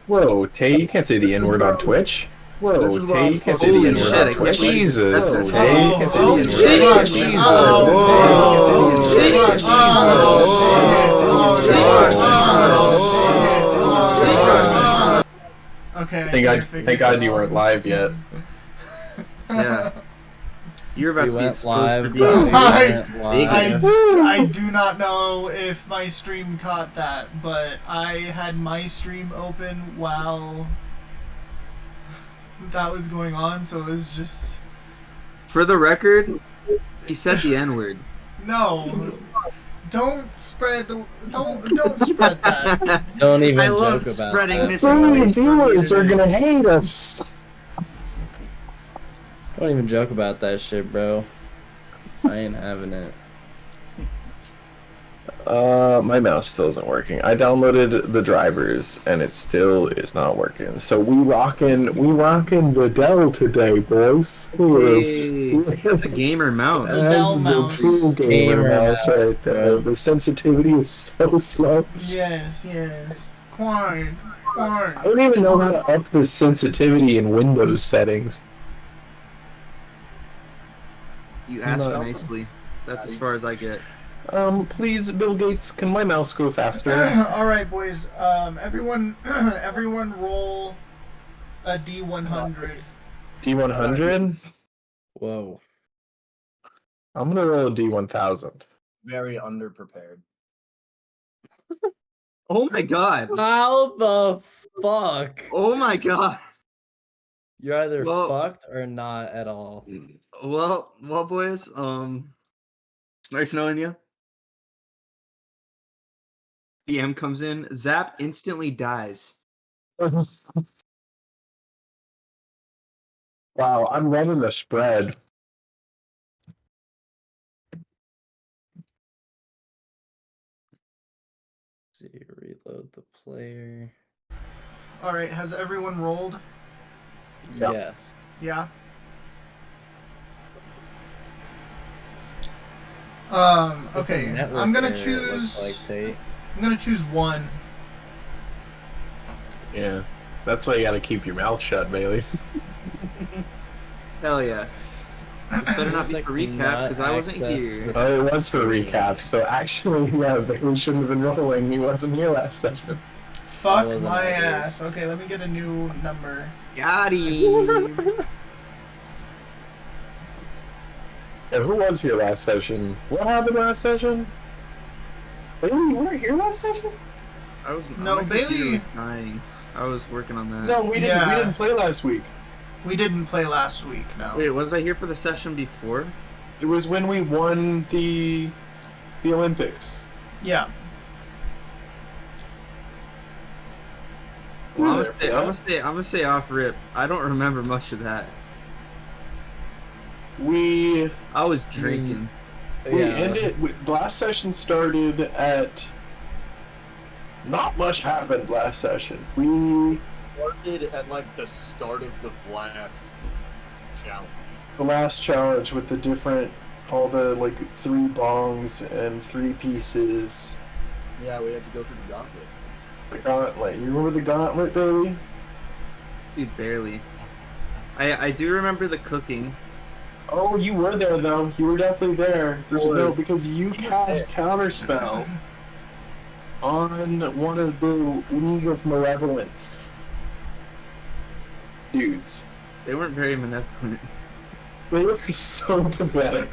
Whoa, Tay, you can't say the N word on Twitch. This Whoa, is what Tay, I'm you can't supposed say the to N do. word Shit, on I Twitch. can't believe Jesus, this. Tay, you can't say the N word on fuck. Twitch. Jesus, Tay, you can't say the N word on Twitch. Okay, I Thank think I God, fixed thank it. God you weren't live yet. Yeah. You're about We to be went exposed for live, being but we I- went live. I do not know if my stream caught that, but I had my stream open while that was going on, so it was just For the record, he said the N-word. no. Don't spread that. Don't even I joke love about spreading that. misinformation. Viewers are gonna hate us. Don't even joke about that shit, bro. I ain't having it. My mouse still isn't working. I downloaded the drivers and it still is not working. So we rocking the Dell today, boys. Hey, that's a gamer mouse. The Dell This is the mouse. true gamer mouse right there. bro. The sensitivity is so slow. Yes. Quine. I don't even know how to up the sensitivity in Windows settings. You asked No. nicely. That's as far as I get. Please, Bill Gates, can my mouse go faster? All right, boys. Everyone roll a D100. D100? Whoa. I'm gonna roll a D1000. Very underprepared. Oh my god. How the fuck? Oh my god. You're either Well- fucked or not at all. Well, boys. It's nice knowing you. DM comes in. Zap instantly dies. Wow, I'm running the spread. Let's see, reload the player. All right, has everyone rolled? Yeah. Yes. Yeah. What's a Okay. network I'm gonna error, it looks choose. like, Tate? I'm gonna choose one. Yeah, that's why you gotta keep your mouth shut, Bailey. Hell yeah. This better not be Like for recap not because I wasn't access here. the- Oh, it was for recap, so actually, yeah, Bailey shouldn't have been rolling. He wasn't here last session. Fuck wasn't my either. ass. Okay, let me get a new number. Got him. And who was here last session? What happened last session? Bailey, you weren't here last session? I was No, my computer Bailey- was dying. I was working on that. No, we didn't. Yeah. We didn't play last week. We didn't play last week. No. Wait, was I here for the session before? It was when we won the Olympics. Yeah. Well, You were there for that. I'm gonna say off rip. I don't remember much of that. We I was drinking. ended. Last session started at. Not much happened last session. We Started at like the start of the last challenge. the last challenge with the different, all the like 3 bongs and 3 pieces. Yeah, we had to go through the gauntlet. The gauntlet. You remember the gauntlet, baby? Dude, barely. I do remember the cooking. Oh, you were there though. You were definitely there. I was. No, because you cast counterspell on one of the League of Malevolence dudes. They weren't very benevolent. They were so pathetic.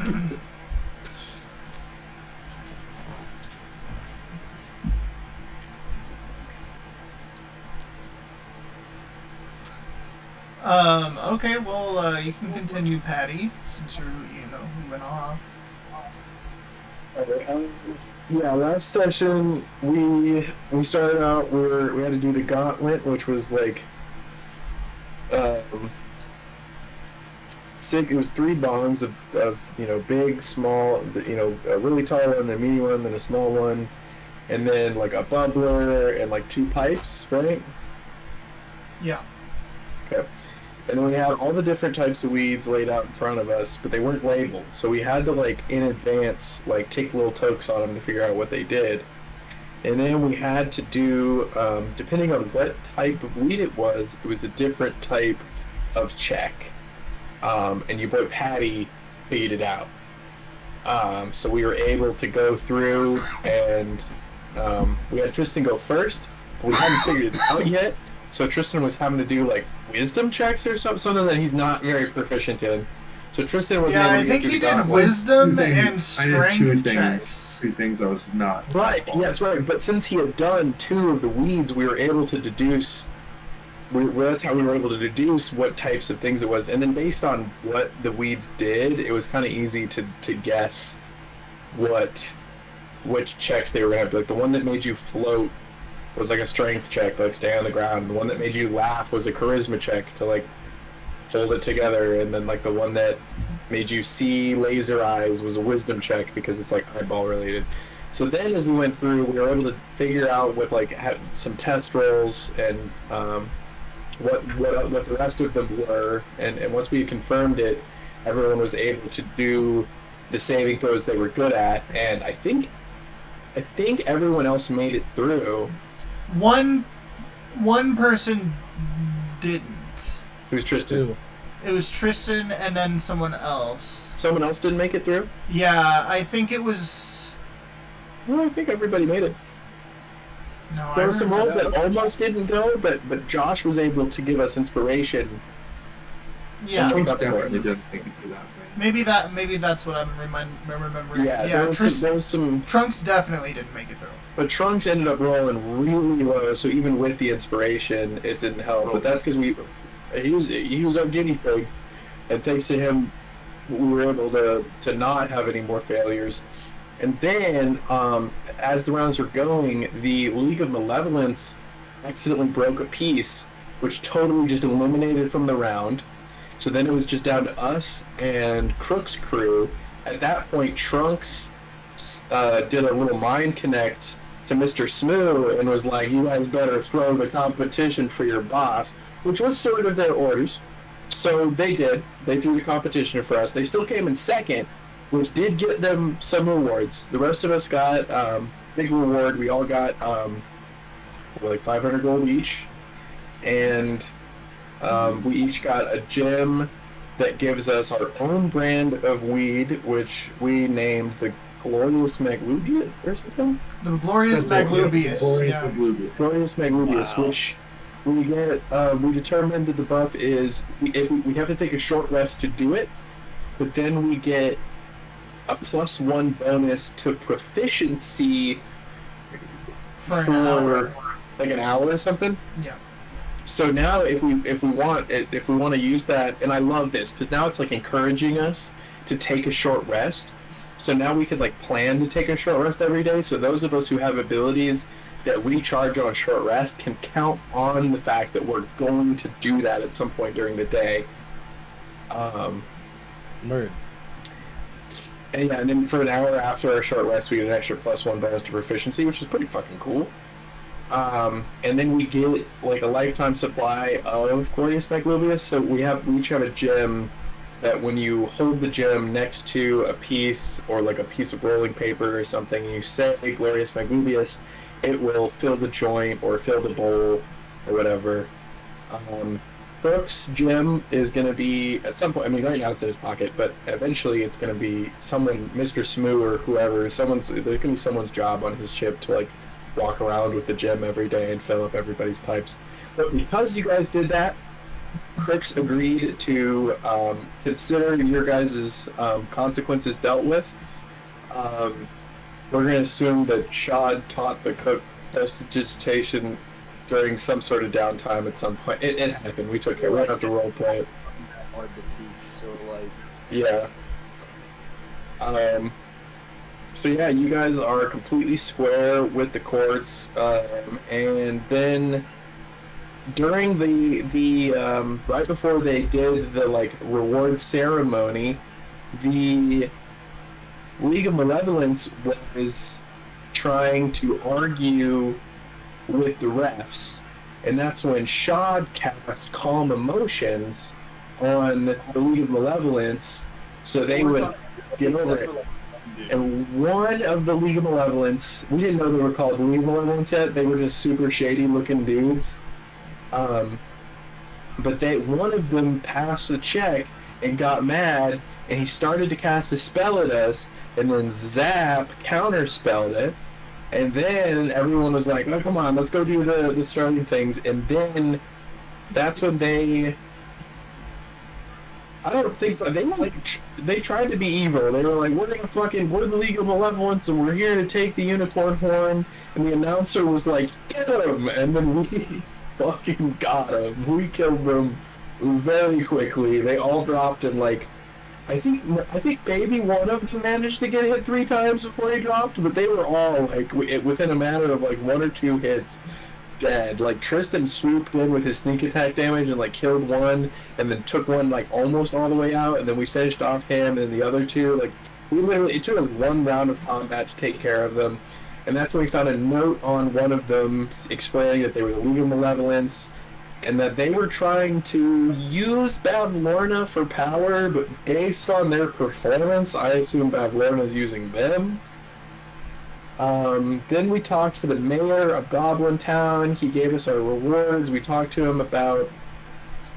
Okay. Well, you can continue, Patty, since you went off. Yeah, last session we started out we had to do the gauntlet, which was like it was 3 bongs of big, small, a really tall one, then a medium one, then a small one, and then like a bubbler and like 2 pipes, right? Yeah. Okay. And then we had all the different types of weeds laid out in front of us, but they weren't labeled. So we had to, like, in advance, like, take little tokes on them to figure out what they did. And then we had to do, depending on what type of weed it was a different type of check. And your boy Patty figured it out. So we were able to go through and we had Tristan go first, but we hadn't figured it out yet. So Tristan was having to do like wisdom checks or something that he's not very proficient in. So Tristan was able to I get think through he the did gauntlet. wisdom Two things- and I did strength two checks. Two things I was not. Right, yeah, that's right. But since he had done 2 of the weeds, we were able to deduce. That's how we were able to deduce what types of things it was. And then based on what the weeds did, it was kind of easy to guess which checks they were going to have. Like the one that made you float was like a strength check, like stay on the ground. The one that made you laugh was a charisma check to like hold it together. And then like the one that made you see laser eyes was a wisdom check because it's like eyeball related. So then as we went through, we were able to figure out with like some test rolls and what the rest of them were. And once we confirmed it, everyone was able to do the saving throws they were good at. And I think everyone else made it through. One person didn't. Who's Tristan? It was Tristan and then someone else. Someone else didn't make it through? Yeah, I think it was. Well, I think everybody made it. No, There I were some remember rolls that almost didn't go, but Josh was able to give us inspiration. Yeah, Make Trunks up for it. definitely didn't think it through that way. maybe that's what I'm remembering. Yeah, yeah. there was some, Trunks definitely didn't make it through. but Trunks ended up rolling really low. So even with the inspiration, it didn't help. But that's because he was our guinea pig, and thanks to him, we were able to not have any more failures. And then, as the rounds were going, the League of Malevolence accidentally broke a piece, which totally just eliminated from the round. So then it was just down to us and Crook's crew. At that point, Trunks did a little mind connect to Mr. Smoo and was like, you guys better throw the competition for your boss, which was sort of their orders. So they did. They threw the competition for us. They still came in second, which did get them some rewards. The rest of us got big reward. We all got like 500 gold each. And we each got a gem that gives us our own brand of weed, which we named the Glorious Maglubius or something? The Glorious Maglubius. Yeah. Glorious Maglubius, Wow. which we get, we determined that the buff is, if we have to take a short rest to do it, but then we get a +1 bonus to proficiency For an hour. like an hour or something. Yeah. So now, if we want to use that, and I love this because now it's like encouraging us to take a short rest. So now we could like plan to take a short rest every day. So those of us who have abilities that recharge on short rest can count on the fact that we're going to do that at some point during the day. Nerd. And yeah, and then for an hour after our short rest, we get an extra +1 bonus to proficiency, which is pretty fucking cool. And then we get like a lifetime supply of Glorious Maglubius. So we each have a gem that when you hold the gem next to a piece or like a piece of rolling paper or something, and you say Glorious Maglubius, it will fill the joint or fill the bowl or whatever. Brooks' gem is going to be at some point. I mean, right now it's in his pocket, but eventually it's going to be someone, Mr. Smoo or whoever. There's going to be someone's job on his ship to like walk around with the gem every day and fill up everybody's pipes. But because you guys did that, Crooks agreed to consider your guys' consequences dealt with. We're going to assume that Shad taught the cook prestidigitation during some sort of downtime at some point. It happened. We took it. We don't have to role play it. Hard to teach, so like. Yeah. So yeah, you guys are completely square with the courts, and then during the right before they did the like reward ceremony, the League of Malevolence was trying to argue with the refs, and that's when Shad cast Calm Emotions on the League of Malevolence, so they would get over it. And one of the League of Malevolence, we didn't know they were called League of Malevolence yet. They were just super shady looking dudes. But one of them passed the check and got mad, and he started to cast a spell at us, and then Zap counterspelled it. And then everyone was like, "Oh, come on, let's go do the starting things." And then that's when I don't think they were like they tried to be evil. They were like, we're the League of Malevolence, and we're here to take the unicorn horn. And the announcer was like, get him! And then we fucking got him. We killed them very quickly. They all dropped in like, I think maybe one of them managed to get hit 3 times before he dropped, but they were all like within a matter of like 1 or 2 hits. Dead. Like Tristan swooped in with his sneak attack damage and like killed one, and then took one like almost all the way out, and then we finished off him and the other 2. Like it took us 1 round of combat to take care of them, and that's when we found a note on one of them explaining that they were the League of Malevolence and that they were trying to use Bavlorna for power, but based on their performance, I assume Bavlorna's using them. Then we talked to the mayor of Goblin Town. He gave us our rewards. We talked to him about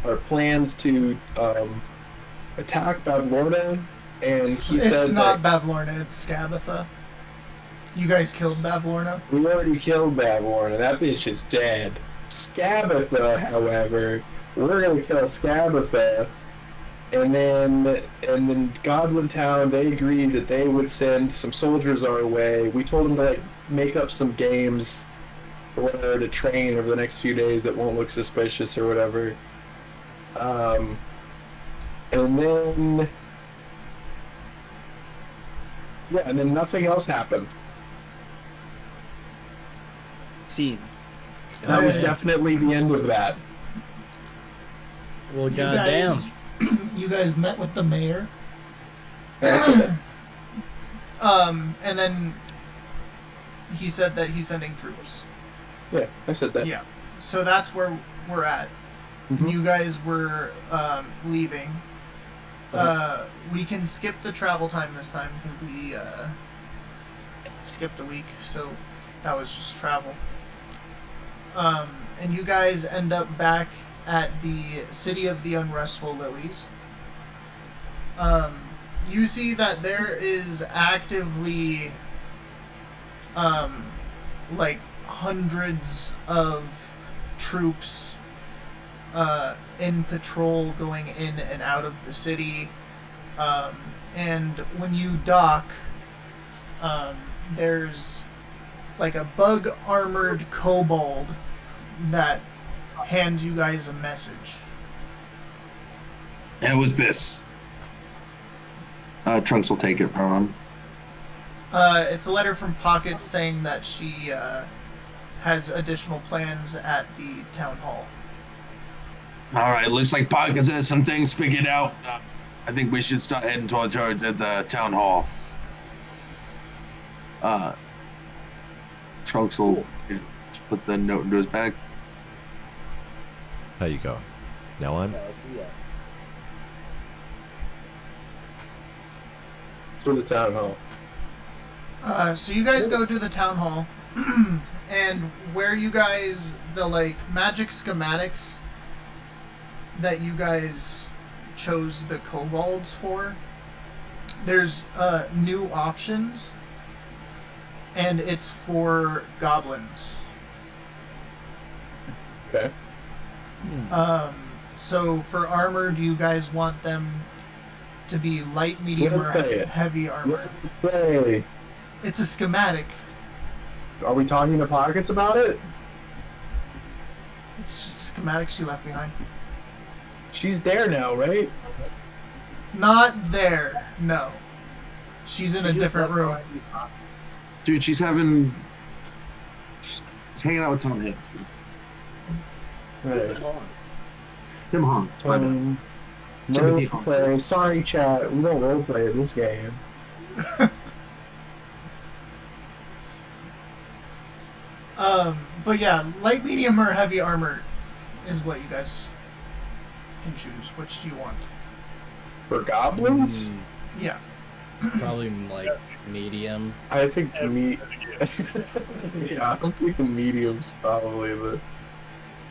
our plans to attack Bavlorna, and he said it's not Bavlorna, it's Skabatha. You guys killed Bavlorna? We already killed Bavlorna. That bitch is dead. Skabatha, however, we're gonna kill Skabatha. And then Goblin Town, they agreed that they would send some soldiers our way. We told them to like make up some games or whatever to train over the next few days that won't look suspicious or whatever. And then nothing else happened. Scene. That was definitely the end of that. Well, goddamn. You guys met with the mayor. And then he said that he's sending troops. yeah, I said that. Yeah. So that's where we're at. Mhm. You guys were leaving. We can skip the travel time this time. We skipped a week, so that was just travel. And you guys end up back at the City of the Unrestful Lilies. You see that there is actively like hundreds of troops in patrol going in and out of the city. And when you dock, there's like a bug armored kobold that hands you guys a message. And it was this. Trunks will take it from him. It's a letter from Pocket saying that she has additional plans at the town hall. Alright, looks like Pockets has some things figured out. I think we should start heading towards her at the town hall. Trunks will just put the note into his bag. How you going? Now on? Yeah, let's do that. To the town hall. So you guys go to the town hall, and where you guys, the like magic schematics that you guys chose the kobolds for, there's new options, and it's for goblins. Okay. So for armor, do you guys want them to be light, medium, or heavy armor? Hey, It's a schematic. are we talking to Pockets about it? It's just a schematic she left behind. She's there now, right? Not there, no. She's in a different room. Dude, she's hanging out with Tom Hicks. What's it on? Tim Hong. Roleplay. Sorry, chat. We don't roleplay in this game. But yeah, light, medium, or heavy armor is what you guys can choose. Which do you want? For goblins? Yeah. Probably like medium. I think Every- yeah, I'm thinking medium's probably the.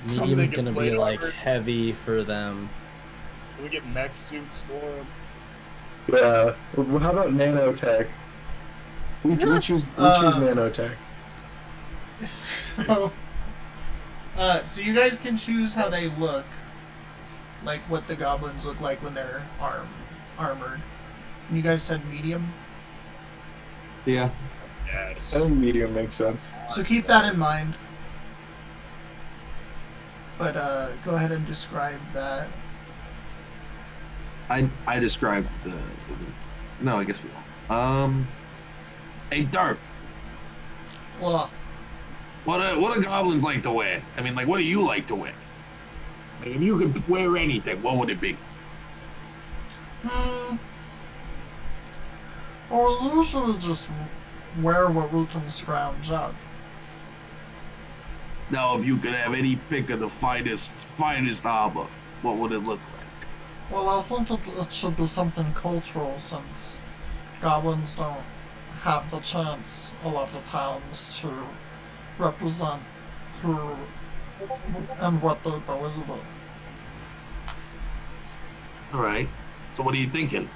Something Medium's can gonna plate be like armor. heavy for them. Can we get mech suits for them? Yeah. Well, how about nanotech? We choose nanotech. So, so you guys can choose how they look, like what the goblins look like when they're armored. And you guys said medium, Yeah. Yes. I think medium makes sense. so keep that in mind. But go ahead and describe that. I described the. No, I guess we don't. Hey, Dark. Well, What do goblins like to wear? I mean, like, what do you like to wear? Like, if you could wear anything, what would it be? well, we usually just wear what we can scrounge up. Now, if you could have any pick of the finest armor, what would it look like? Well, I think it should be something cultural since goblins don't have the chance a lot of times to represent who and what they believe in. All right. So, what are you thinking?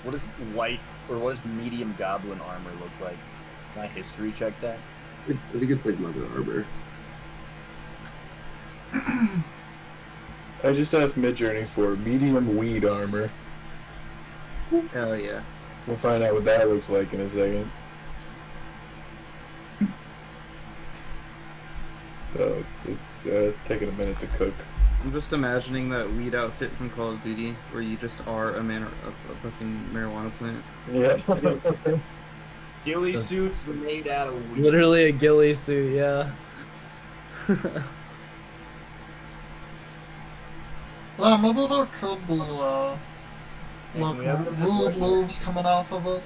What does light or what does medium goblin armor look like? Can I history check that? I think it's like leather armor. I just asked Midjourney for medium weed armor. Hell yeah. We'll find out what that looks like in a second. So it's taking a minute to cook. I'm just imagining that weed outfit from Call of Duty where you just are a fucking marijuana plant. Yeah. Ghillie suits made out of weed. Literally a ghillie suit, yeah. Yeah, maybe there could be, can we have them just weed like- leaves coming off of it.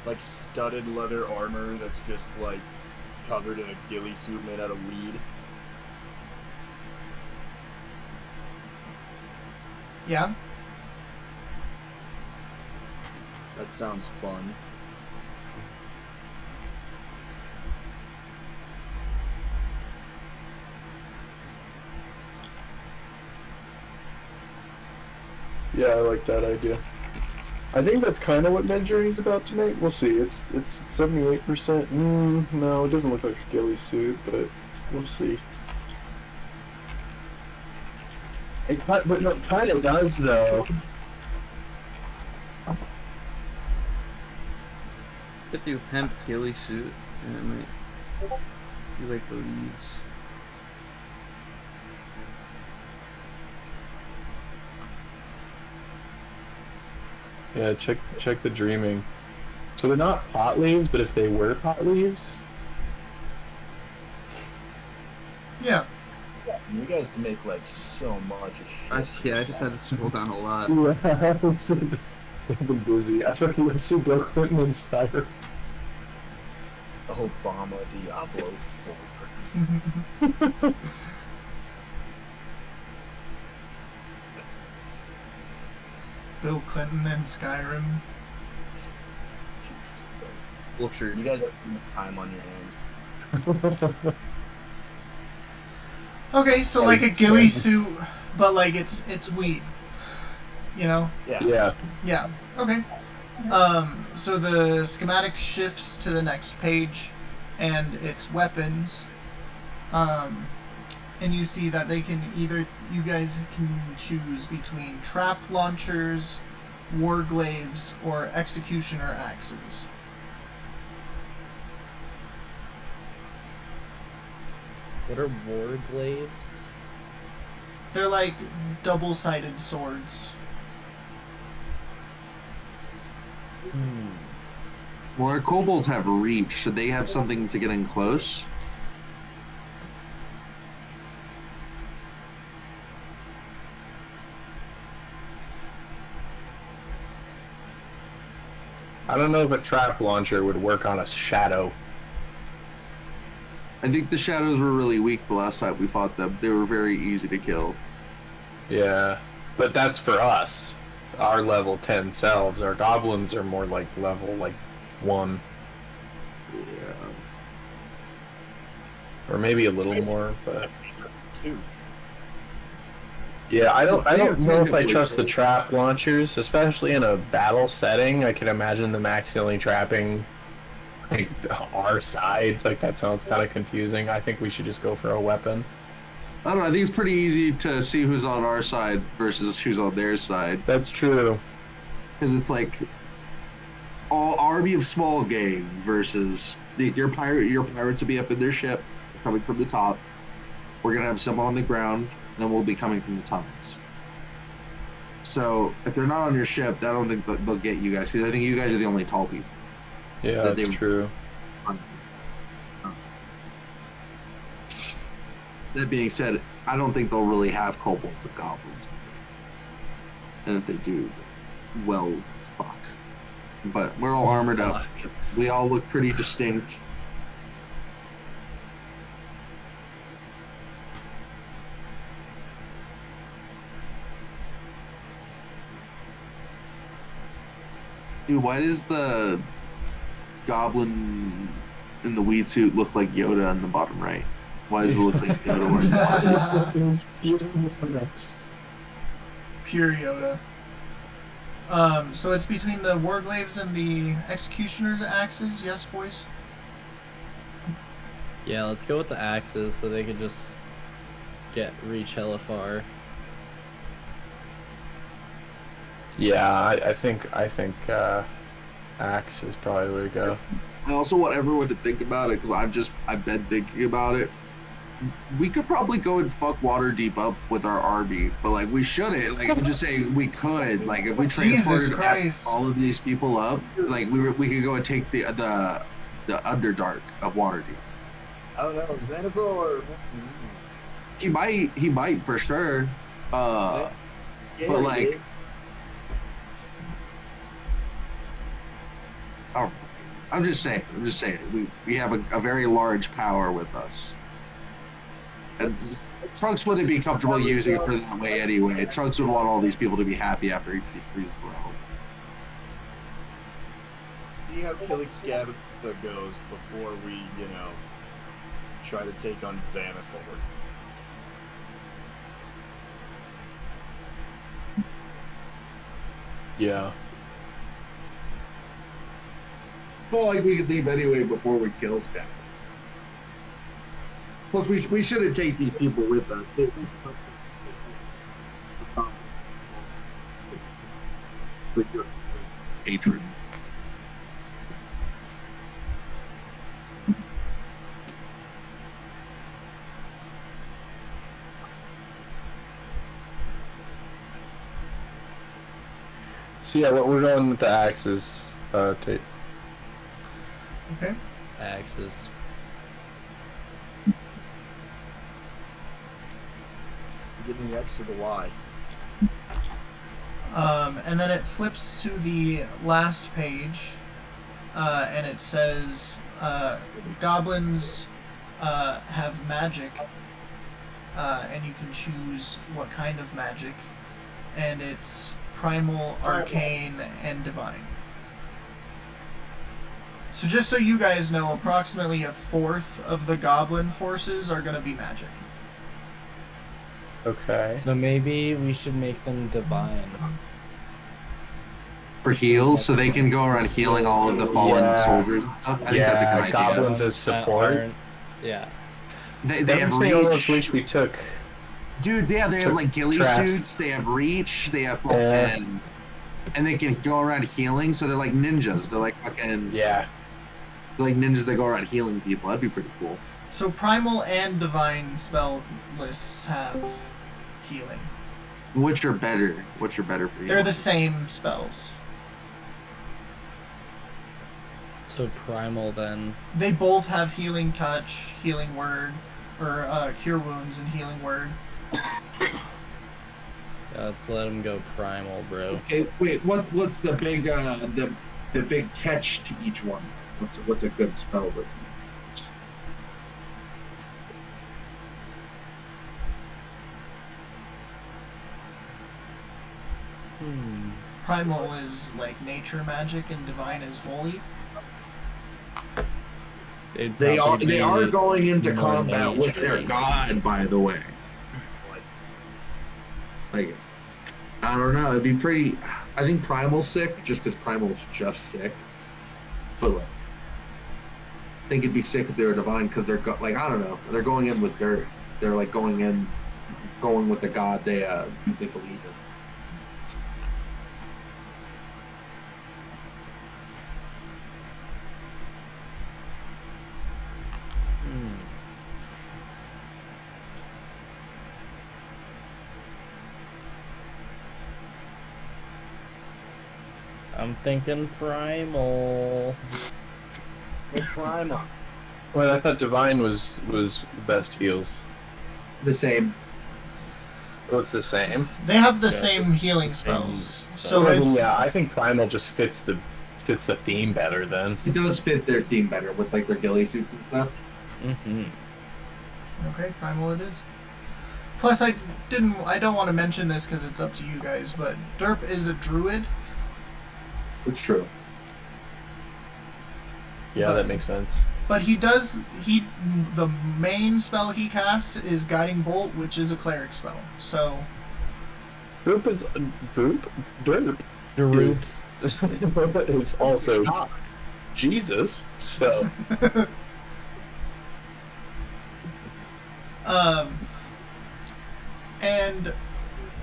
Like studded leather armor that's just like covered in a ghillie suit made out of weed. Yeah? That sounds fun. Yeah, I like that idea. I think that's kind of what Midjourney's about to make. We'll see. It's 78%. No, it doesn't look like a ghillie suit, but we'll see. But no, it kind of does though. Could do hemp ghillie suit and it might be like leaves. Yeah, check the dreaming. So they're not pot leaves, but if they were pot leaves, Yeah. You guys can make like so much of shit. I just had to scroll down a lot. I've been busy. I fucking listened to Bill Clinton and Snyder. Obama Diablo 4. Bill Clinton and Skyrim. Vulture. You guys have enough time on your hands. Okay, so like a ghillie suit, but like it's weed. You know? Yeah. Yeah. Yeah. Okay. So the schematic shifts to the next page, and it's weapons. And you see that they can you guys can choose between trap launchers, warglaives, or executioner axes. What are war glaives? They're like double-sided swords. Well, our kobolds have reach. Should they have something to get in close? I don't know if a trap launcher would work on a shadow. I think the shadows were really weak the last time we fought them. They were very easy to kill. Yeah, but that's for us. Our level 10 selves. Our goblins are more like level like 1, Yeah. or maybe a little more. But 2. yeah, I don't know if I Technically. trust the trap launchers, especially in a battle setting. I can imagine them accidentally trapping like our side. Like that sounds kind of confusing. I think we should just go for a weapon. I don't know. I think it's pretty easy to see who's on our side versus who's on their side. That's true. Because it's like all army of small game versus your pirates will be up in their ship coming from the top. We're gonna have someone on the ground, and we'll be coming from the tunnels. So if they're not on your ship, I don't think they'll get you guys. Because I think you guys are the only tall people. Yeah, that's true. That being said, I don't think they'll really have kobolds or goblins. And if they do, well, fuck. But we're all armored up. We all look pretty distinct. Dude, why does the goblin in the weed suit look like Yoda on the bottom right? Why does it look like Yoda wearing glasses? Pure Yoda. So it's between the Warglaves and the Executioner's axes, yes, boys? Yeah, let's go with the axes so they can just reach hella far. Yeah, I think axe is probably the way to go. I also want everyone to think about it because I've been thinking about it. We could probably go and fuck Waterdeep up with our army, but like we shouldn't. Like I'm just saying we could. Like if we Jesus transported Christ. all of these people up, like we could go and take the Underdark of Waterdeep. I don't know, Xanathar. He might for sure. Yeah, But like, dude. oh, I'm just saying. We have a very large power with us. And Trunks wouldn't be comfortable using it for that way anyway. Trunks would want all these people to be happy after he frees the realm. See how killing Scabatha goes before we, try to take on Xanathar. Yeah. Well, like we could leave anyway before we kill Scabat. Plus, we shouldn't take these people with us. Hatred. So yeah, we're going with the axes. Tate. Okay. Axes. Getting the X or the Y. And then it flips to the last page, and it says, goblins have magic, and you can choose what kind of magic, and it's primal, arcane, and divine. So just so you guys know, approximately a fourth of the goblin forces are going to be magic. Okay. So maybe we should make them divine. For heals, so they can go around healing all of the fallen soldiers and stuff. I think that's a good idea. goblins as support. Yeah. They That have must be all those reach. reach we took. Dude, yeah, they have like ghillie Traps. suits, they have reach, they have Yeah. fucking... And they can go around healing, so they're like ninjas. They're like fucking... Yeah. They're like ninjas that go around healing people. That'd be pretty cool. So primal and divine spell lists have healing. Which are better? Which are better for you? They're the same spells. So primal then. They both have healing touch, healing word, or cure wounds and healing word. Yeah, let's let them go primal, bro. Okay, wait, what's the big the big catch to each one? What's a good spell that Primal is like nature magic and divine is holy. They are going into more combat with their nature-y. god, by the way. Like, I don't know. It'd be pretty. I think Primal's sick, just because Primal's just sick. But like, I think it'd be sick if they were divine, because they're like, I don't know. They're going in with their. They're like going with the god they believe in. I'm thinking primal. The primal. Well, I thought divine was best heals. The same. Well, it's the same. They have the Yeah. same healing spells. So I mean, it's yeah, I think primal just fits the theme better then. It does fit their theme better with like their ghillie suits and stuff. Mm-hmm. okay, primal it is. Plus I don't want to mention this because it's up to you guys, but Derp is a druid. It's true. Yeah, that makes sense. But the main spell he casts is Guiding Bolt, which is a cleric spell. So Derp is also Jesus. So and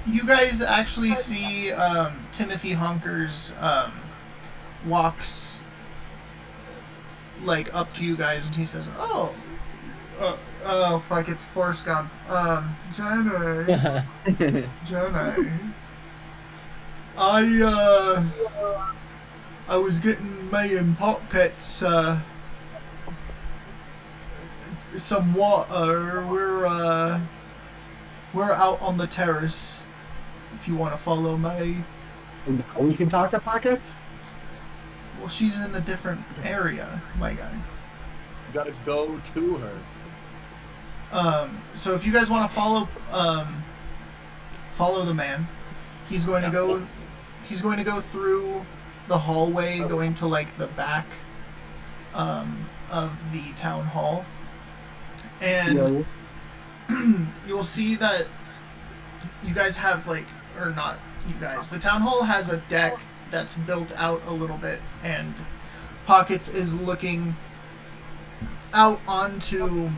you guys actually see Timothy Hunker's walks like up to you guys, and he says, "Oh, fuck, it's Forrest Gump. Jenny, Jenny, I was getting me in pockets some water. We're out on the terrace. If you want to follow me." we can talk to pockets. Well, she's in a different area, my guy. You gotta go to her. So if you guys want to follow the man, he's going to go. He's going to go through the hallway, going to like the back of the town hall, and you'll see that you guys have like, or not you guys. The town hall has a deck that's built out a little bit, and Pockets is looking out onto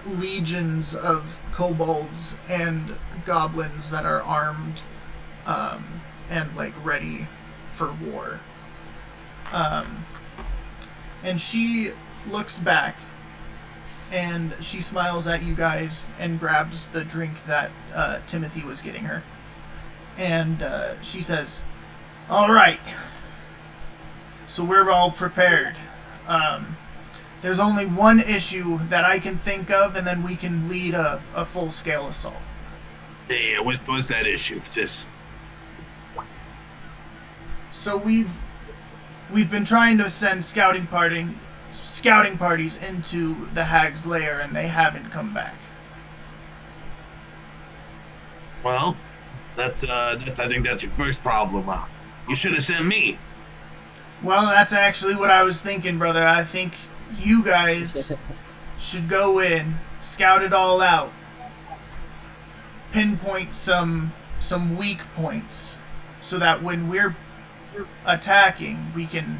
legions of kobolds and goblins that are armed and like ready for war. And she looks back and she smiles at you guys and grabs the drink that Timothy was getting her. And she says, "All right, so we're all prepared. There's only one issue that I can think of, and then we can lead a full-scale assault." Yeah, what's that issue, sis? So we've been trying to send scouting parties into the Hag's lair, and they haven't come back. Well, that's I think that's your first problem. You should have sent me. Well, that's actually what I was thinking, brother. I think you guys should go in, scout it all out, pinpoint some weak points, so that when we're attacking, we can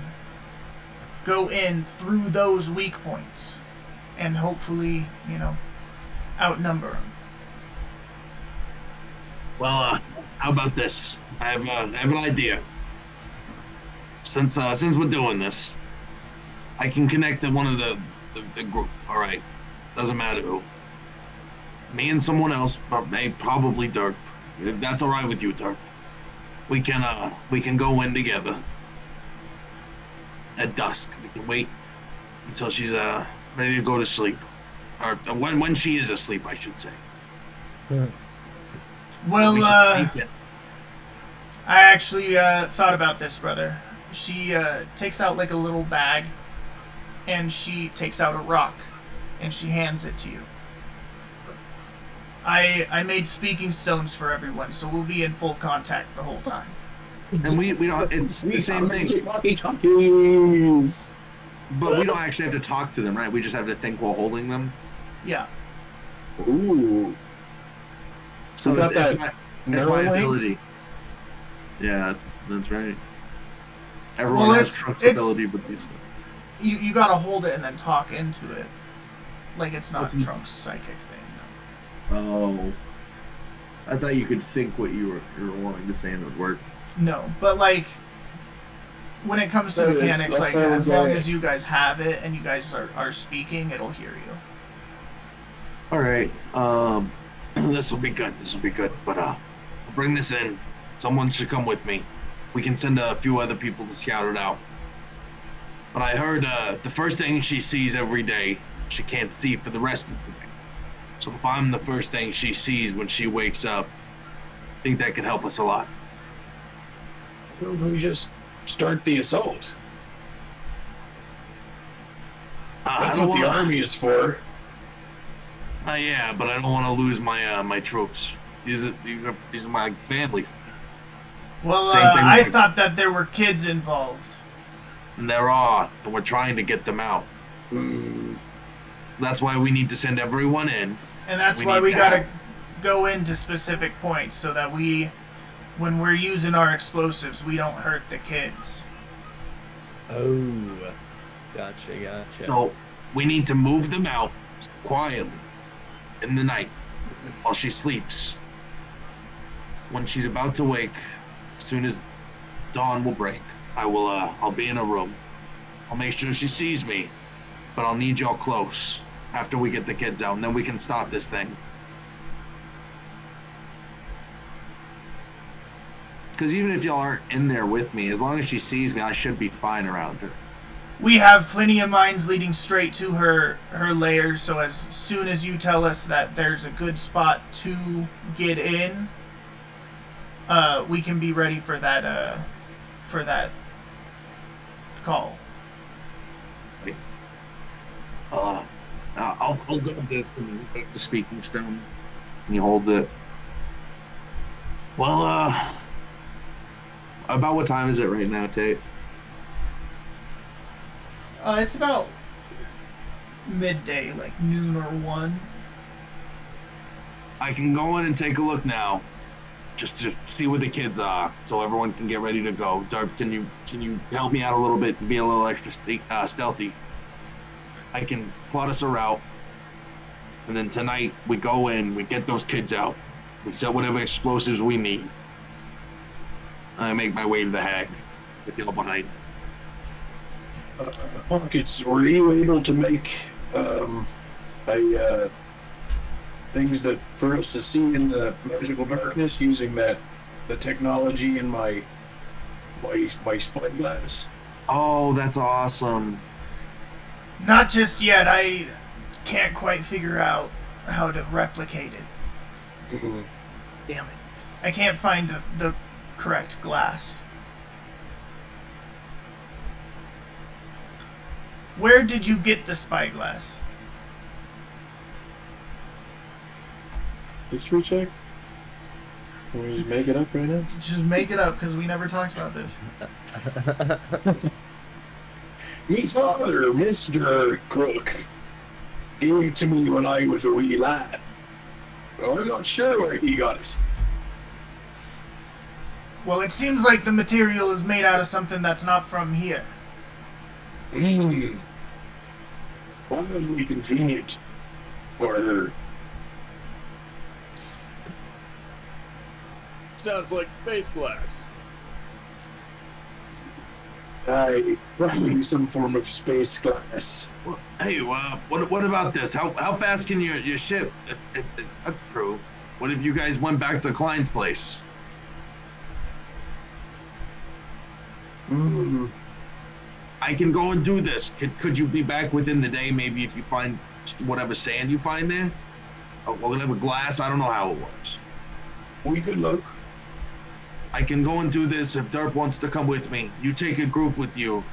go in through those weak points and hopefully, outnumber them. Well, how about this? I have an idea. Since we're doing this, I can connect to one of the group. All right, doesn't matter who. Me and someone else, probably Dirk. If that's all right with you, Dirk, we can go in together at dusk. We can wait until she's ready to go to sleep, or when she is asleep, I should say. Well, We should sneak in. I actually thought about this, brother. She takes out like a little bag, and she takes out a rock, and she hands it to you. I made speaking stones for everyone, so we'll be in full contact the whole time. And we don't. It's the same thing. Walkie-talkies. But we don't actually have to talk to them, right? We just have to think while holding them. Yeah. Ooh. So We got it's that my, it's my Neuralink? ability. Yeah, that's right. Everyone Well, has it's- Trunk's it's- ability with these things. You gotta hold it and then talk into it. Like it's not Mhm. Trunk's psychic thing. Oh. I thought you could think what you were wanting to say and it would work. No, but like when it comes to So it's mechanics, like okay. as long as you guys have it and you guys are speaking, it'll hear you. Alright, this will be good, but I'll bring this in. Someone should come with me. We can send a few other people to scout it out. But I heard, the first thing she sees every day, she can't see for the rest of the day. So if I'm the first thing she sees when she wakes up, I think that could help us a lot. We just start the assault. That's what the army is for. Yeah, but I don't want to lose my my troops. These are my family. Well, Same thing I with- thought that there were kids involved. And there are, but we're trying to get them out. Hmm. That's why we need to send everyone in. And that's We why need we to gotta have- go into specific points so that when we're using our explosives, we don't hurt the kids. Oh, gotcha. So we need to move them out quietly in the night while she sleeps. When she's about to wake, as soon as dawn will break, I'll be in a room. I'll make sure she sees me, but I'll need y'all close after we get the kids out, and then we can stop this thing. Because even if y'all aren't in there with me, as long as she sees me, I should be fine around her. We have plenty of mines leading straight to her lair, so as soon as you tell us that there's a good spot to get in, we can be ready for that call. I'll go with this and take the speaking stone. And he holds it. Well, about what time is it right now, Tate? It's about midday, like noon or 1. I can go in and take a look now, just to see where the kids are, so everyone can get ready to go. Darp, can you help me out a little bit and be a little extra stealthy? I can plot us a route, and then tonight we go in, we get those kids out, we set whatever explosives we need. I make my way to the hag with y'all behind. Pockets, were you able to make things that for us to see in the magical darkness using the technology in my spyglass? Oh, that's awesome. Not just yet. I can't quite figure out how to replicate it. Mhm. Damn it. I can't find the correct glass. Where did you get the spyglass? History check? Can we just make it up right now? Just make it up, because we never talked about this. Me father, Mr. Crook, gave it to me when I was a wee lad. Well, I'm not sure where he got it. Well, it seems like the material is made out of something that's not from here. Wildly convenient for her. Sounds like space glass. Probably some form of space glass. Well, hey, what about this? How fast can your ship? If that's true, what if you guys went back to Klein's place? I can go and do this. Could you be back within the day? Maybe if you find whatever sand you find there, or whatever glass. I don't know how it works. We could look. I can go and do this if Derp wants to come with me. You take a group with you.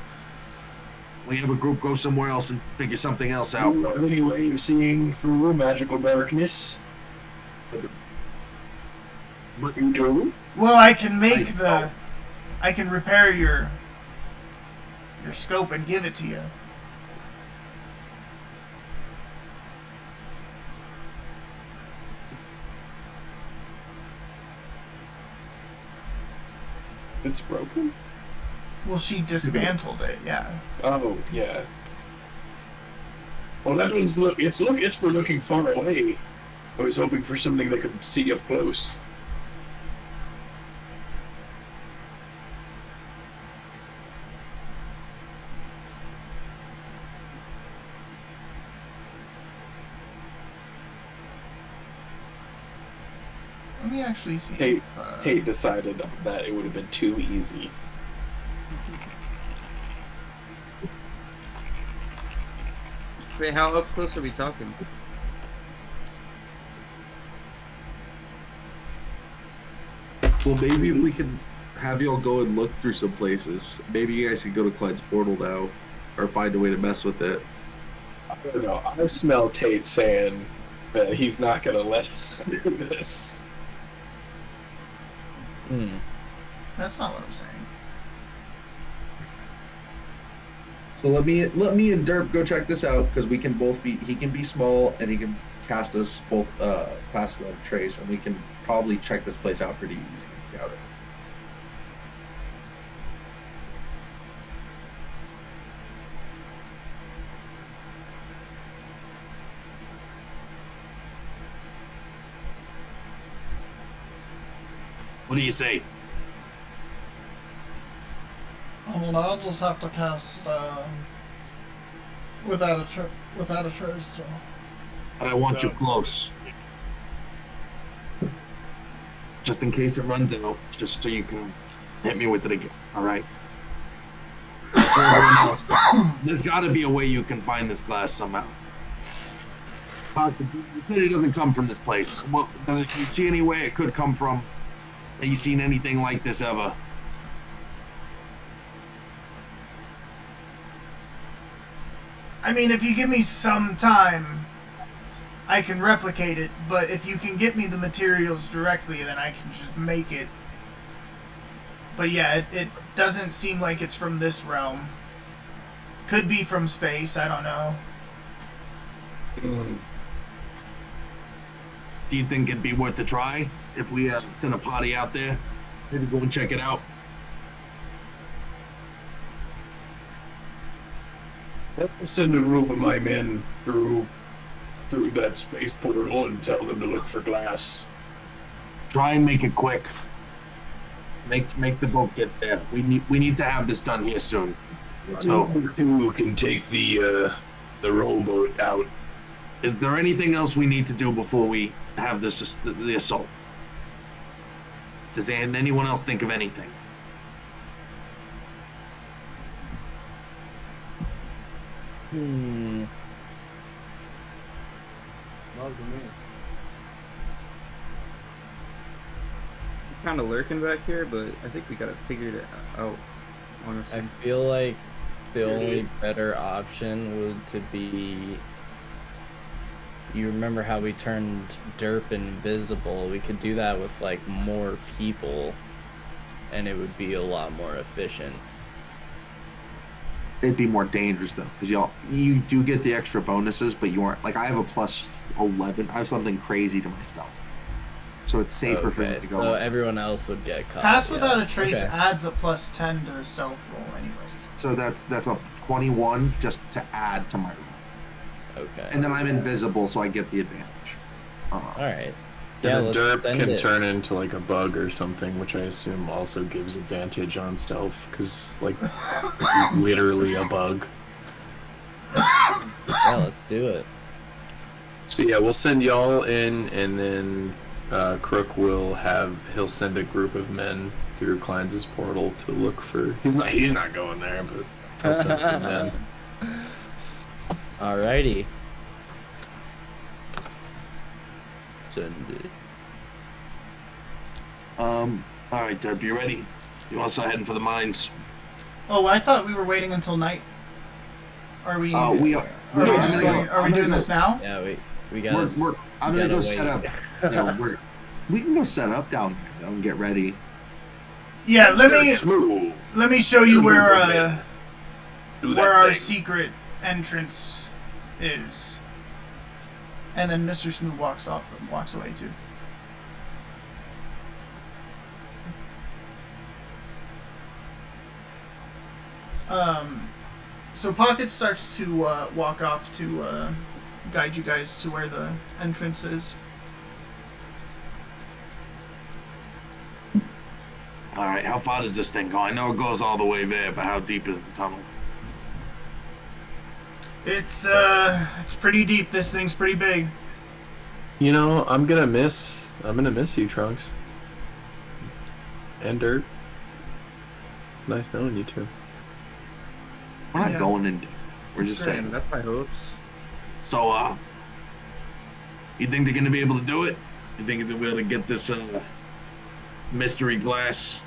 We have a group go somewhere else and figure something else out. Do you have any way of seeing through magical darkness? What you do? Well, I can make I can repair your scope and give it to you. It's broken? Well, she dismantled it, yeah. Oh, yeah. Well, that means it's for looking far away. I was hoping for something that could see up close. Let me actually see. Tate decided that it would have been too easy. Wait, how up close are we talking? Well, maybe we can have y'all go and look through some places. Maybe you guys can go to Clyde's portal now, or find a way to mess with it. I don't know. I smell Tate saying that he's not going to let us do this. That's not what I'm saying. So let me and Derp go check this out because we can both be. He can be small and he can cast us both past the trace, and we can probably check this place out pretty easy. Scout it. What do you say? I mean, I'll just have to cast without a trace. So. I want you close. Just in case it runs out, just so you can hit me with it again. All right. For everyone else, there's got to be a way you can find this glass somehow. You said it doesn't come from this place. Well, does it? You see any way it could come from? Have you seen anything like this ever? I mean, if you give me some time, I can replicate it, but if you can get me the materials directly, then I can just make it. But yeah, it doesn't seem like it's from this realm. Could be from space, I don't know. Do you think it'd be worth a try if we send a party out there? Maybe go and check it out. I'll send a group of my men through that space portal and tell them to look for glass. Try and make it quick. Make the boat get there. We need to have this done here soon. So who can take the rowboat out? is there anything else we need to do before we have this the assault? Does anyone else think of anything? Not for me. Kind of lurking back here, but I think we got it figured out. Honestly, I feel like the only better option would to be. You remember how we turned Derp invisible? We could do that with like more people, and it would be a lot more efficient. It'd be more dangerous though, because you do get the extra bonuses, but you aren't like I have a plus 11. I have something crazy to myself, so it's safer for me to go. So everyone else would get caught. Pass without a trace adds a plus 10 to the stealth roll, anyways. So that's a 21 just to add to my roll. Okay. And then I'm invisible, so I get the advantage. All right. And Yeah, a let's derp send can it. turn into like a bug or something, which I assume also gives advantage on stealth, because like literally a bug. Yeah, let's do it. So yeah, we'll send y'all in, and then Crook he'll send a group of men through Klein's portal to look for. He's not going there, but he'll send some men. Alrighty. Send it. All right, Derp, you ready? You want to start heading for the mines? Oh, I thought we were waiting until night. Are we? We are. Are we doing this now? Yeah, We gotta. I'm we gonna gotta go set up. wait. We can go set up down there and get ready. Yeah, Smooth. let me show you where Do where that our thing. secret entrance is. And then Mr. Smooth walks away too. So Pocket starts to walk off to guide you guys to where the entrance is. All right, how far does this thing go? I know it goes all the way there, but how deep is the tunnel? It's pretty deep. This thing's pretty big. You know, I'm gonna miss you, Trunks. And Dirt. Nice knowing you two. We're not Yeah. going in. We're just great. saying. That's my hopes. So, you think they're gonna be able to do it? You think they'll be able to get this mystery glass?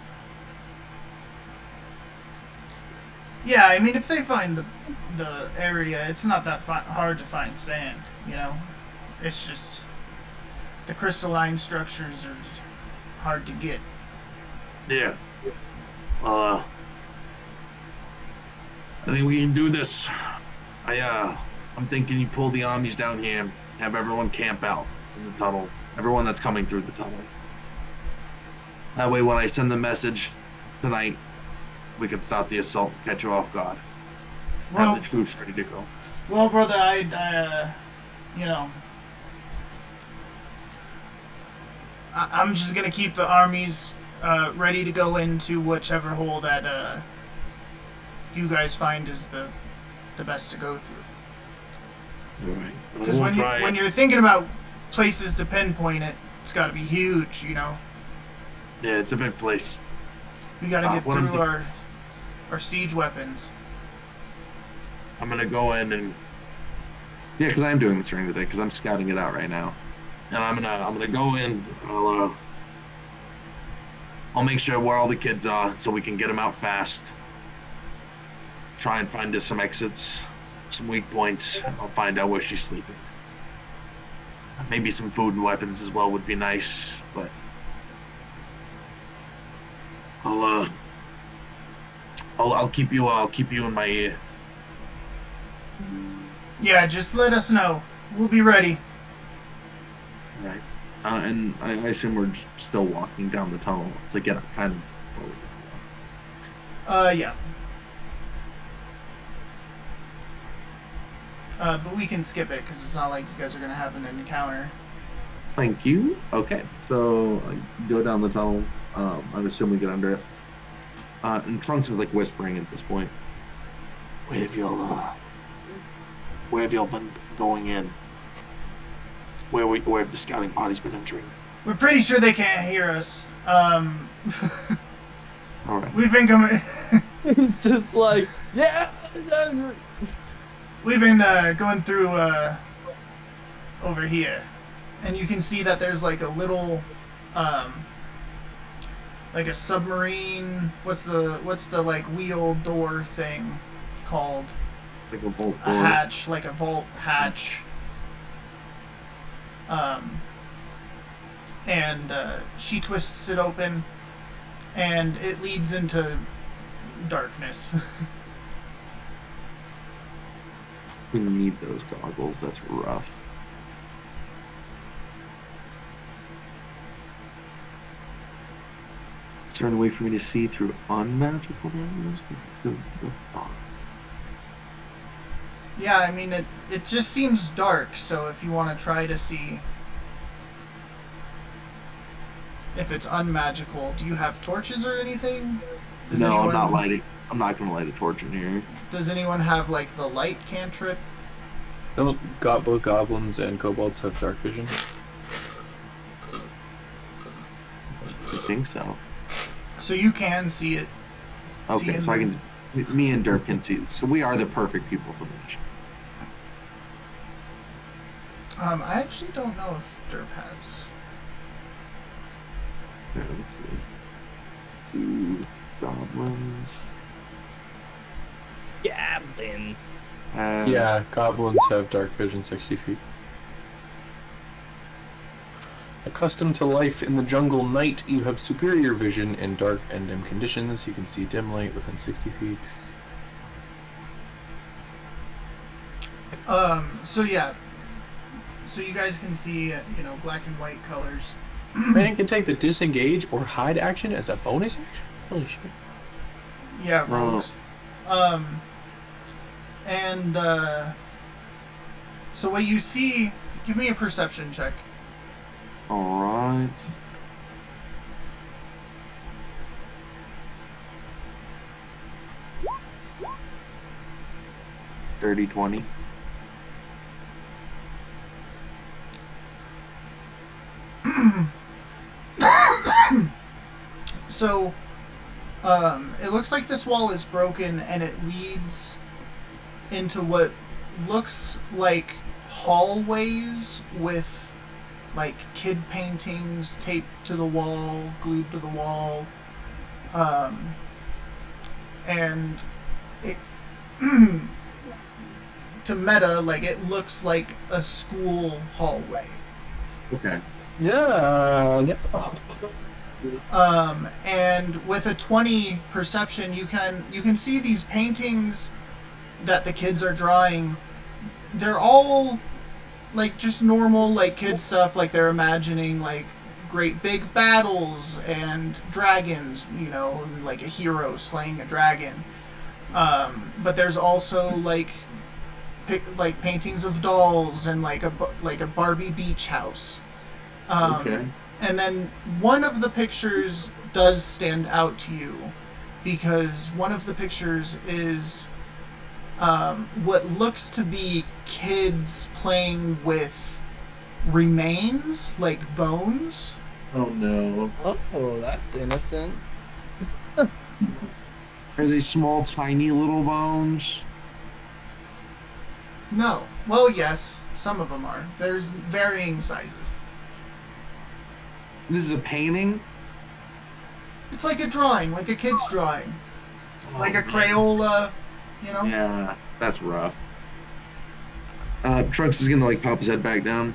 Yeah, I mean, if they find the area, it's not that hard to find sand. You know, it's just the crystalline structures are hard to get. Yeah. I think we can do this. I'm thinking you pull the armies down here, have everyone camp out in the tunnel. Everyone that's coming through the tunnel. That way, when I send the message tonight, we can stop the assault and catch you off guard. Well, Have the troops ready to go. well, brother, you know, I'm just gonna keep the armies ready to go into whichever hole that you guys find is the best to go through. All right. Because when you're thinking about places to pinpoint it, it's got to be huge, you know. Yeah, it's a big place. We got to get what I'm through our siege weapons. I'm gonna go in and because I am doing this during the day because I'm scouting it out right now, and I'm gonna go in. I'll make sure where all the kids are so we can get them out fast. Try and find us some exits, some weak points. I'll find out where she's sleeping. Maybe some food and weapons as well would be nice, but I'll keep you in my ear. Yeah, just let us know. We'll be ready. Right. And I assume we're still walking down the tunnel to get kind of. Yeah. But we can skip it because it's not like you guys are gonna have an encounter. Thank you. Okay, so I go down the tunnel. I'm assuming we get under it. And Trunks is like whispering at this point. Where have y'all been going in? Where have the scouting parties been entering? We're pretty sure they can't hear us. All right. We've been coming. It's just like, yeah. We've been going through over here, and you can see that there's like a little, like a submarine. What's the like wheel door thing called? Like a vault A door. hatch, like a vault hatch. And she twists it open, and it leads into darkness. We need those goggles. That's rough. Is there any way for me to see through unmagical areas? Yeah, I mean, it just seems dark, so if you want to try to see if it's unmagical, do you have torches or anything? No, I'm not lighting. I'm not gonna light a torch in here. Does anyone have, like, the light cantrip? Don't both goblins and kobolds have dark vision? I think so. So you can see it. Okay, so I can. Me and Derp can see. So we are the perfect people for the mission. I actually don't know if Derp has. Yeah, let's see. Ooh, goblins. Goblins. Yeah, goblins have dark vision 60 feet. Accustomed to life in the jungle night, you have superior vision in dark and dim conditions. You can see dim light within 60 feet. So yeah. So you guys can see, black and white colors. Man can take the disengage or hide action as a bonus action? Holy shit. Yeah, rogues. So what you see, give me a perception check. Alright. Dirty 20. So, it looks like this wall is broken and it leads into what looks like hallways with like kid paintings taped to the wall, glued to the wall. And it to meta, like it looks like a school hallway. Okay. Yeah. And with a 20 perception, you can see these paintings that the kids are drawing. They're all like just normal like kid stuff, like they're imagining like great big battles and dragons, like a hero slaying a dragon. But there's also like paintings of dolls and like a Barbie beach house. Okay. And then one of the pictures does stand out to you because one of the pictures is what looks to be kids playing with remains, like bones. Oh no. Oh, that's innocent. Are they small, tiny little bones? No. Well, yes, some of them are. There's varying sizes. This is a painting? It's like a drawing, like a kid's drawing. Like a man. Crayola, Yeah, that's rough. Trunks is gonna like pop his head back down.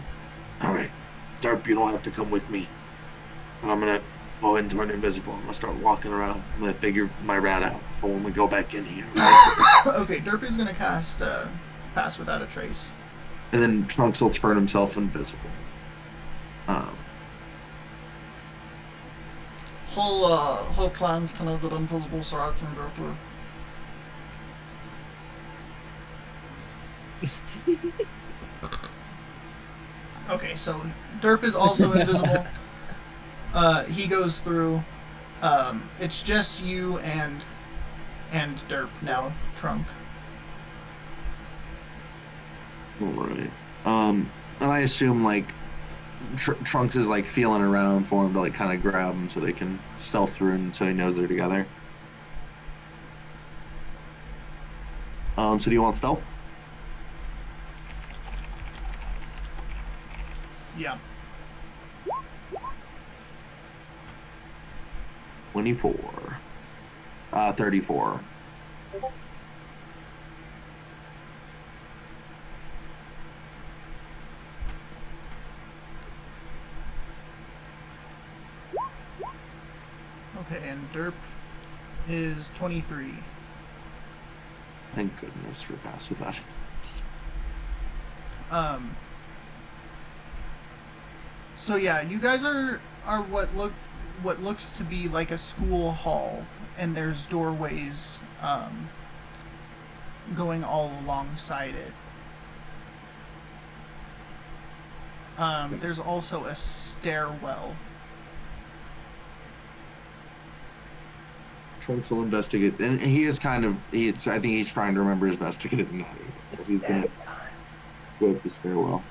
Alright, Darp, you don't have to come with me. I'm gonna go and turn invisible. I'm gonna start walking around. I'm gonna figure my rat out for when we go back in here. Right? Okay, Derp is gonna cast Pass Without a Trace. And then Trunks will turn himself invisible. Whole clan's kind of that invisible so I can go through. Okay, so Derp is also invisible. He goes through. It's just you and Derp now, Trunk. Alright. And I assume like Trunks is like feeling around for him to like kind of grab him so they can stealth through and so he knows they're together. So do you want stealth? Yeah. 24. 34. Okay, and Derp is 23. Thank goodness for pass with that. So yeah, you guys are what looks to be like a school hall, and there's doorways going all alongside it. There's also a stairwell. Trunks will investigate, and he is kind of. I think he's trying to remember his best to get it in. So he's gonna go up the stairwell.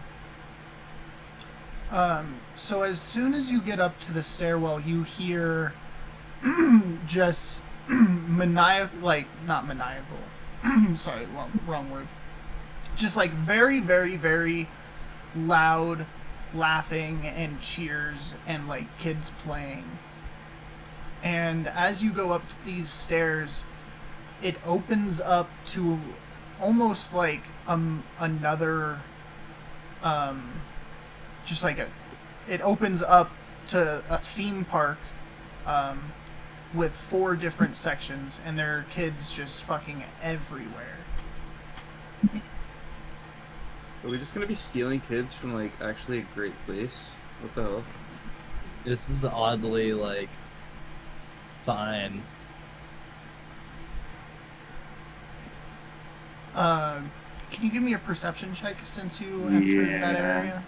So as soon as you get up to the stairwell, you hear just not maniacal. Sorry, wrong word. Just like very, very, very loud laughing and cheers and like kids playing. And as you go up these stairs, it opens up to almost like another just like it opens up to a theme park with 4 different sections, and there are kids just fucking everywhere. Are we just gonna be stealing kids from like actually a great place? What the hell? This is oddly like fine. Can you give me a perception check since you entered that Yeah. area?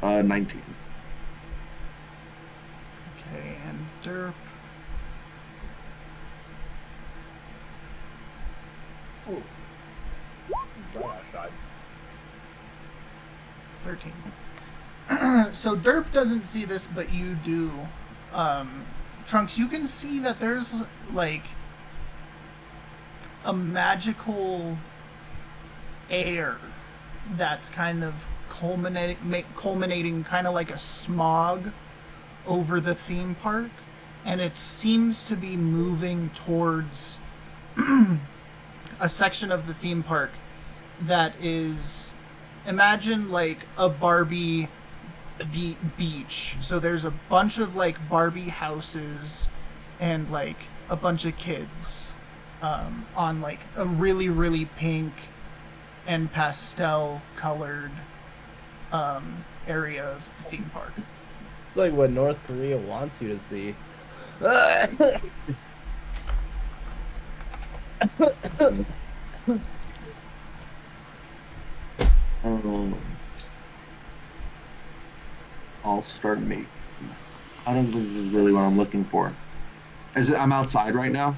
Uh, 19. Okay, and Derp. Gosh, I 13. So Derp doesn't see this, but you do. Trunks, you can see that there's like a magical air that's kind of culminating kind of like a smog over the theme park, and it seems to be moving towards a section of the theme park that is, imagine like a Barbie beach. So there's a bunch of like Barbie houses and like a bunch of kids on like a really, really pink and pastel colored area of the theme park. It's like what North Korea wants you to see. I'll start making. I don't think this is really what I'm looking for. Is it? I'm outside right now.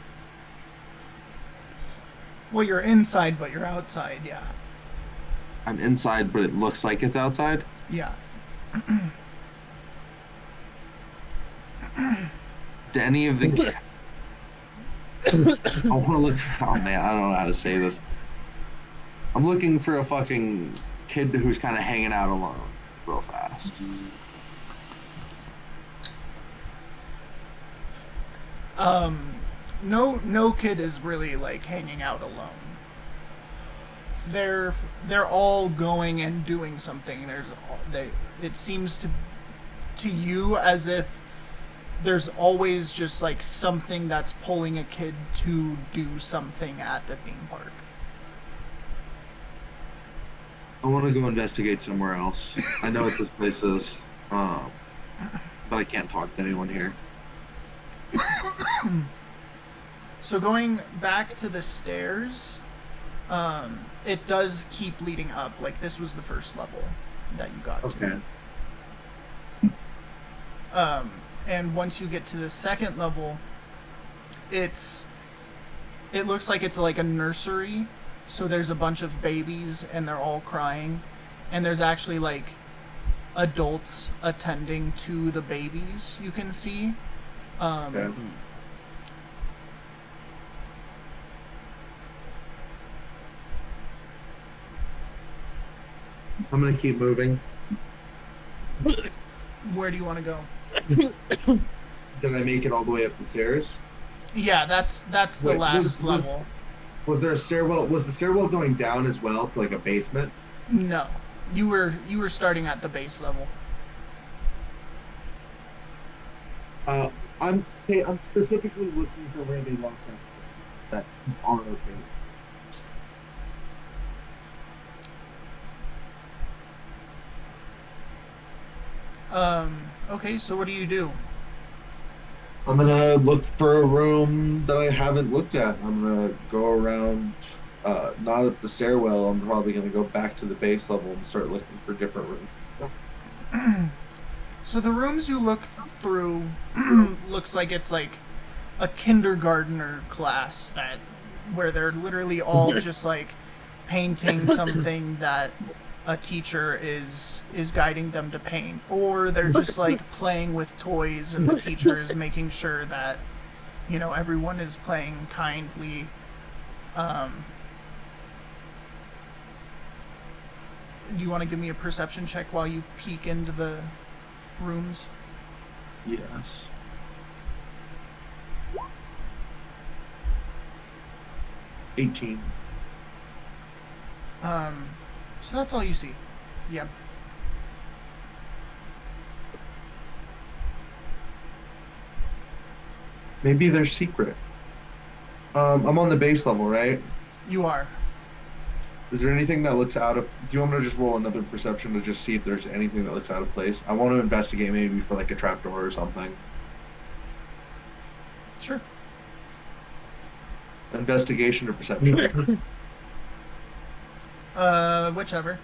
Well, you're inside, but you're outside, yeah. I'm inside, but it looks like it's outside. Yeah. Do any of the? I want to look. Oh man, I don't know how to say this. I'm looking for a fucking kid who's kind of hanging out alone, real fast. No kid is really like hanging out alone. They're all going and doing something. It seems to you as if there's always just like something that's pulling a kid to do something at the theme park. I want to go investigate somewhere else. I know what this place is, but I can't talk to anyone here. So going back to the stairs, it does keep leading up. Like this was the first level that you got Okay. to. And once you get to the second level, it looks like it's like a nursery. So there's a bunch of babies and they're all crying, and there's actually like adults attending to the babies. You can see. Okay. I'm gonna keep moving. Where do you want to go? Did I make it all the way up the stairs? Yeah, that's the Wait, last level. Was there a stairwell? Was the stairwell going down as well to like a basement? No, you were starting at the base level. I'm specifically looking for where they locked up that are okay. Okay, so what do you do? I'm gonna look for a room that I haven't looked at. I'm gonna go around, not up the stairwell. I'm probably gonna go back to the base level and start looking for different rooms. So the rooms you look through looks like it's like a kindergartner class where they're literally all just like painting something that a teacher is guiding them to paint, or they're just like playing with toys and the teacher is making sure that everyone is playing kindly. Do you want to give me a perception check while you peek into the rooms? Yes. 18. So that's all you see. Yep. Maybe they're secret. I'm on the base level, right? You are. Is there anything that looks out of? Do you want me to just roll another perception to just see if there's anything that looks out of place? I want to investigate maybe for like a trapdoor or something. Sure. Investigation or perception? Whichever.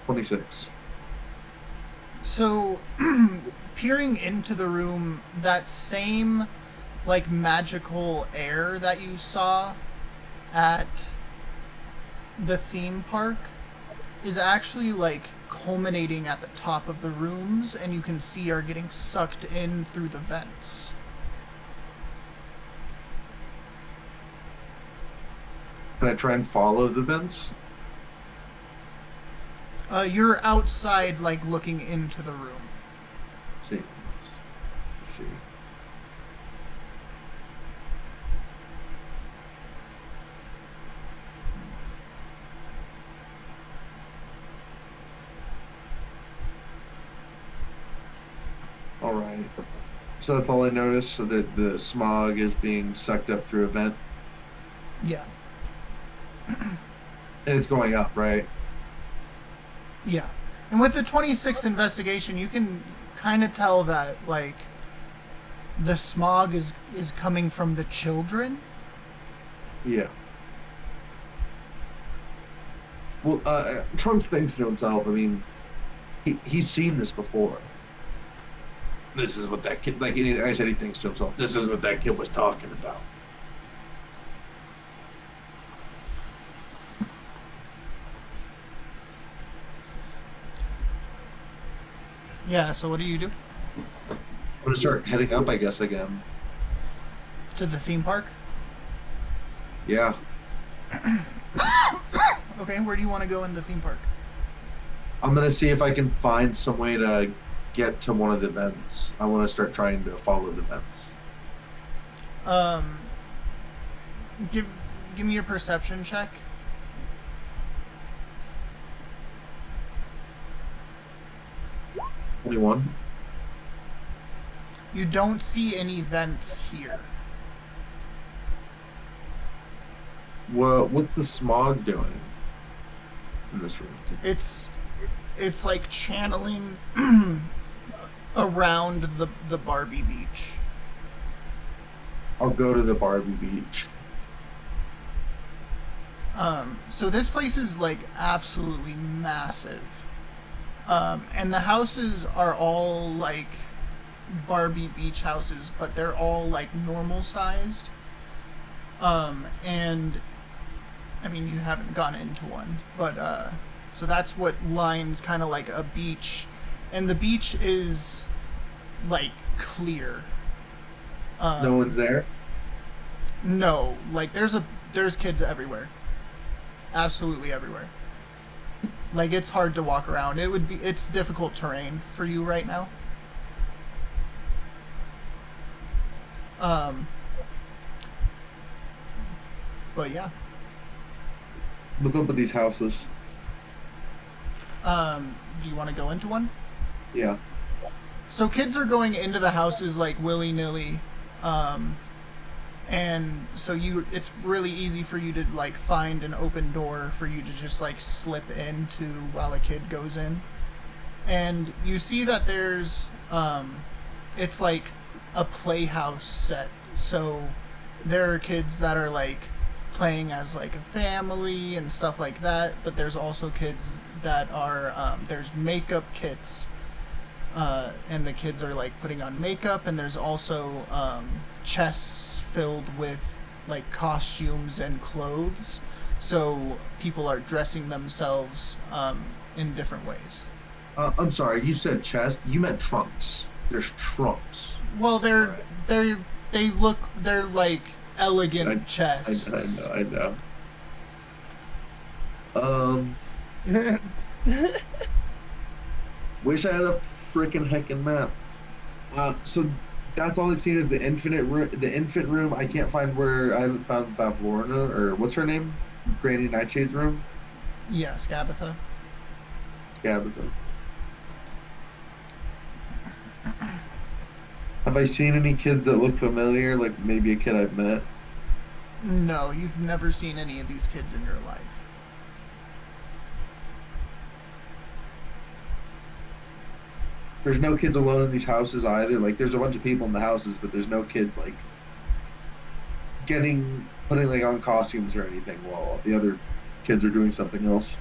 26. So, peering into the room, that same, like, magical air that you saw at the theme park is actually, like, culminating at the top of the rooms, and you can see are getting sucked in through the vents. Can I try and follow the vents? You're outside, like, looking into the room. See. Let's see. All right. So that's all I noticed. So that the smog is being sucked up through a vent, Yeah. and it's going up, right? Yeah. And with the 26 investigation, you can kind of tell that, like, the smog is coming from the children. Yeah. Well, Trunks thinks to himself. I mean, he's seen this before. This is what that kid, like I said, he thinks to himself, this is what that kid was talking about. Yeah, so what do you do? I'm gonna start heading up, I guess, again. To the theme park? Yeah. Okay, where do you want to go in the theme park? I'm gonna see if I can find some way to get to one of the vents. I want to start trying to follow the vents. Give me a perception check. 21. You don't see any vents here. What's the smog doing in this room? It's like channeling around the Barbie beach. I'll go to the Barbie beach. So this place is like absolutely massive. And the houses are all like Barbie beach houses, but they're all like normal sized. And I mean, you haven't gone into one, but so that's what lines kind of like a beach, and the beach is like clear. No one's there? No, like there's kids everywhere. Absolutely everywhere. Like it's hard to walk around. It's difficult terrain for you right now. But yeah. What's up with these houses? Do you want to go into one? Yeah. So kids are going into the houses like willy-nilly. And so it's really easy for you to like find an open door for you to just like slip into while a kid goes in. And you see that there's it's like a playhouse set. So there are kids that are like playing as like a family and stuff like that, but there's also kids that are there's makeup kits, and the kids are like putting on makeup, and there's also chests filled with like costumes and clothes, so people are dressing themselves in different ways. I'm sorry, you said chest. You meant trunks. There's trunks. Well, they're like elegant chests. I know. Wish I had a freaking heckin' map. So That's all I've seen is the the infant room. I can't find where I haven't found Bavlorna or what's her name, Granny Nightshade's room. Yeah, Scabatha. Gabitha. Have I seen any kids that look familiar? Like maybe a kid I've met. No, you've never seen any of these kids in your life. There's no kids alone in these houses either. Like there's a bunch of people in the houses, but there's no kid like putting like on costumes or anything while the other kids are doing something else.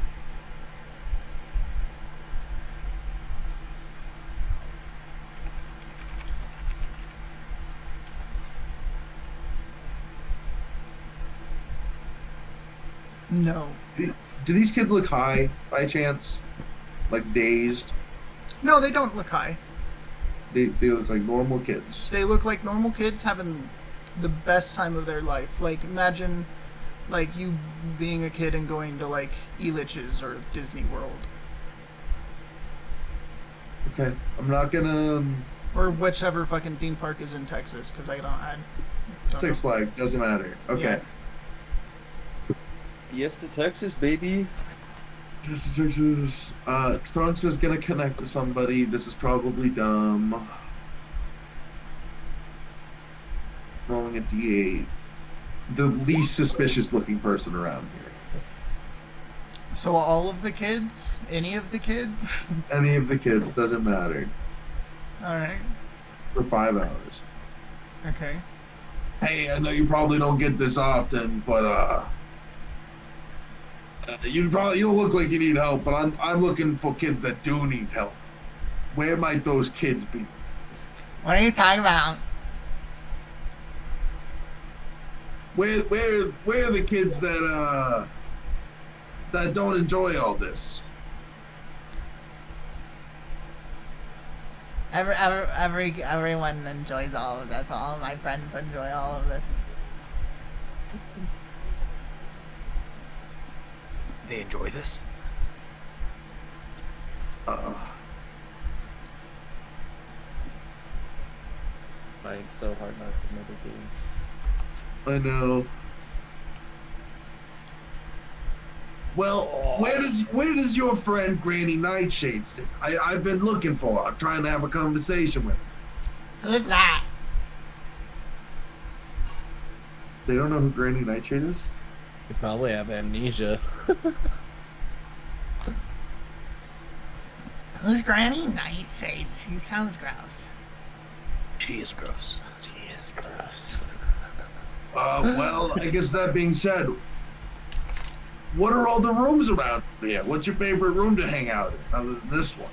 No. Do these kids look high by chance? Like dazed? No, they don't look high. They look like normal kids. They look like normal kids having the best time of their life. Like, imagine, like, you being a kid and going to, like, Elitch's or Disney World. Okay, I'm not gonna. Or whichever fucking theme park is in Texas, because I don't Six know. Flags doesn't matter. Okay. Yeah. Yes to Texas, baby. Just Texas. Trunks is gonna connect to somebody. This is probably dumb. Rolling a D8. The least suspicious looking person around here. So all of the kids? Any of the kids? Any of the kids, doesn't matter. Alright. For 5 hours. Okay. Hey, I know you probably don't get this often, but you don't look like you need help, but I'm looking for kids that do need help. Where might those kids be? What are you talking about? Where are the kids that don't enjoy all this? Everyone enjoys all of this. All of my friends enjoy all of this. They enjoy this. Trying so hard not to mitigate. I know. Well, where does your friend Granny Nightshade stay? I've been looking for her. I'm trying to have a conversation with her. Who's that? They don't know who Granny Nightshade is? You probably have amnesia. Who's Granny Nightshade? She sounds gross. She is gross. She is gross. Well, I guess that being said, what are all the rooms around here? What's your favorite room to hang out in, other than this one?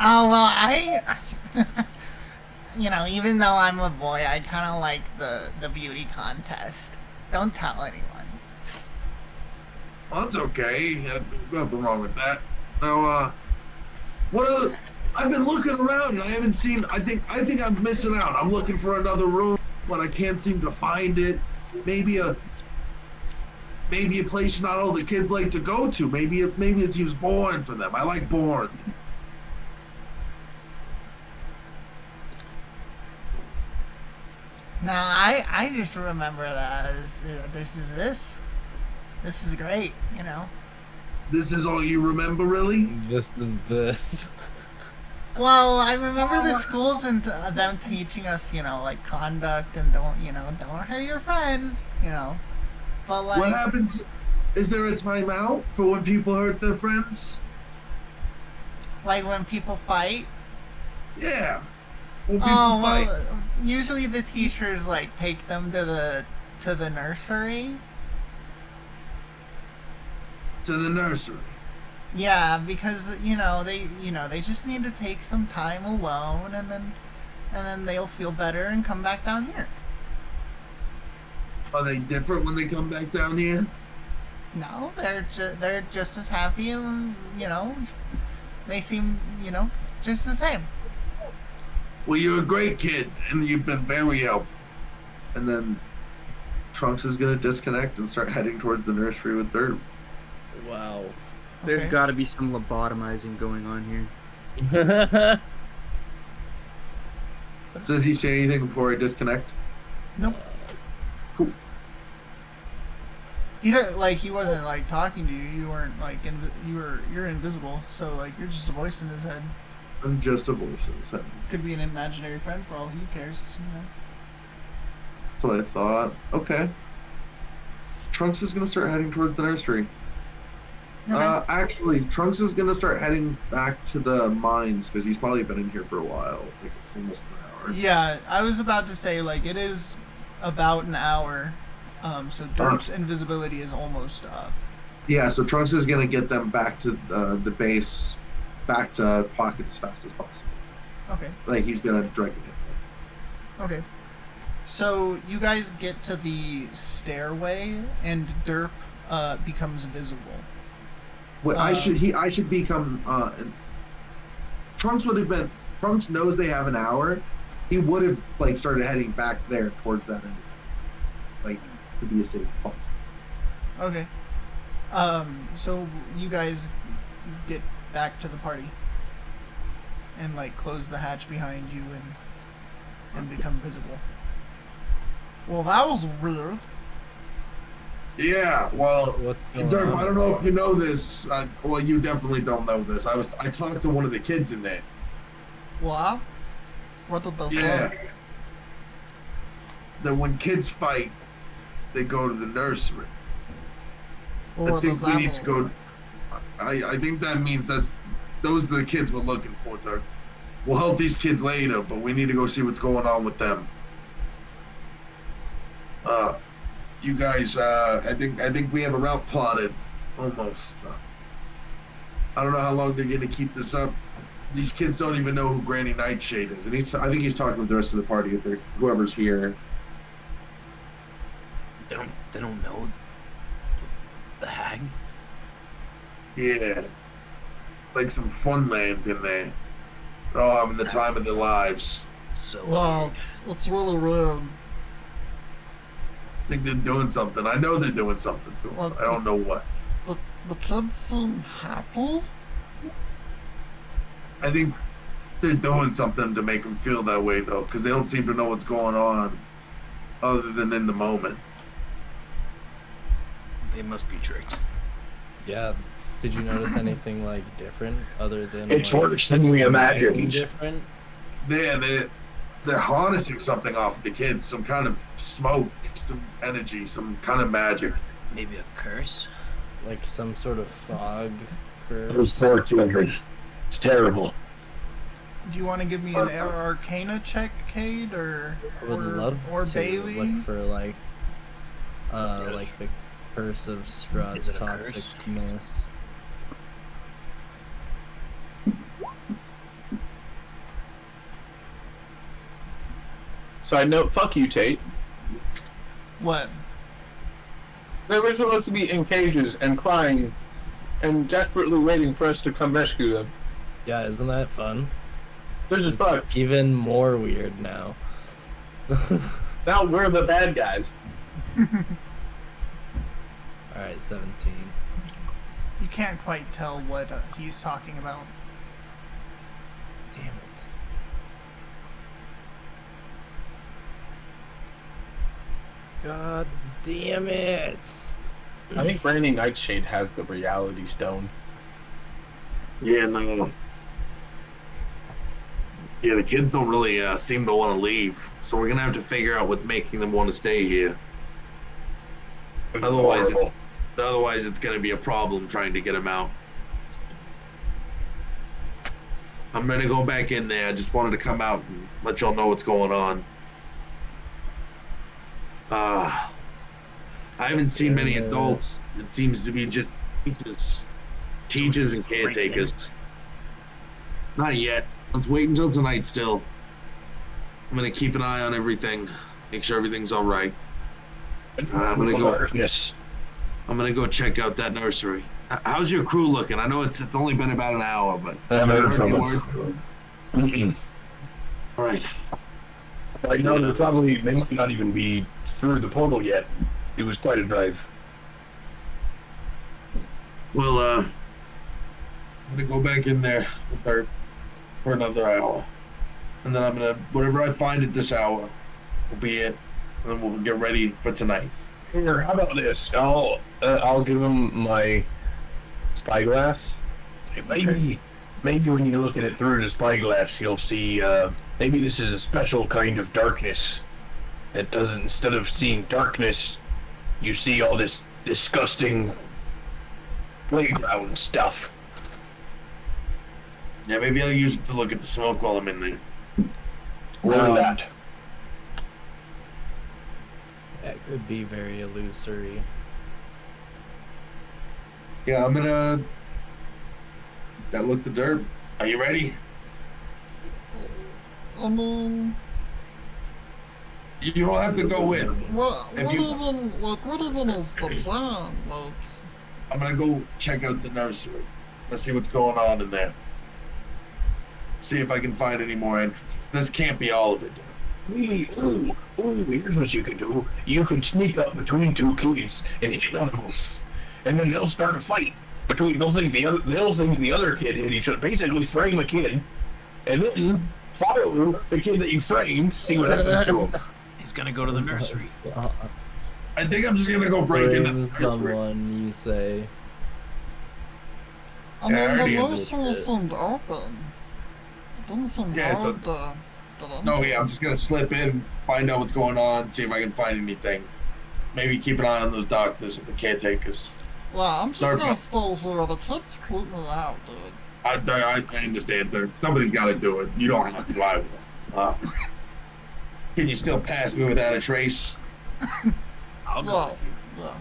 Oh, well, even though I'm a boy, I kind of like the beauty contest. Don't tell anyone. Well, that's okay. Nothing wrong with that. Now, I've been looking around and I haven't seen. I think I'm missing out. I'm looking for another room, but I can't seem to find it. Maybe a place not all the kids like to go to. Maybe it seems boring for them. I like boring. No, I just remember that this is great, This is all you remember, really? This is this. Well, I remember the schools and them teaching us, like conduct and don't hurt your friends, But like, What happens? Is there a timeout for when people hurt their friends? like when people fight. Yeah. When people Oh fight. well, usually the teachers like take them to the nursery. To the nursery. Yeah, because they just need to take some time alone, and then they'll feel better and come back down here. Are they different when they come back down here? No, they're just as happy, and they seem just the same. Well, you're a great kid, and you've been very helpful. And then Trunks is gonna disconnect and start heading towards the nursery with Derp. Wow. There's Okay. got to be some lobotomizing going on here. Does he say anything before I disconnect? Nope. Cool. He didn't like. He wasn't like talking to you. You weren't like. You're invisible. So like you're just a voice in his head. I'm just a voice in his head. Could be an imaginary friend for all he cares. You know. That's what I thought. Okay. Trunks is gonna start heading towards the nursery. Okay. Actually, Trunks is gonna start heading back to the mines because he's probably been in here for a while. Like it's almost an hour. Yeah, I was about to say like it is about an hour. So Derp's invisibility is almost up. Yeah, so Trunks is gonna get them back to the base, back to Pocket as fast as possible. Okay. Like he's gonna drag it. Okay. So you guys get to the stairway, and Derp becomes visible. What I should become. Trunks would have been. Trunks knows they have an hour. He would have like started heading back there towards that end, like to be a safe spot. Okay. So you guys get back to the party, and like close the hatch behind you, and become visible. Well, that was weird. Yeah, well, What's going Derp, on? I don't know if you know this. Well, you definitely don't know this. I talked to one of the kids in there. What? What did they Yeah. say? That when kids fight, they go to the nursery. I What think does we that need to mean? go. I think that means those are the kids we're looking for, Derp. We'll help these kids later, but we need to go see what's going on with them. You guys, I think we have a route plotted, almost. I don't know how long they're gonna keep this up. These kids don't even know who Granny Nightshade is, and I think he's talking with the rest of the party, if whoever's here. They don't know the hag. Yeah, like some fun land in there. They're all having the time of their lives. So Yeah, it's really weird. I think they're doing something. I know they're doing something to them. I don't know what. The kids seem happy. I think they're doing something to make them feel that way, though, because they don't seem to know what's going on, other than in the moment. they must be tricked. Yeah. Did you notice anything like different other than? It's like, worse than we imagined. Different. They're harnessing something off of the kids, some kind of smoke, some energy, some kind of magic. Maybe a curse. Like some sort of fog Those curse. poor children. It's terrible. Do you want to give me an Arcana check, Cade, or I would love or to Bailey? look for like the curse of Strahd's Is it a curse? toxicness. Side note, fuck you, Tate. What? They were supposed to be in cages and crying and desperately waiting for us to come rescue them. Yeah, isn't that fun? This is It's fun. even more weird now. Now we're the bad guys. Alright, 17. You can't quite tell what he's talking about. Damn it. God damn it! I think Granny Nightshade has the reality stone. Yeah, no. Yeah, the kids don't really seem to want to leave, so we're gonna have to figure out what's making them want to stay here. Otherwise, it's gonna be a problem trying to get them out. I'm gonna go back in there. I just wanted to come out and let y'all know what's going on. I haven't seen many adults. It seems to be just teachers and caretakers. Not yet. Let's wait until tonight still. I'm gonna keep an eye on everything, make sure everything's all right. I'm gonna go check out that nursery. How's your crew looking? I know it's only been about an hour, but I haven't heard from any them. word? All right. Like, no, they might not even be through the portal yet. It was quite a drive. Well, I'm gonna go back in there with her for another hour. and then I'm gonna whatever I find at this hour will be it, and then we'll get ready for tonight. Here, how about this? I'll give him my spyglass. Maybe when you look at it through the spyglass, you'll see. Maybe this is a special kind of darkness that doesn't. Instead of seeing darkness, you see all this disgusting playground stuff. Yeah, maybe I'll use it to look at the smoke while I'm in there. Or that. That could be very illusory. Yeah, I'm gonna. That look the derp. Are you ready? I mean, You don't have to go in. what If you- what even is the plan? Like, I'm gonna go check out the nursery. Let's see what's going on in there. See if I can find any more entrances. This can't be all of it. Here's what you can do. You can sneak up between two kids and hit one of them, and then they'll start a fight between. They'll think the other kid hit each other. Basically, frame a kid, and then follow the kid that you framed. See what happens to him. He's gonna go to the nursery. I think I'm just gonna go break into the Frame nursery. someone, you say. I Yeah, I mean, the already nursery understood. seemed open. It didn't seem Yeah, so- hard to get into. No, yeah, I'm just gonna slip in, find out what's going on, see if I can find anything. Maybe keep an eye on those doctors and the caretakers. Yeah, I'm just Sorry, gonna bro. stay here. The kids creep me out, dude. I understand, sir. Somebody's got to do it. You don't have to lie. Can you still pass me without a trace? I'll go Yeah, with you. yeah.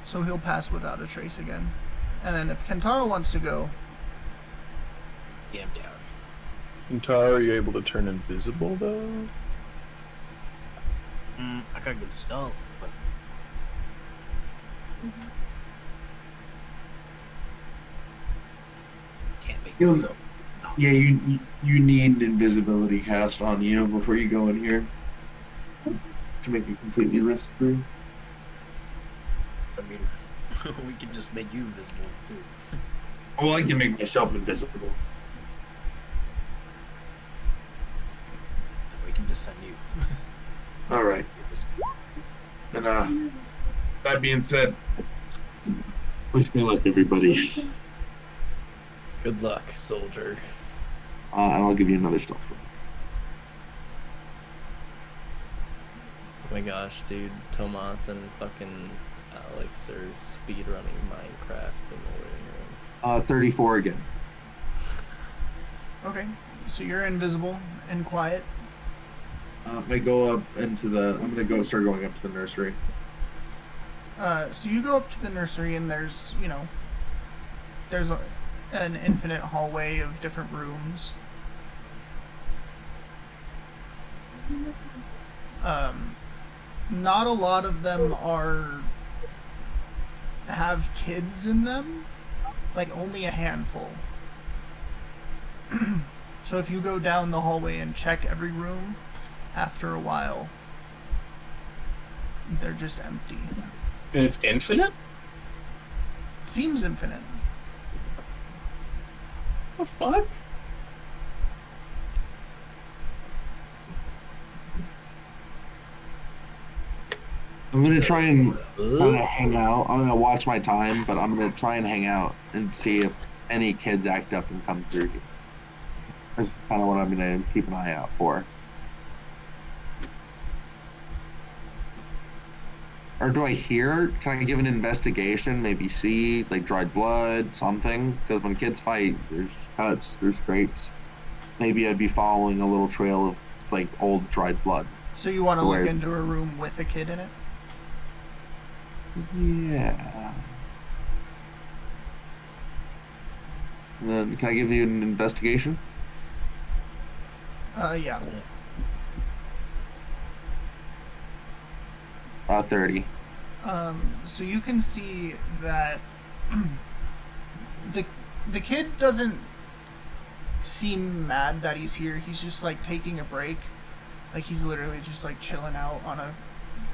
So he'll pass without a trace again. And then if Kentaro wants to go, Yeah, I'm down. Kentaro, are you able to turn invisible though? I got good stealth, but can't make You'll- myself. Yeah, you need invisibility cast on you before you go in here to make it completely risk free. I mean, we can just make you invisible too. I like to make myself invisible. We can just send you. All right. And that being said, wish me luck, everybody. Good luck, soldier. And I'll give you another stealth roll. Oh my gosh, dude. Tomas and fucking Alex are speedrunning Minecraft in the living room. 34 again. okay. So you're invisible and quiet. I go up into the. I'm gonna start going up to the nursery. So you go up to the nursery and there's, there's an infinite hallway of different rooms. Not a lot of them have kids in them, like only a handful. So if you go down the hallway and check every room, after a while, they're just empty. And it's infinite? It seems infinite. What the fuck? I'm gonna try and hang out. I'm gonna watch my time, but I'm gonna try and hang out and see if any kids act up and come through here. That's kind of what I'm gonna keep an eye out for. Or do I hear? Can I give an investigation? Maybe see, like dried blood, something? Because when kids fight, there's cuts, there's scrapes. Maybe I'd be following a little trail of like old dried blood. So you want to look Where- into a room with a kid in it? Yeah. And then, can I give you an investigation? Yeah. 30. So you can see that the kid doesn't seem mad that he's here. He's just like taking a break. Like he's literally just like chilling out on a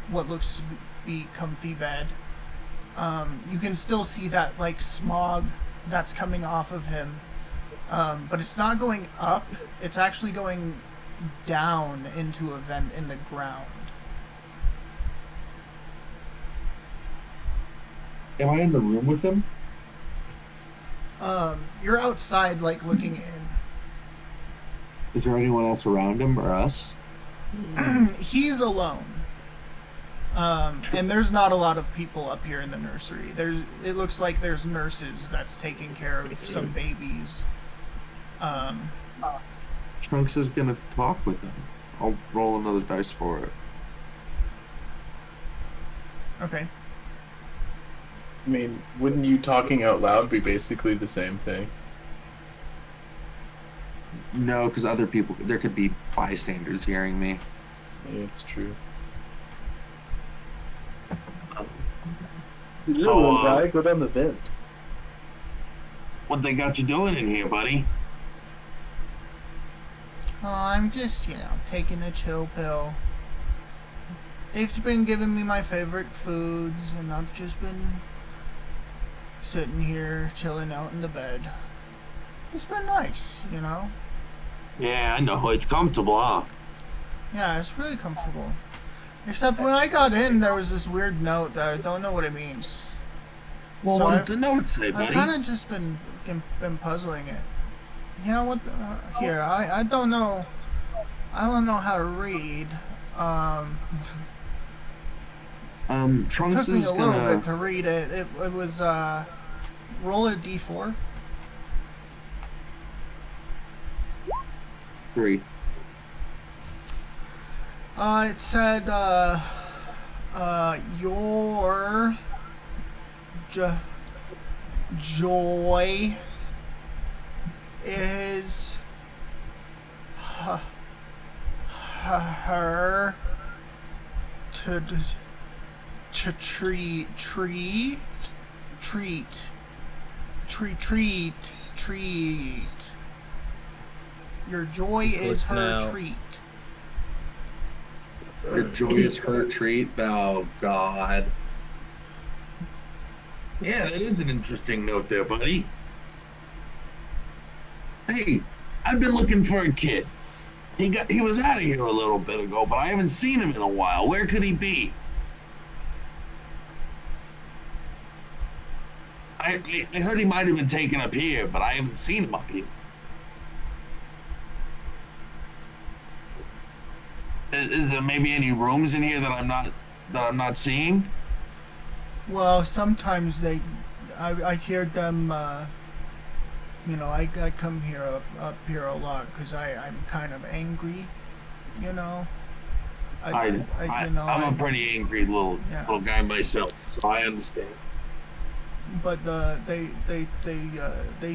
what looks to be comfy bed. You can still see that like smog that's coming off of him But it's not going up. It's actually going down into a vent in the ground. Am I in the room with him? You're outside, like, looking in. Is there anyone else around him or us? He's alone. And there's not a lot of people up here in the nursery. It looks like there's nurses that's taking care of some babies. Trunks is gonna talk with him. I'll roll another dice for it. Okay. I mean, wouldn't you talking out loud be basically the same thing? No, because other people, there could be bystanders hearing me. Yeah, it's true. So, guy, go down the vent. What they got you doing in here, buddy? Oh, I'm just, taking a chill pill. They've been giving me my favorite foods, and I've just been sitting here, chilling out in the bed. It's been nice, Yeah, I know. It's comfortable, huh? Yeah, it's really comfortable. Except when I got in, there was this weird note that I don't know what it means. Well, So what I've- does the note say, buddy? I've kind of just been puzzling it. You know what? Here, I don't know. I don't know how to read. Trunks Took me is a little gonna... bit to read it. It was roll a d4. 3. It said your joy is her to treat. Your joy Just is her listen out. treat. Your joy is her treat. Oh, God. Yeah, that is an interesting note there, buddy. Hey, I've been looking for a kid. He was out of here a little bit ago, but I haven't seen him in a while. Where could he be? I heard he might have been taken up here, but I haven't seen him up here. Is there maybe any rooms in here that I'm not seeing? Well, sometimes I hear them. I come here up here a lot because I'm kind of angry. I'm a pretty angry little guy myself, so I understand. But they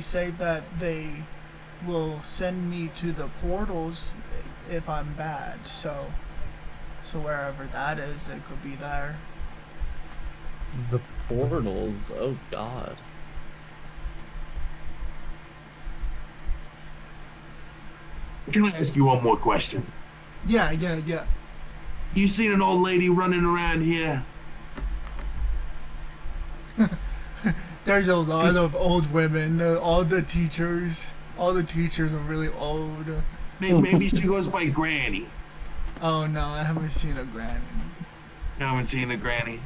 say that they will send me to the portals if I'm bad. So wherever that is, it could be there. The portals. Oh God. Can I ask you one more question? Yeah. You seen an old lady running around here? There's a lot of old women. All the teachers are really old. Maybe she goes by Granny. Oh no, I haven't seen a granny. You haven't seen a Granny?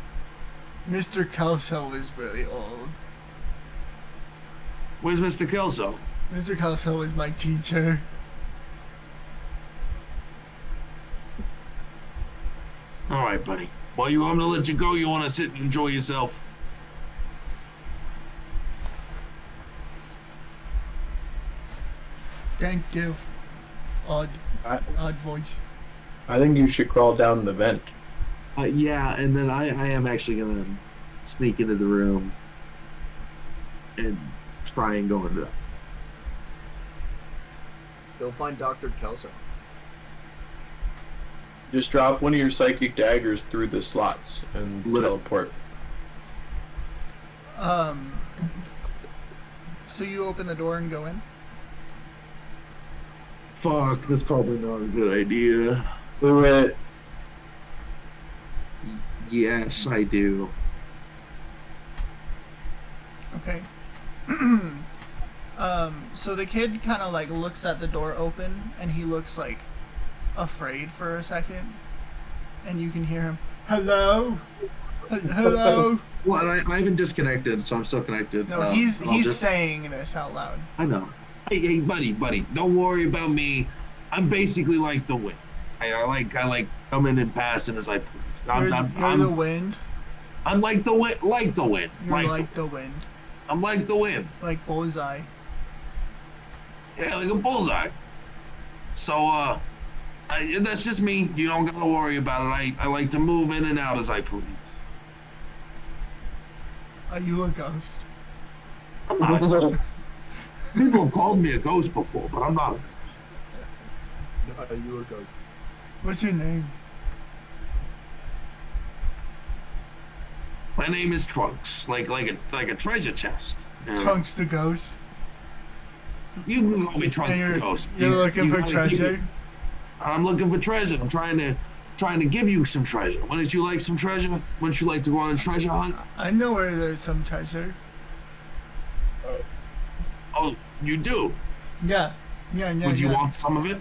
Mr. Kelso is really old. Where's Mr. Kelso? Mr. Kelso is my teacher. All right, buddy. Well, I'm gonna let you go. You want to sit and enjoy yourself? Thank you. Odd voice. I think you should crawl down the vent. Yeah, and then I am actually gonna sneak into the room and try and go into that. Go find Dr. Kelso. Just drop one of your psychic daggers through the slots and teleport. So you open the door and go in? Fuck, that's probably not a good idea. Do it. Yes, I do. Okay. So the kid kind of like looks at the door open, and he looks like afraid for a second, and you can hear him, "Hello, hello." Well, and I haven't disconnected, so I'm still connected. No, I'll he's just- saying this out loud. I know. Hey, buddy, don't worry about me. I'm basically like the wind. I like coming and passing as I please. You're the wind. I'm like the wind, like the wind. You're like the wind, I'm like the wind. like bullseye. Yeah, like a bullseye. So, that's just me. You don't gotta worry about it. I like to move in and out as I please. Are you a ghost? I'm not. People have called me a ghost before, but I'm not. Are you a ghost? What's your name? My name is Trunks, like a treasure chest. Yeah. Trunks the ghost. You can call me Trunks And the Ghost. You're looking for gotta keep treasure. it- I'm looking for treasure. I'm trying to give you some treasure. Wouldn't you like some treasure? Wouldn't you like to go on a treasure hunt? I know where there's some treasure. Oh, you do? Yeah. Would you want some of it?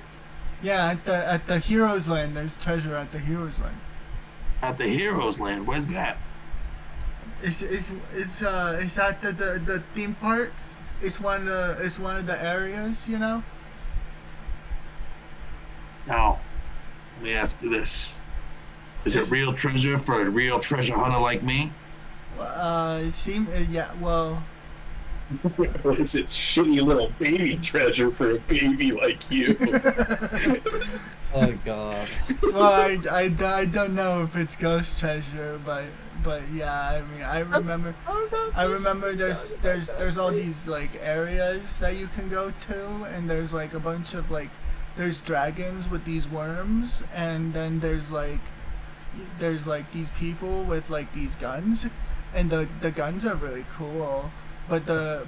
Yeah, at the Heroes Land, there's treasure at the Heroes Land. At the Heroes Land, where's that? It's at the theme park. It's one of the areas, you know. Now, let me ask you this. Is it real treasure for a real treasure hunter like me? Yeah. Well, Or is it shitty little baby treasure for a baby like you? Oh god. well, I don't know if it's ghost treasure, but yeah. I mean, I remember there's all these like areas that you can go to, and there's like a bunch of like there's dragons with these worms, and then there's like these people with like these guns, and the guns are really cool. But the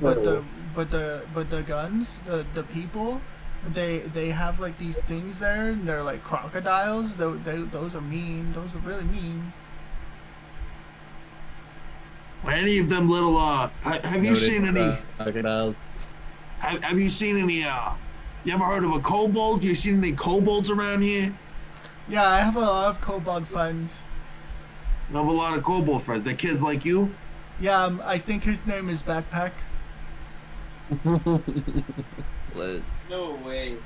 guns, the people, they have like these things there, and they're like crocodiles. Those are mean. Those are really mean. Were any of them little have you seen any crocodiles? have you seen any you ever heard of a kobold? You seen any kobolds around here? Yeah, I have a lot of kobold friends. I have a lot of kobold friends. They're kids like you? Yeah, I think his name is Backpack. Lit. No way.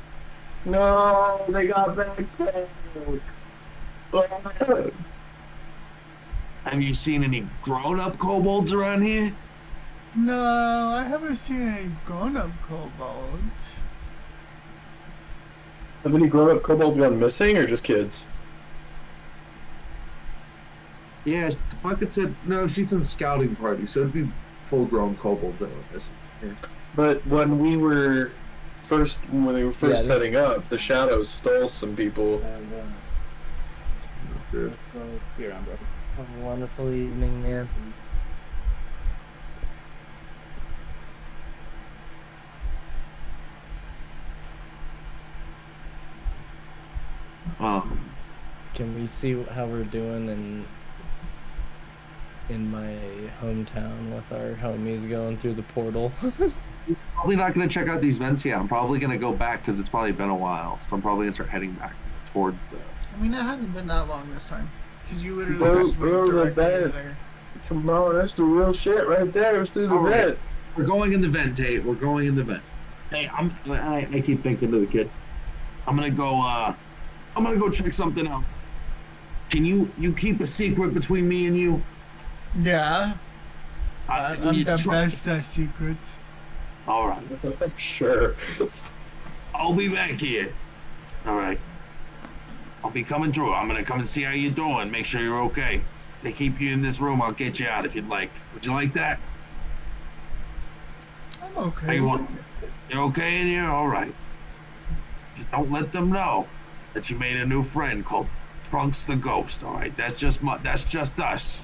No, they got back. Have you seen any grown-up kobolds around here? No, I haven't seen any grown-up kobolds. Have any grown-up kobolds gone missing, or just kids? Yeah, Bucket said no. She's in the scouting party, so it'd be full-grown kobolds that were missing. Yeah. But when they were first setting up, the shadows stole some people. Sure. See you around, bro. Have a wonderful evening, man. Can we see how we're doing in my hometown with our homies going through the portal? Probably not going to check out these vents yet. I'm probably going to go back because it's probably been a while. So I'm probably going to start heading back towards the... I mean, it hasn't been that long this time, because you literally Bro, just went bro, directly that- there. Come on, that's the real shit right there. Let's do the All right. vent. We're going in the vent, Tate. We're going in the vent. Hey, I keep thinking to the kid. I'm going to go check something out. Can you keep a secret between me and you? Yeah, I'm You the try- best at secrets. All right. Sure. I'll be back here. All right. I'll be coming through. I'm going to come and see how you're doing. Make sure you're okay. They keep you in this room. I'll get you out if you'd like. Would you like that? I'm How okay. you want? You're okay in here? All right. Just don't let them know that you made a new friend called Trunks the Ghost. All right. That's just us.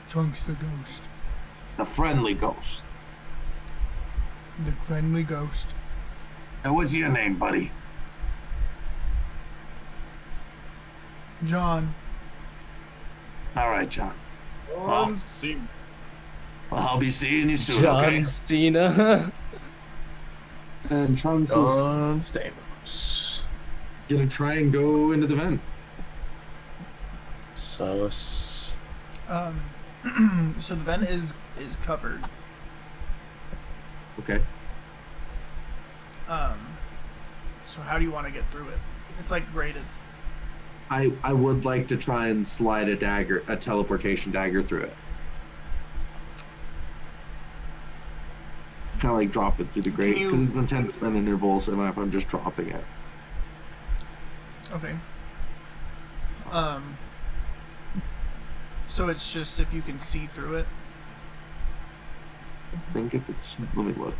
Trunks the ghost, The friendly ghost. the friendly ghost. And what's your name, buddy? John. All right, John. See. I'll be seeing you soon, John okay? Cena. And Trunks is John Stamos. gonna try and go into the vent. Sus. So the vent is covered. Okay. So how do you want to get through it? It's like graded. I would like to try and slide a teleportation dagger through it. Kind of like drop it through the grate because it's in 10 intervals, and if I'm just dropping it. Okay. So it's just if you can see through it. I think if it's, let me look.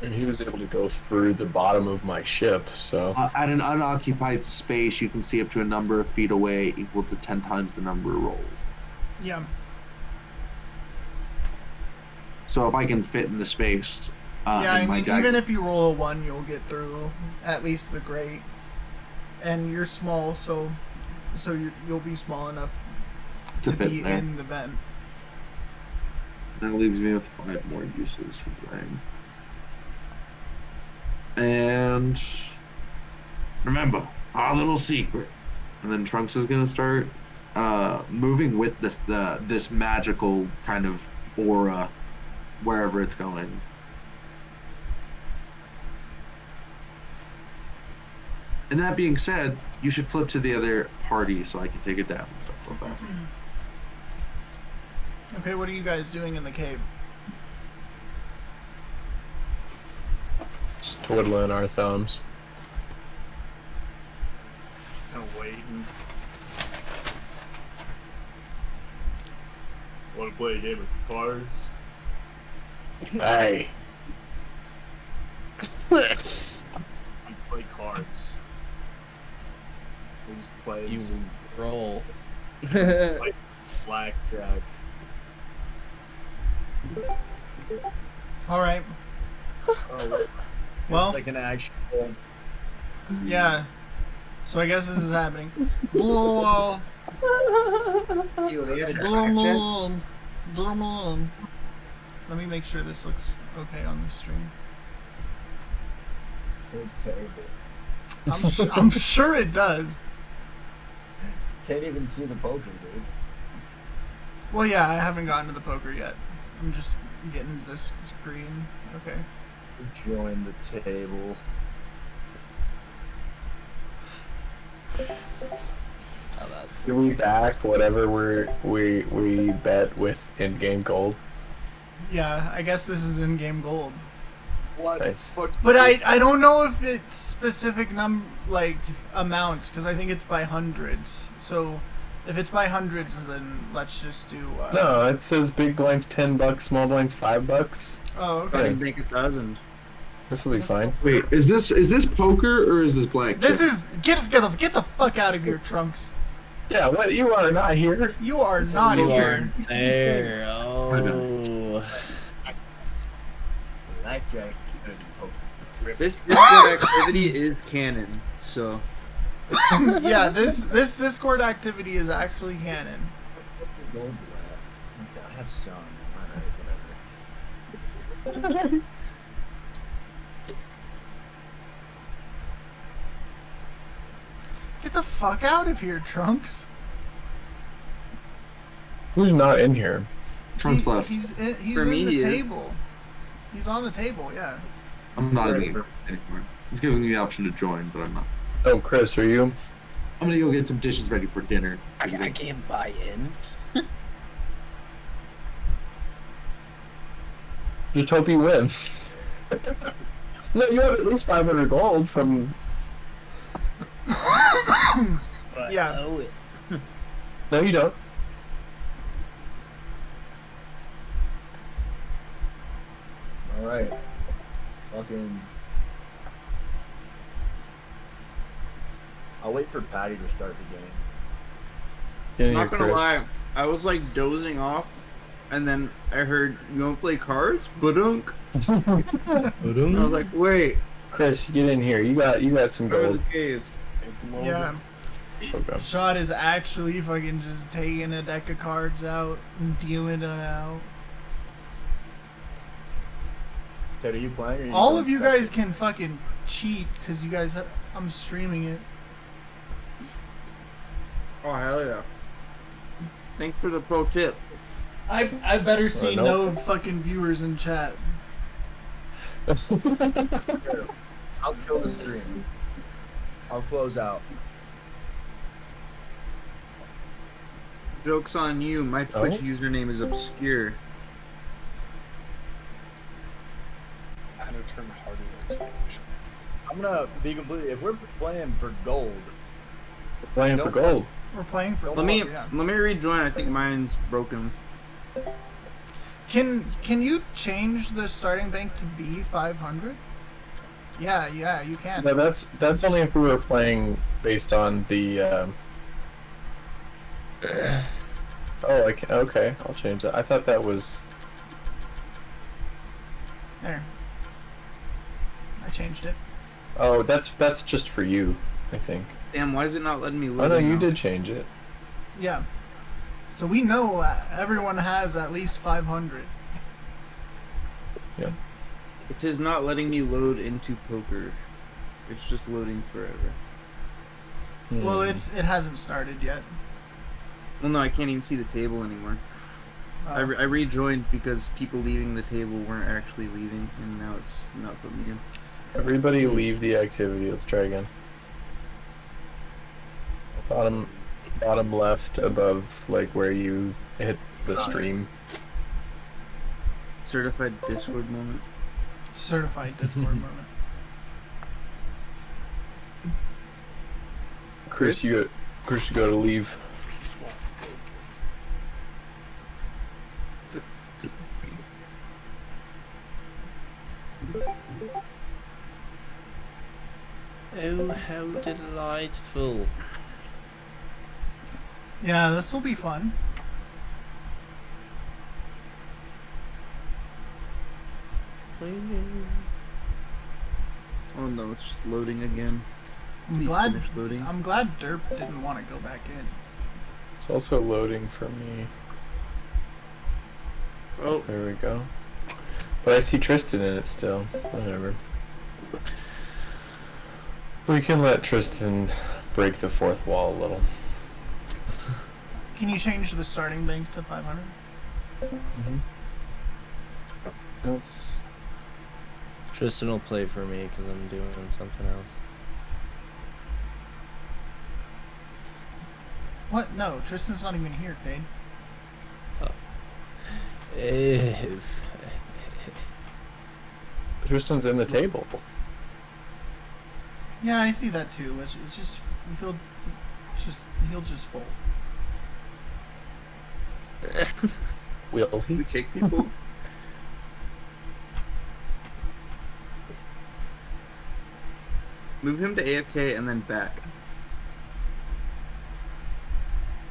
And he was able to go through the bottom of my ship, so. At an unoccupied space, you can see up to a number of feet away equal to 10 times the number rolled. Yeah. So if I can fit in the space, Yeah, I in my mean, dagger, even if you roll a 1, you'll get through at least the grate. And you're small, so you'll be small enough to fit be there. in the vent. That leaves me with 5 more uses for playing. And remember our little secret. And then Trunks is gonna start moving with this magical kind of aura wherever it's going. And that being said, you should flip to the other party so I can take it down and stuff real fast. Okay, what are you guys doing in the cave? Just twiddling our thumbs. Kind of waiting. Want to play a game of cards? Hey. We play cards. We just play You some roll. play blackjack. All right. Oh, Well, it's like an action. yeah. So I guess this is happening. Let me make sure this looks okay on the stream. It's terrible. I'm sure it does. Can't even see the poker, dude. Well, yeah, I haven't gotten to the poker yet. I'm just getting to this screen. Okay. Join the table. Oh, that's Do we back whatever we bet with in-game gold? Yeah, I guess this is in-game gold. What? Nice. Fuck. But I don't know if it's specific amounts, because I think it's by hundreds. So if it's by hundreds, then let's just do. No, it says big blinds $10, small blinds $5. Oh, okay. Hey, Make 1,000. this will be fine. Wait, is this poker or is this blackjack? This is get the fuck out of here, Trunks. Yeah, what? You are not here. You are not you here. are there. Oh. Blackjack and poker. This Discord activity is canon, so Yeah, this Discord activity is actually canon. Gold black. Okay, I have some. Alright, whatever. Get the fuck out of here, Trunks. Who's not in here? Trunks left. He's For in me, the he is. table. He's on the table, yeah. I'm not in Where the is game anymore. It's giving me the option to join, but I'm not. Oh, Chris, are you? I'm gonna go get some dishes ready for dinner. I can't buy in. Just hope you win. No, you have at least 500 gold from. But Yeah. I owe it. No, you don't. Alright. Fucking. I'll wait for Patty to start the game. Yeah, not you're gonna Chris. lie, I was like dozing off, and then I heard, "You wanna play cards?" Badunk. I was like, "Wait, Chris, get in here. You got some where's gold. the cave?" It's loaded. Yeah. Okay. Shot is actually fucking just taking a deck of cards out and dealing it out. Ted, are you playing? Or are you All going of you back? guys can fucking cheat because you guys. I'm streaming it. Oh hell yeah! Thanks for the pro tip. I better see no. no fucking viewers in chat. I'll kill the stream. I'll close out. Joke's on you. My Twitch Oh? username is obscure. I had to turn harder than Spanish. I'm gonna be completely. If we're playing for gold, Playing for gold. We're playing for. Let Let me gold, yeah. rejoin. I think mine's broken. Can you change the starting bank to be 500? Yeah, you can. No, that's only if we were playing based on the. Oh, okay. I'll change that. I thought that was. There. I changed it. Oh, that's just for you, I think. Damn, why is it not letting me load? Oh no, it you now? did change it. Yeah. So we know everyone has at least 500. Yeah. It is not letting me load into poker. It's just loading forever. Well, Hmm. it hasn't started yet. Well, no, I can't even see the table anymore. I rejoined because people leaving the table weren't actually leaving, and now it's not putting me in. Everybody leave the activity. Let's try again. Bottom left above, like where you hit the stream. Certified Discord moment. Certified Discord moment. Chris, you go to leave. Oh, how delightful. Yeah, this will be fun. Oh no, it's just loading again. I'm Please glad. finish loading. I'm glad Derp didn't want to go back in. It's also loading for me. Oh, There we go. But I see Tristan in it still. Whatever. We can let Tristan break the fourth wall a little. Can you change the starting bank to 500? That's Tristan will play for me because I'm doing something else. What? No, Tristan's not even here, Cade. If Tristan's in the table. Yeah, I see that too. It's just he'll just fold. Will he? we kick people. Move him to AFK and then back.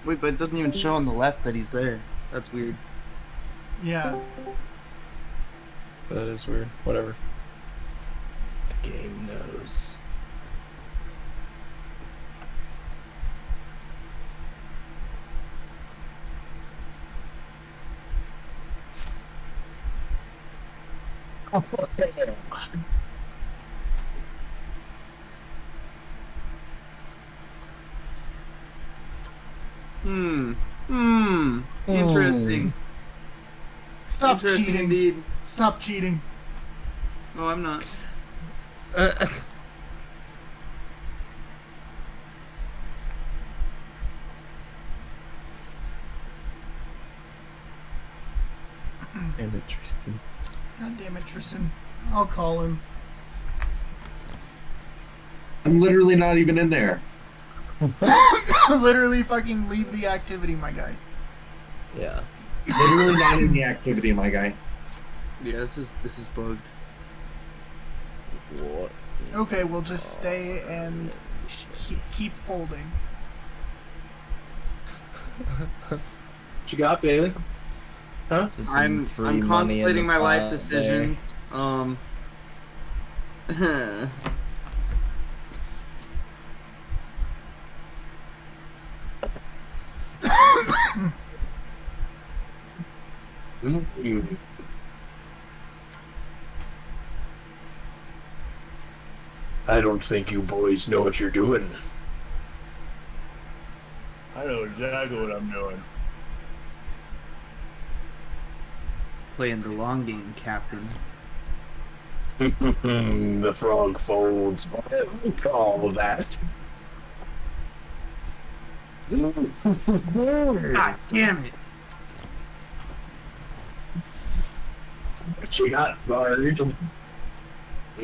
Wait, but it doesn't even show on the left that he's there. That's weird. Yeah. That is weird. Whatever. the game knows. Interesting. Stop Interesting cheating. indeed. Stop cheating. Oh, I'm not. Damn it, Tristan. God damn it, Tristan. I'll call him. I'm literally not even in there. Literally fucking leave the activity, my guy. Yeah. Literally not in the activity, my guy. Yeah, this is bugged. What? Okay, we'll just stay and keep folding. What you got, Bailey? Huh? Just some I'm free money in contemplating the my life pot decisions. Mm. I don't think you boys know what you're doing. I know exactly what I'm doing. Playing the long game, Captain. The frog folds. Whatever we call that. God damn it! What you got, Bard? I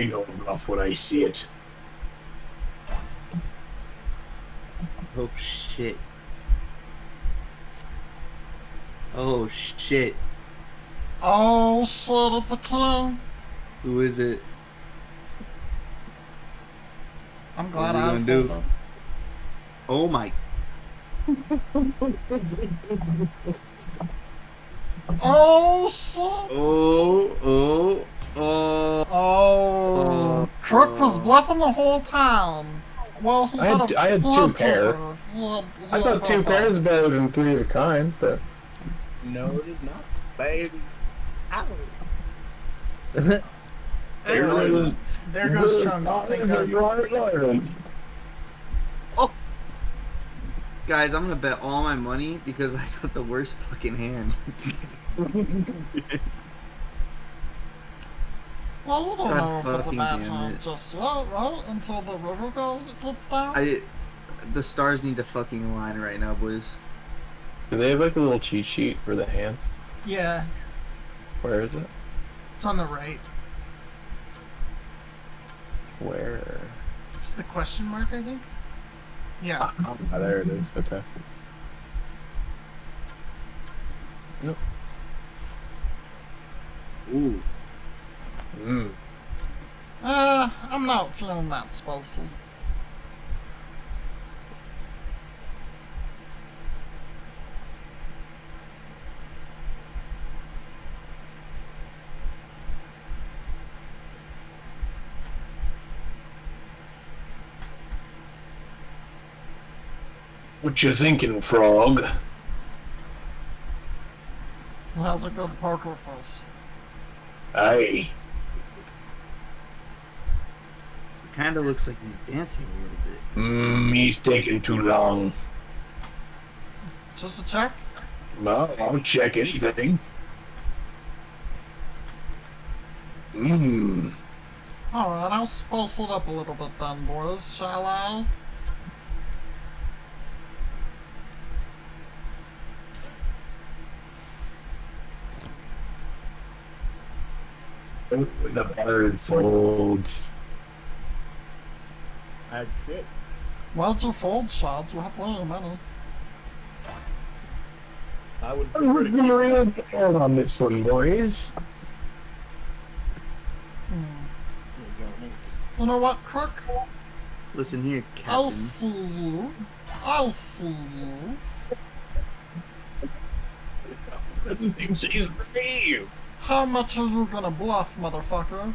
know enough when I see it. Oh shit. Oh shit. Oh shit, it's a king. Who is it? I'm glad What's he I gonna do? folded. Oh my. Oh shit. Oh. Oh. Crook was bluffing the whole time. Well, he I had, had- a, I had he two had pair. pair. He I had thought two both pairs is out. better than three of a kind, but No, it is not, baby. Ow. there goes There goes Trunks. Thank God. You are learning. Guys, I'm gonna bet all my money because I got the worst fucking hand. Well, you don't God know if it's a fucking bad damn hand it. just yet, right? Until the river gets down? The stars need to fucking align right now, boys. Do they have like a little cheat sheet for the hands? Yeah, Where is it? it's on the right. Where? It's the question mark, I think? Yeah. Ah, there it is. Okay. Nope. Ooh. I'm not feeling that spicy. What you thinking, frog? He has a good poker face. Aye. Kinda looks like he's dancing a little bit. He's taking too long. Just a check? Well, I'll check anything. Mmm. Alright, I'll spice it up a little bit then, boys, shall I? The bird folds. I had shit. Why'd you fold, Shad? You have plenty of money. I would We're prefer to gonna really down on this one, boys. You know what, Crook? Listen here, I'll Captain. see you. I'll see you. Everything seems brave. How much are you gonna bluff, motherfucker?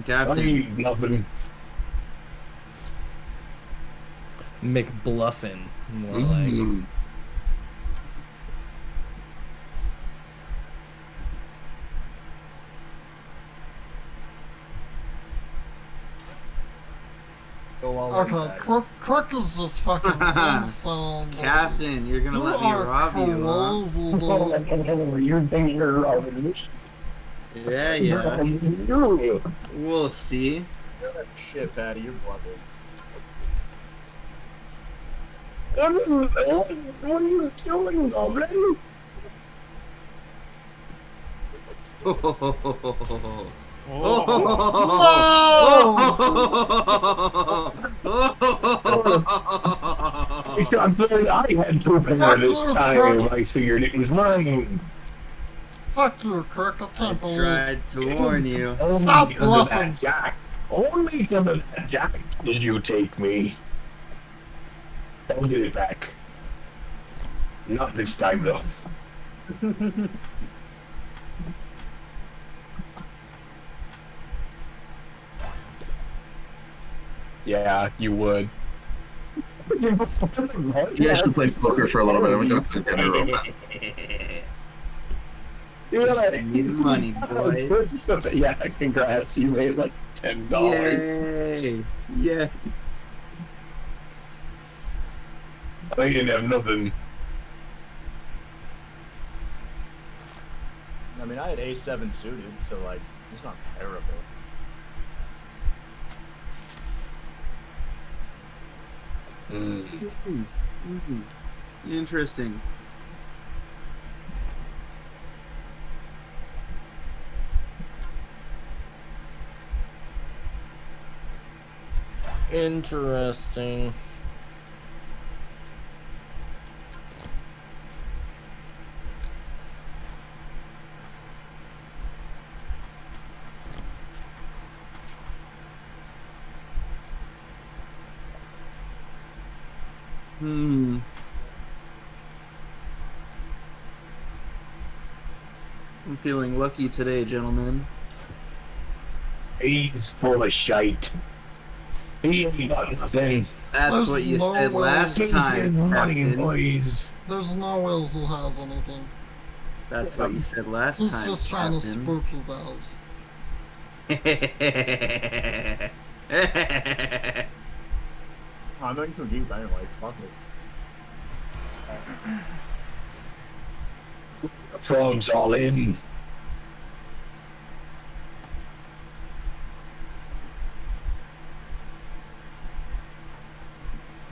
Captain. Nothing. McBluffin, more like. go all Okay, Crook is just fucking insane. dude. Captain, you're gonna You let me are rob you, huh? crazy, dude. You're thinking you're robbing me. Yeah. We'll see. Shit, Patty, you're bluffing. What are you doing, Goblin? I'm sorry, I had to open Fuck this you, time. Crook. I figured it was mine. Fuck you, Crook. I I can't believe. tried to warn you. Stop Only because of bluffing. that jack. Only because of that jack did you take me. I'll get it back. Not this time, though. Yeah, you would. You guys should play poker for a little bit. I'm gonna play dinner real quick. Need money, boy. Yeah, congrats. You made like $10. Yay! Yeah. I didn't have nothing. I mean, I had A7 suited, so like, it's not terrible. Interesting. Interesting. I'm feeling lucky today, gentlemen. He's full of shite. He ain't got nothing. That's There's what you no said way. last time, Money, Captain. boys. There's no way he has anything. That's what you said last He's time, just trying to Captain. spook you guys. I'm going too deep anyway, fuck it. Frogs all in.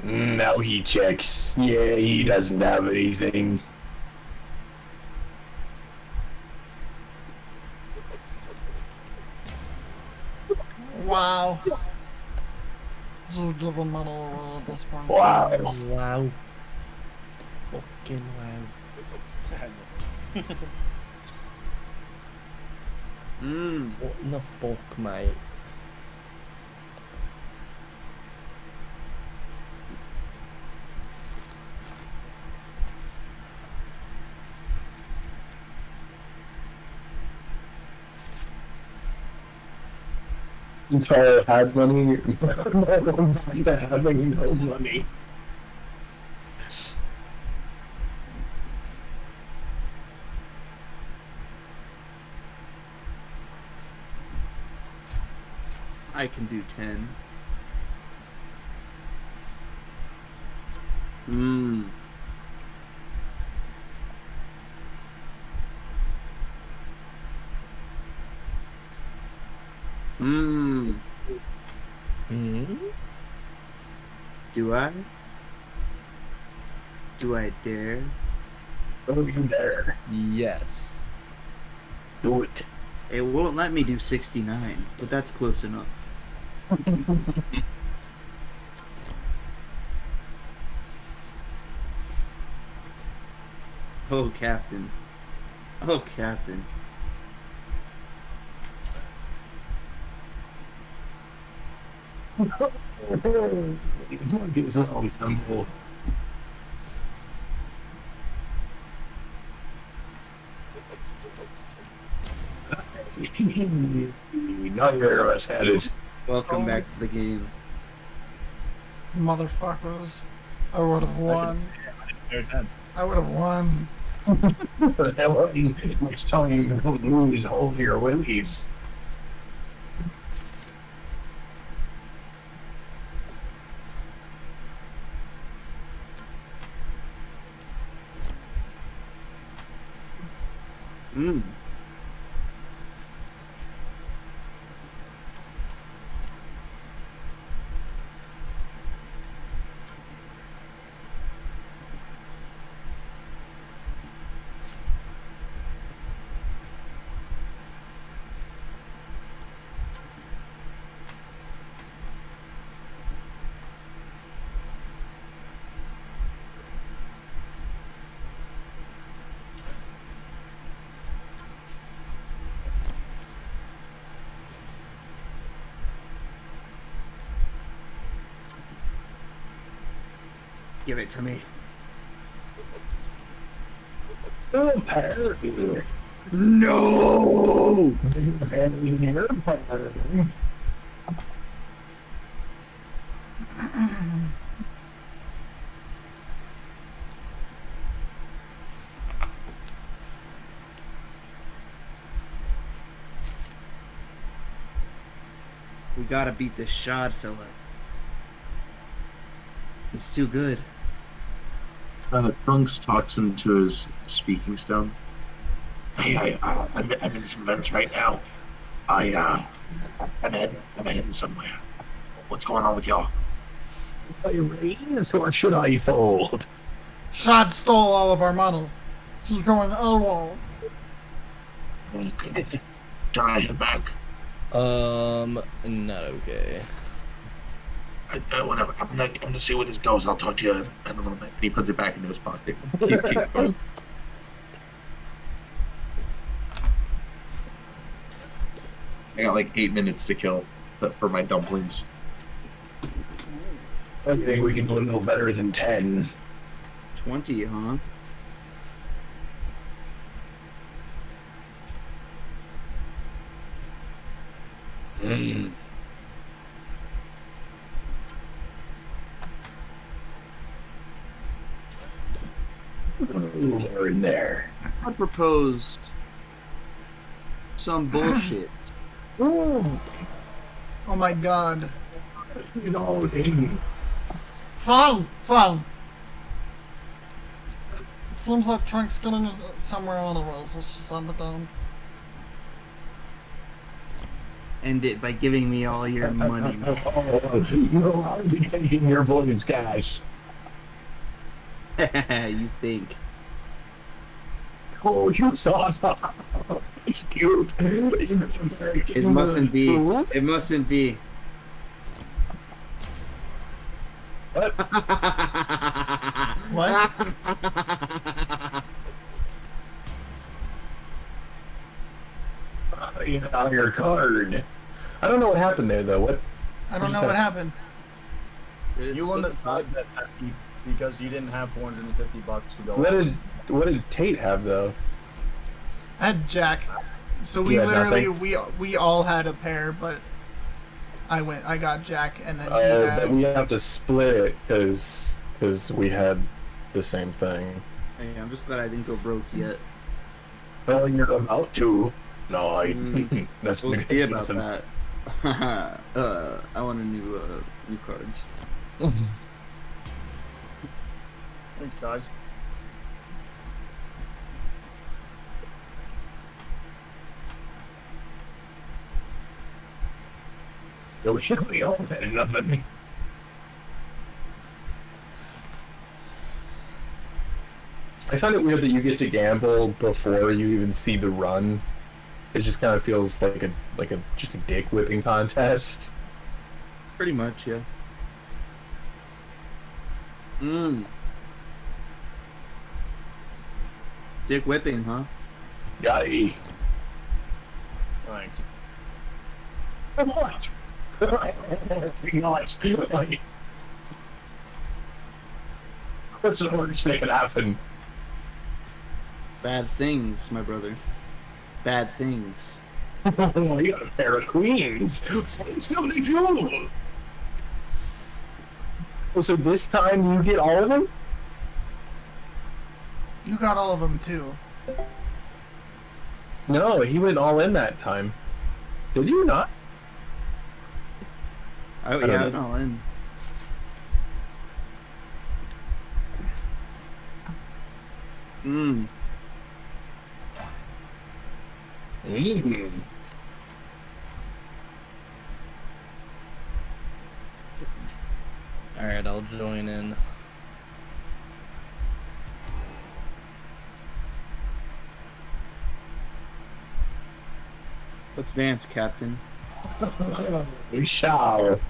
Now he checks. Yeah, he doesn't have anything. Wow. Just giving money away at this point. Wow. Wow. Fucking wow. What in the fuck, mate? Entire had money. Having no money. I can do 10. Do I? Do I dare? Oh, you there. Yes. Do it. It won't let me do 69, but that's close enough. Oh, Captain. Oh, Captain. It's all simple. Neither of us had it. Welcome back to the game. Motherfuckers. I would have won. There's 10. I would have won. The hell are you? It's telling you to lose all your willies. Give it to me. Oh, Harry. No! We gotta beat this shod fella. It's too good. Trunks talks into his speaking stone. Hey, I'm in some events right now. I'm heading somewhere. What's going on with y'all? Rains, or should I fold? Shad stole all of our money. He's going AWOL. Okay. Can I head back? Not okay. Whatever. I'm gonna see where this goes. I'll talk to you in a little bit. And he puts it back into his pocket. Keep going. I got like 8 minutes to kill for my dumplings. I think we can do a little better than 10. 20, huh? Mm. We're in there. I propose some bullshit. Oh my god. You know, Aiden. Fine. It seems like Trunk's getting somewhere anyways. Let's just end the game. End it by giving me all your money. I'll be taking your boys' cash. You think? Oh, you saw it. It's cute. It mustn't be. It mustn't be. What? What? On your card. I don't know what happened there, though. What? I don't know what happened. You won the side bet because you didn't have $450 to go. What did Tate have, though? I had Jack. So we You had literally nothing? we all had a pair, but I got Jack and then he But had. we have to split it because we had the same thing. Hey, I'm just glad I didn't go broke yet. Well, you're about to. No, that's We'll see about nothing. that. I want a new cards. Thanks, guys. So should we all had nothing? I find it weird that you get to gamble before you even see the run. It just kind of feels like a just a dick whipping contest. Pretty much, yeah. Dick whipping, huh? Yay! Thanks. What? Nice. Like, what's the worst that could happen? Bad things, my brother. Bad things. You got a pair of queens. 72. Oh, so this time you get all of them? You got all of them too. No, he went all in that time. Did you not? Oh, don't yeah, know. I'm all in. Alright, I'll join in. Let's dance, Captain. We shall.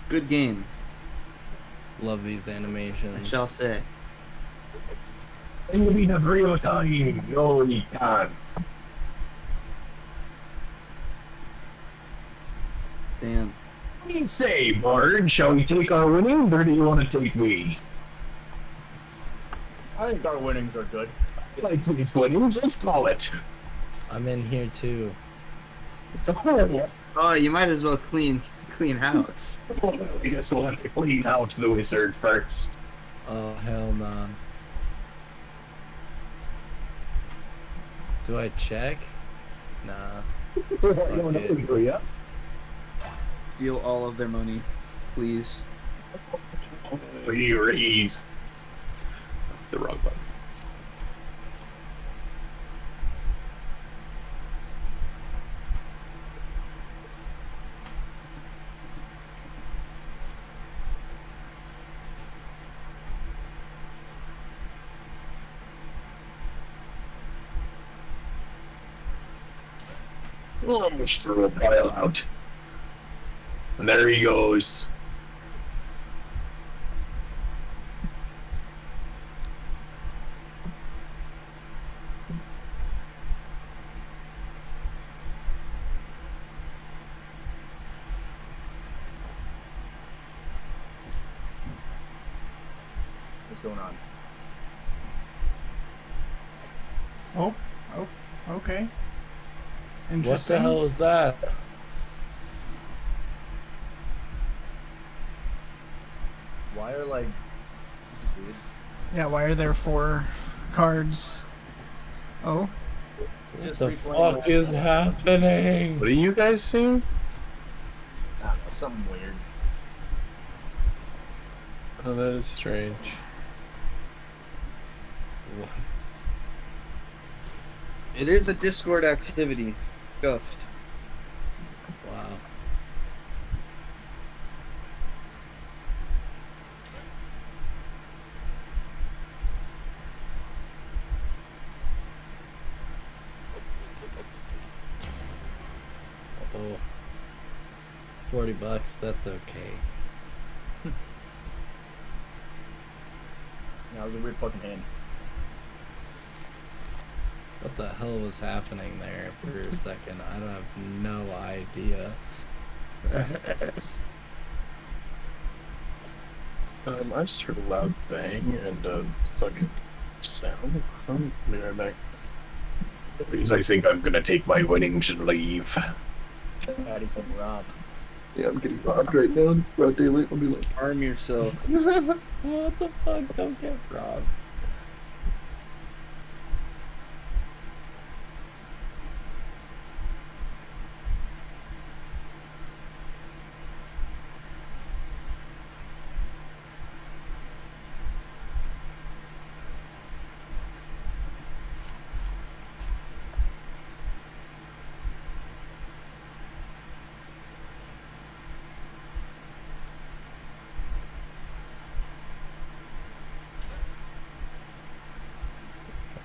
Good game, Love these animations. I shall say. It will be the real time. No, we can't. Damn. What do you say, Bard? Shall we take our winnings, or do you want to take me? I think our winnings are good. I like these winnings. Let's call it. I'm in here too. Oh, you might as well clean house. I guess we'll have to clean out the wizard first. Oh, hell nah. Do I check? Nah. it. Steal all of their money, please. Please. The wrong button. Almost threw a pile out. And there he goes. What's going on? Oh, okay. What Interesting. the hell is that? Why are like? This is weird. Yeah, why are there 4 cards? Oh, What Just the replaying fuck that. is happening? What are you guys seeing? I don't know, something weird. Oh, that is strange. It is a Discord activity. Scuffed. Wow. Oh. $40, that's okay. That was a weird fucking hand. What the hell was happening there for a second? I don't have no idea. I just heard a loud bang and a fucking sound from me right back. Because I think I'm gonna take my winnings and leave. Patty's getting robbed. Yeah, I'm getting robbed right now. Broad daylight. I'll be like, Arm yourself. What the fuck? Don't get robbed.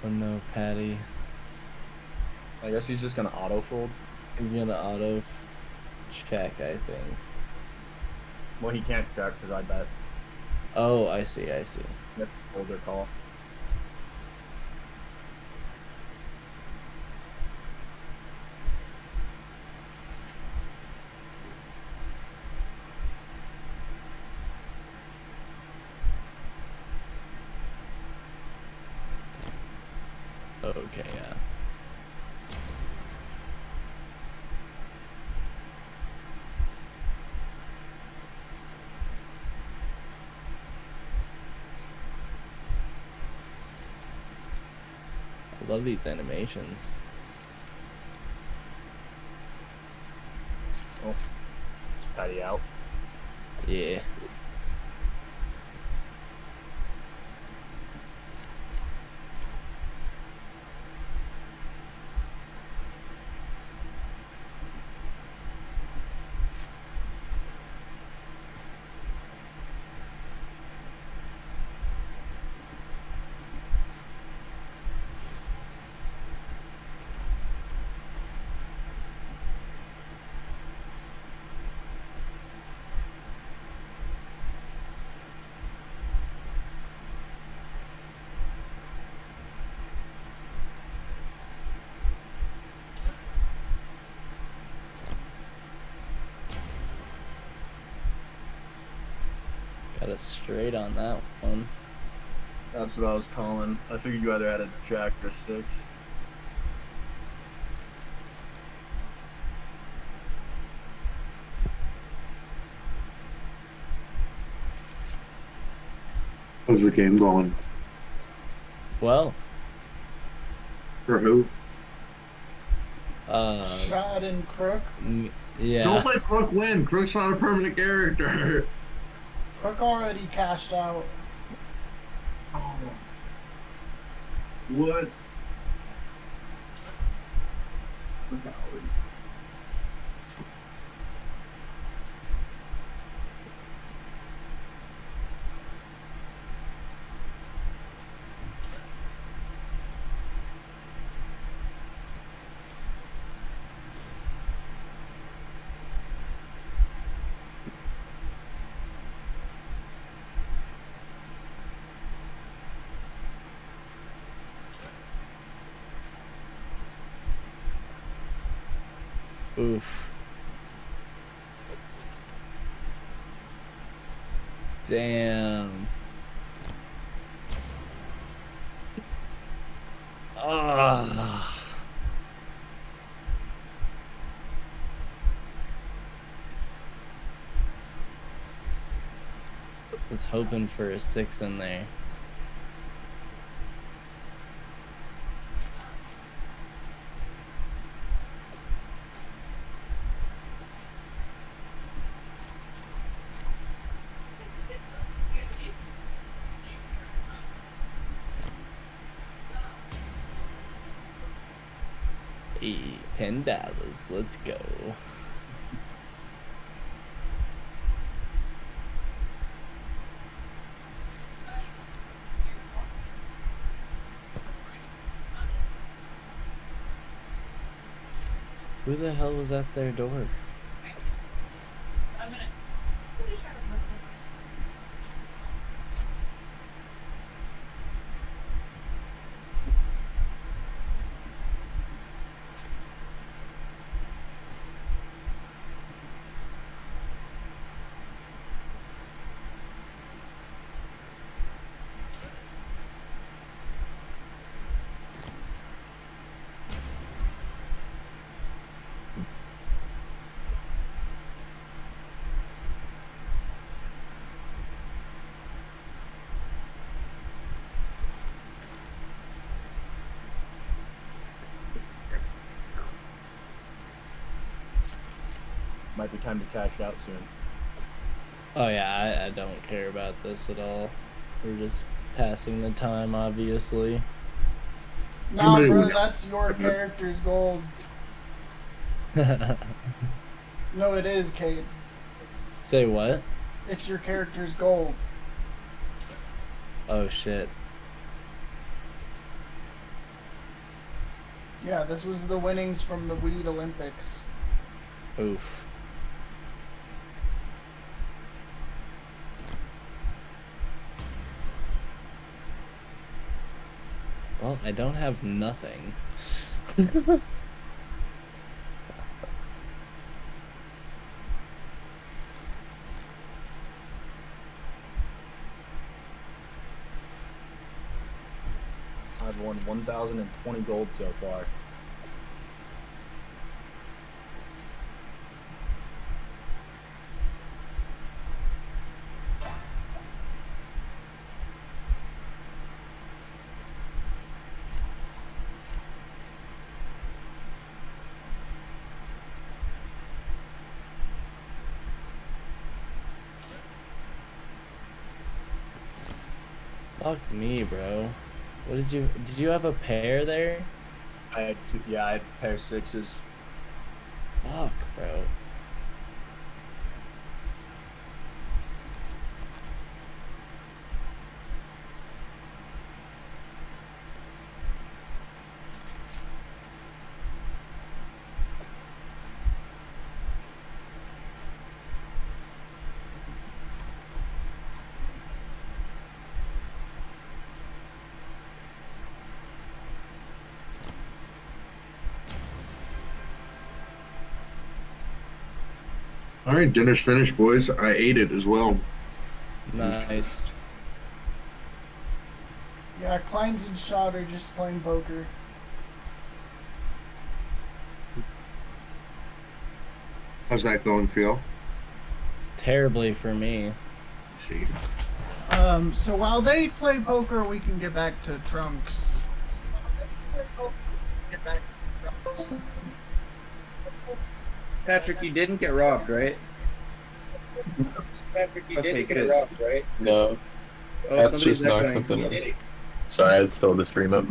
Oh no, Patty. I guess he's just gonna auto fold. He's gonna auto check, I think. Well, he can't check because I bet. Oh, I see, I see. You have to fold their call. Okay, yeah. I love these animations. Oh, it's Patty out. Yeah. Got it straight on that one. That's what I was calling. I figured you either had a jack or a six. How's the game going? Well, For who? Shad and Crook. Yeah. Don't let Crook win. Crook's not a permanent character. Crook already cashed out. What? Oof. Damn. Ah. Was hoping for a 6 in there. Hey, $10. Let's go. Who the hell was at their door? Might be time to cash out soon. Oh yeah, I don't care about this at all. We're just passing the time, obviously. Nah, Somebody bro, would- that's your character's gold. No, it is, Kate. Say what? It's your character's gold. Oh shit. Yeah, this was the winnings from the Weed Olympics. Oof. Well, I don't have nothing. I've won 1,020 gold so far. Fuck me, bro. What did you have a pair there? I had two, yeah, I had a pair of 6s. Fuck, bro. All right, dinner's finished, boys. I ate it as well. Nice. Yeah, Kleins and Shot are just playing poker. How's that going for y'all? Terribly for me. Let's see. So while they play poker, we can get back to Trunks. Patrick, you didn't get robbed, right? Okay, good. No, Oh, that's somebody's just not echoing. something. Sorry, I'd still the stream up.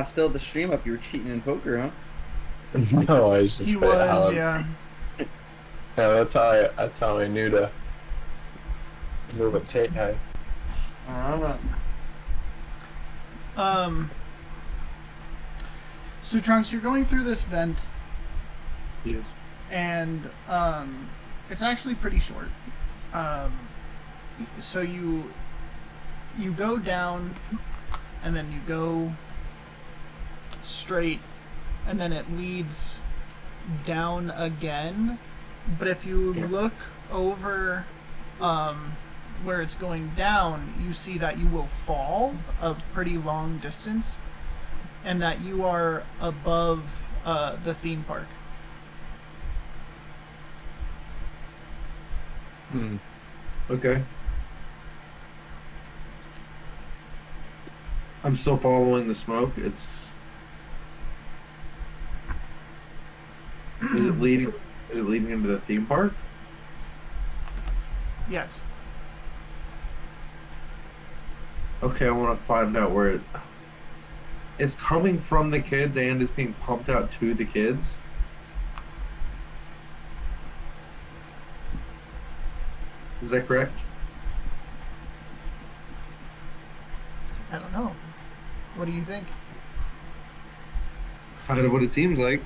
Still the stream up. You were cheating in poker, huh? No, I was just. He how was, I'm- yeah. Yeah, that's how I knew to move up tape high. So Trunks, you're going through this vent, Yes. and it's actually pretty short. So you go down, and then you go straight, and then it leads down again. But if you look over where it's going down, you see that you will fall a pretty long distance, and that you are above the theme park. Okay. I'm still following the smoke. Is it leading? Is it leading into the theme park? Yes. Okay, I want to find out where it's coming from the kids and is being pumped out to the kids. Is that correct? I don't know. What do you think? Kind of what it seems like.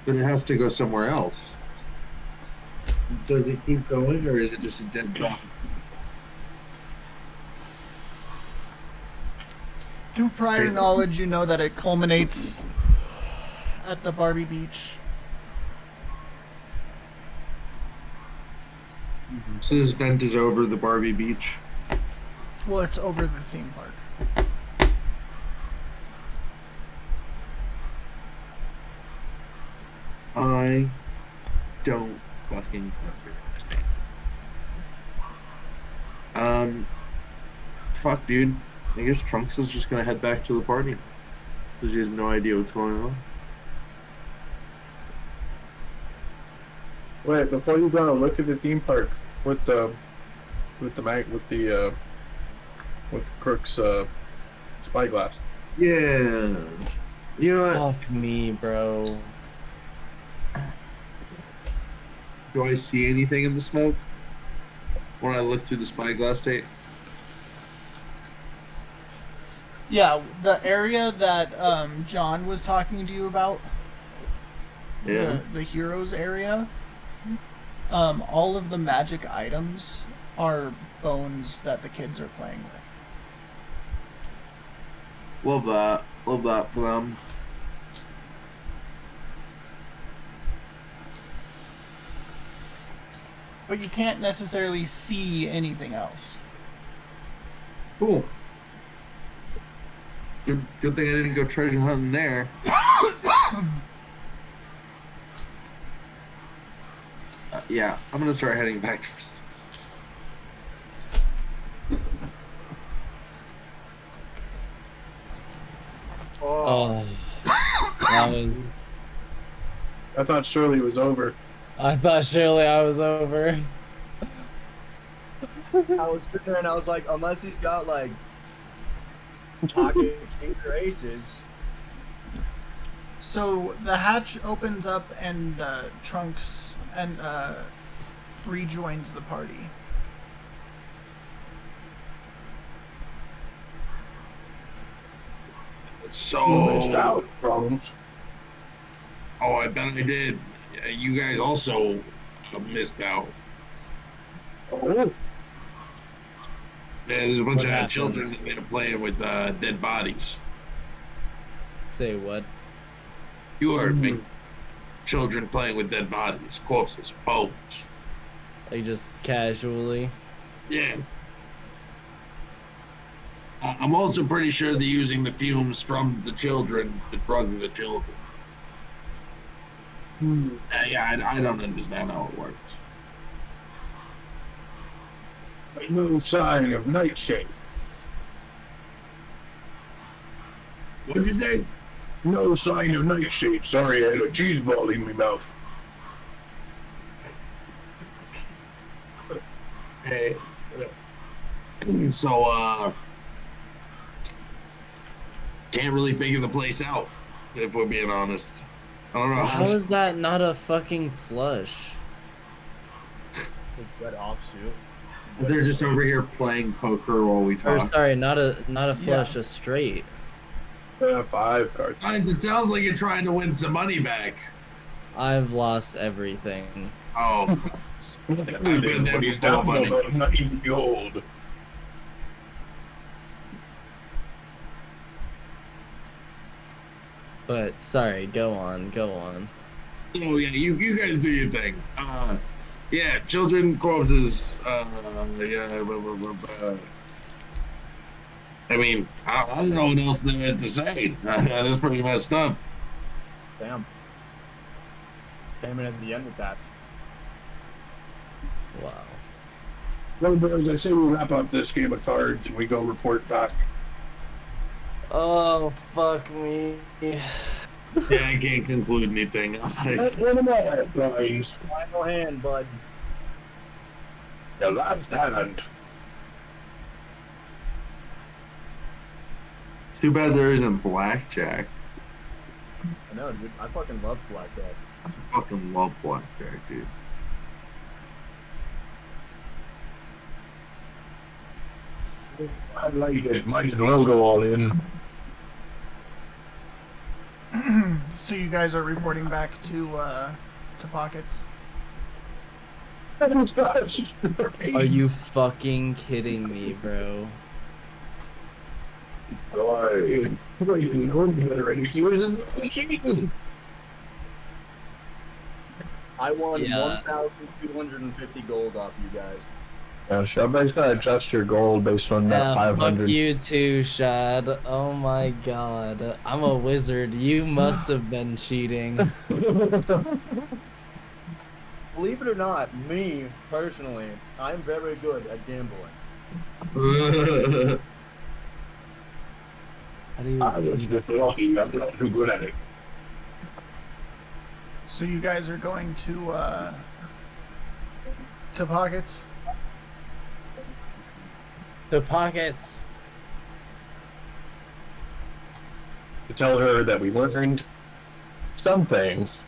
But it has to go somewhere else. Does it keep going, or is it just a dead drop? Through prior Okay. knowledge, you know that it culminates at the Barbie Beach. So this vent is over the Barbie Beach. Well, it's over the theme park. I don't fucking understand. Fuck, dude. I guess Trunks is just gonna head back to the party because he has no idea what's going on. Wait, before you go, look at the theme park with Crook's spyglass. Yeah. You know what? Fuck me, bro. Do I see anything in the smoke when I look through the spyglass tape? Yeah, the area that John was talking to you about, Yeah. the heroes area, all of the magic items are bones that the kids are playing with. Love that. Love that for them. But you can't necessarily see anything else. Cool. Good thing I didn't go treasure hunting there. Yeah, I'm gonna start heading back first. Oh, that was. I thought Shirley was over. I thought surely I was over. I was sitting there and I was like, unless he's got like pocket kings or aces. So the hatch opens up and Trunks and rejoins the party. Missed out. Problems. Oh, I bet I did. You guys also missed out. Oh, Yeah, there's a bunch What of happened? children that are playing with dead bodies. Say what? You heard me. Children playing with dead bodies, corpses, bones. Like just casually. Yeah. I'm also pretty sure they're using the fumes from the children to drug the children. Yeah, I don't understand how it works. no sign of nightshade. What'd you say? No sign of nightshade. Sorry, I had a cheese ball in my mouth. Hey. So, can't really figure the place out, if we're being honest. I don't know How is that not a fucking flush? His red offsuit. They're just over here playing poker while we Or talk. sorry, not a flush, a straight. 5 cards. Guys, it sounds like you're trying to win some money back. I've lost everything. Oh, I've been there He's before, down buddy. about 90 gold. But sorry, go on. Oh yeah, you guys do your thing. Yeah, children, corpses. Yeah. I mean, I don't know what else there is to say. That's pretty messed up. Damn. Came in at the end with that. Wow. Well, boys, I say we wrap up this game of cards and we go report back. Oh, fuck me. Yeah, I can't conclude anything. What am I at, guys? Final hand, bud. The last hand. Too bad there isn't blackjack. I know, dude. I fucking love blackjack. I fucking love blackjack, dude. I like it. Might as well go all in. So you guys are reporting back to Pockets. Are you fucking kidding me, bro? I don't even know him already. He was in the game. I won Yeah. 1,250 gold off you guys. Yeah, should I adjust your goal based on that Yeah, 500? fuck you too, Shad. Oh my god. I'm a wizard. You must have been cheating. Believe it or not, me, personally, I'm very good at gambling. How do you... I was just lucky. I'm not too good at it. So you guys are going to Pockets. The pockets. To tell her that we learned some things.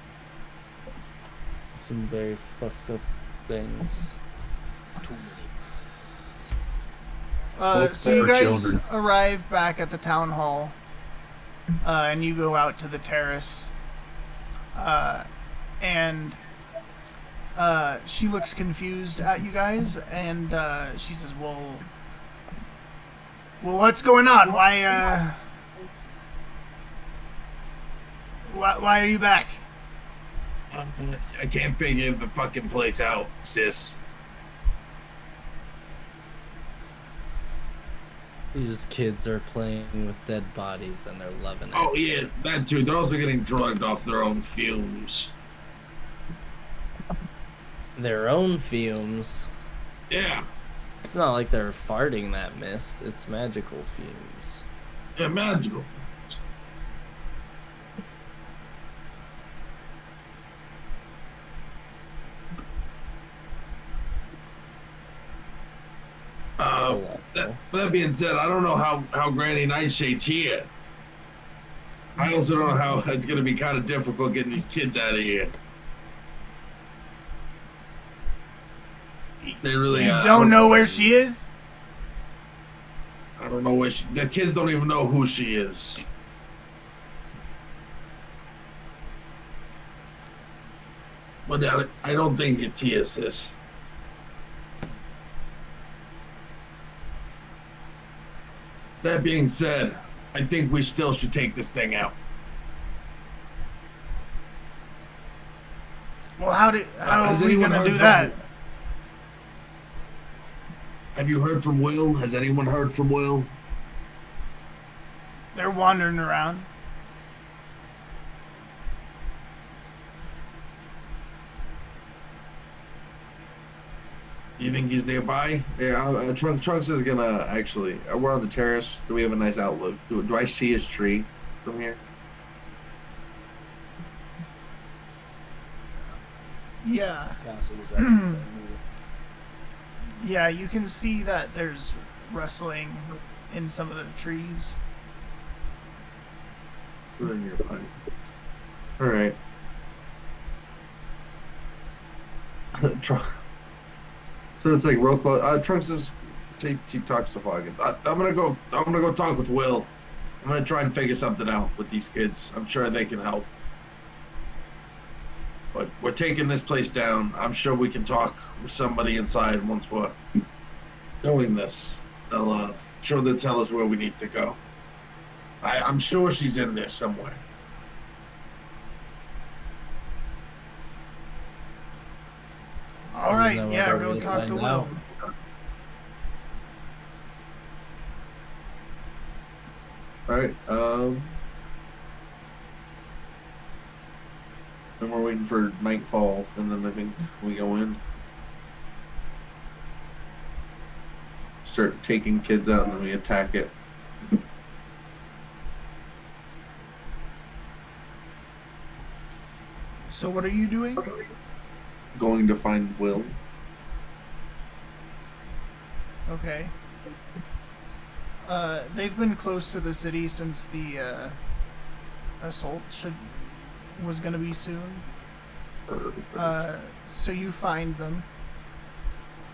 Some very fucked up things. Too many. Both So you their guys children. arrive back at the town hall, and you go out to the terrace, and she looks confused at you guys, and she says, "Well, what's going on? Why are you back?" I can't figure the fucking place out, sis. These kids are playing with dead bodies and they're loving it. Oh yeah, that too. They're also getting drugged off their own fumes. Their own fumes. Yeah, It's not like they're farting that mist. It's magical fumes. yeah, magical. That being said, I don't know how Granny Nightshade's here. I also don't know how it's going to be kind of difficult getting these kids out of here. They really You don't know where she is? I don't know where the kids don't even know who she is. But I don't think it's here, sis. That being said, I think we still should take this thing out. Well, how are Has we anyone gonna heard do from- that? Have you heard from Will? Has anyone heard from Will? They're wandering around. Do you think he's nearby? Yeah, Trunks is gonna actually. We're on the terrace. Do we have a nice outlook? Do I see his tree? from here? Yeah. Castle was actually Yeah, you can see that there's rustling in some of the trees. Then you're fine. All right. So it's like real close. Trunks is he talks to Hawkins. I'm gonna go talk with Will. I'm gonna try and figure something out with these kids. I'm sure they can help. But we're taking this place down. I'm sure we can talk with somebody inside once we're doing this. They'll sure they'll tell us where we need to go. I'm sure she's in there somewhere. All right, know yeah, whatever go we talk to find Will. out. All right. Then we're waiting for nightfall, and then I think we go in. Start taking kids out, and then we attack it. So what are you doing? Going to find Will. Okay. They've been close to the city since the assault was gonna be soon. So you find them,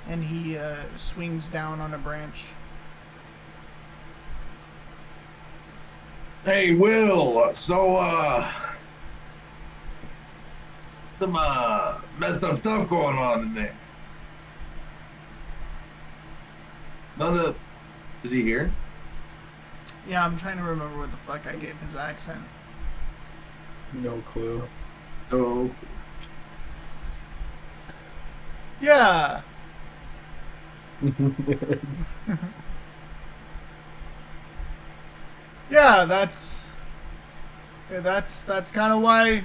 and he swings down on a branch. Hey, Will. So, some messed up stuff going on in there. Is he here? Yeah, I'm trying to remember what the fuck I gave his accent. No clue. Oh, Yeah. Yeah, that's kind of why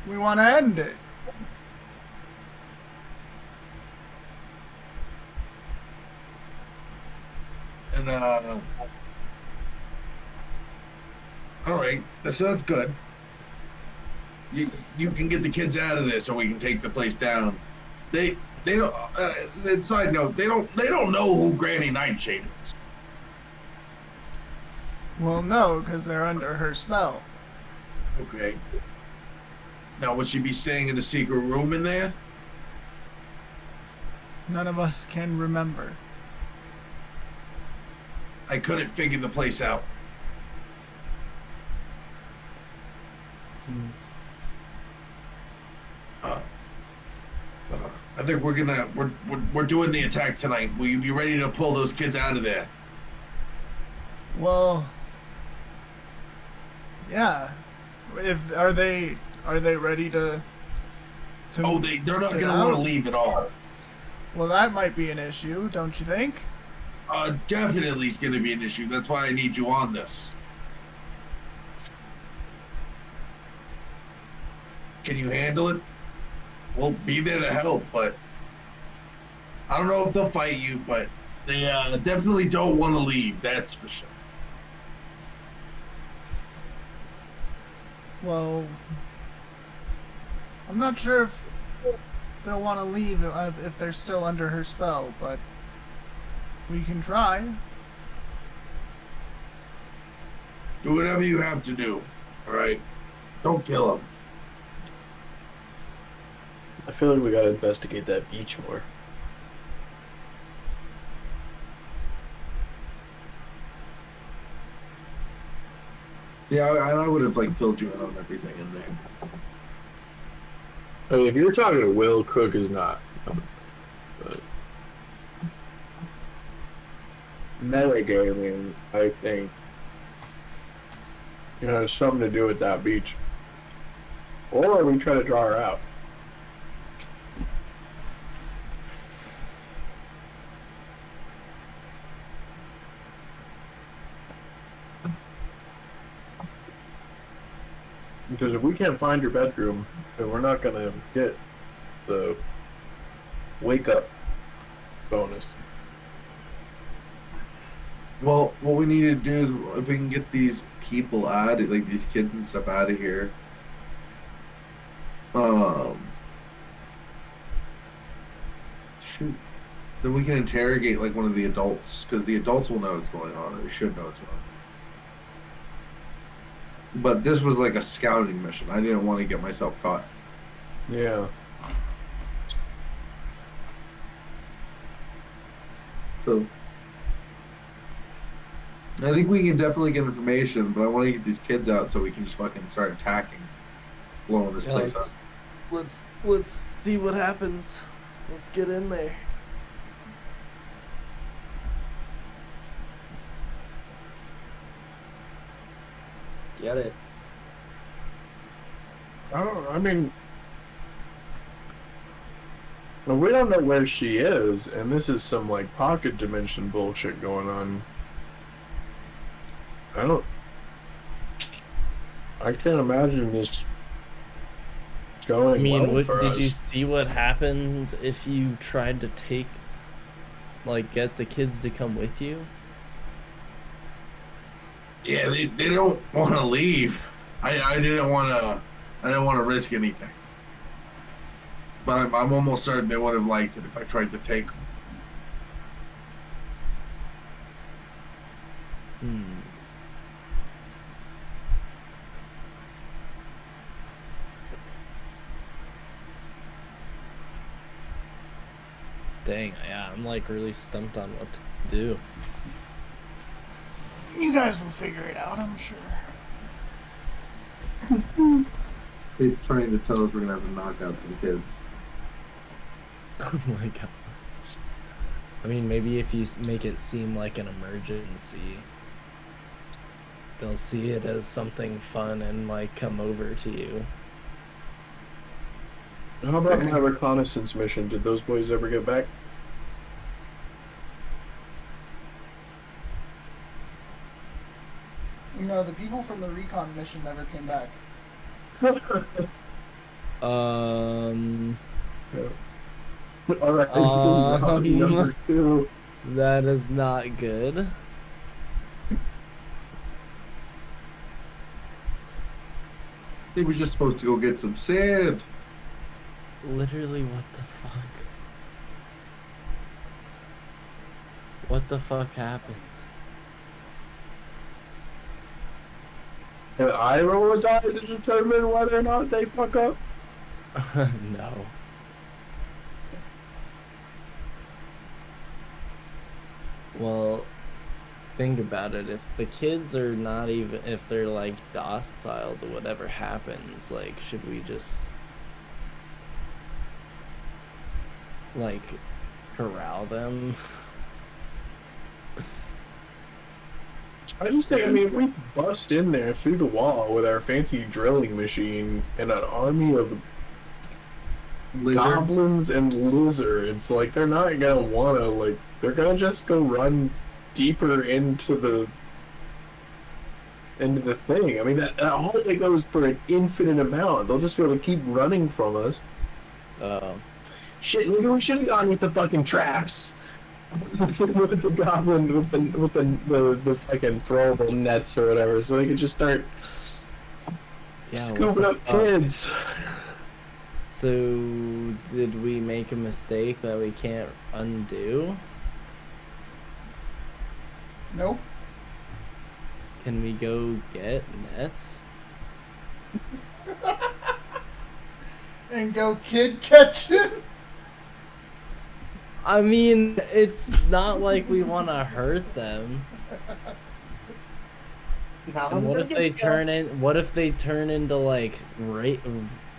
we want to end it. and all right, so that's good. You can get the kids out of there so we can take the place down. They don't. Side note, they don't know who Granny Nightshade is. Well, no, because they're under her spell. Okay. Now, would she be staying in a secret room in there? None of us can remember. I couldn't figure the place out. I think we're doing the attack tonight. Will you be ready to pull those kids out of there? Well, yeah. If are they ready to Oh, they're not get gonna want to out? leave at all. Well, that might be an issue, don't you think? Definitely is gonna be an issue. That's why I need you on this. Can you handle it? We'll be there to help, but I don't know if they'll fight you, but they definitely don't want to leave, that's for sure. Well, I'm not sure if they'll want to leave if they're still under her spell, but we can try. Do whatever you have to do, alright? Don't kill them. I feel like we gotta investigate that beach more. Yeah, I would have filled you in on everything in there. I mean, if you're talking to Will, Cook is not. But metagaming, I think, has something to do with that beach. Or are we trying to draw her out? Because if we can't find your bedroom, then we're not gonna get the wake up bonus. Well, what we need to do is if we can get these people out of, like, these kids and stuff out of here. Shoot. Then we can interrogate, like, one of the adults, because the adults will know what's going on, or they should know what's going on. But this was like a scouting mission. I didn't want to get myself caught. Yeah. So I think we can definitely get information, but I want to get these kids out so we can just fucking start attacking, blowing this place up. Let's see what happens. Let's get in there. Get it. I mean, well, we don't know where she is, and this is some like pocket dimension bullshit going on. I can't imagine this going. I mean, well for did us. you see what happened if you tried to get the kids to come with you? Yeah, they don't want to leave. I didn't want to risk anything. But I'm almost certain they would have liked it if I tried to take them. Dang, yeah, I'm like really stumped on what to do. You guys will figure it out, I'm sure. It's trying to tell us we're gonna have to knock out some kids. Oh my gosh. I mean, maybe if you make it seem like an emergency, they'll see it as something fun and like come over to you. How about my reconnaissance mission? Did those boys ever get back? You know, the people from the recon mission never came back. Alright, number 2. That is not good. They were just supposed to go get some sand. Literally, what the fuck? What the fuck happened? Can I roll a die to determine whether or not they fuck up? No. Well, think about it. If the kids are not even, if they're like docile to whatever happens, like, should we just like corral them? I just think, I mean, if we bust in there through the wall with our fancy drilling machine and an army of goblins and lizards, like, they're not gonna wanna, like, they're gonna just go run deeper into the thing. I mean, that hallway goes for an infinite amount. They'll just be able to keep running from us. Shit, maybe we should have gone with the fucking traps. With the goblin, with the fucking throwable nets or whatever, so they could just start scooping up kids. So, did we make a mistake that we can't undo? Nope. Can we go get nets? And go kid catching? I mean, it's not like we want to hurt them. And what if they turn in? What if they turn into like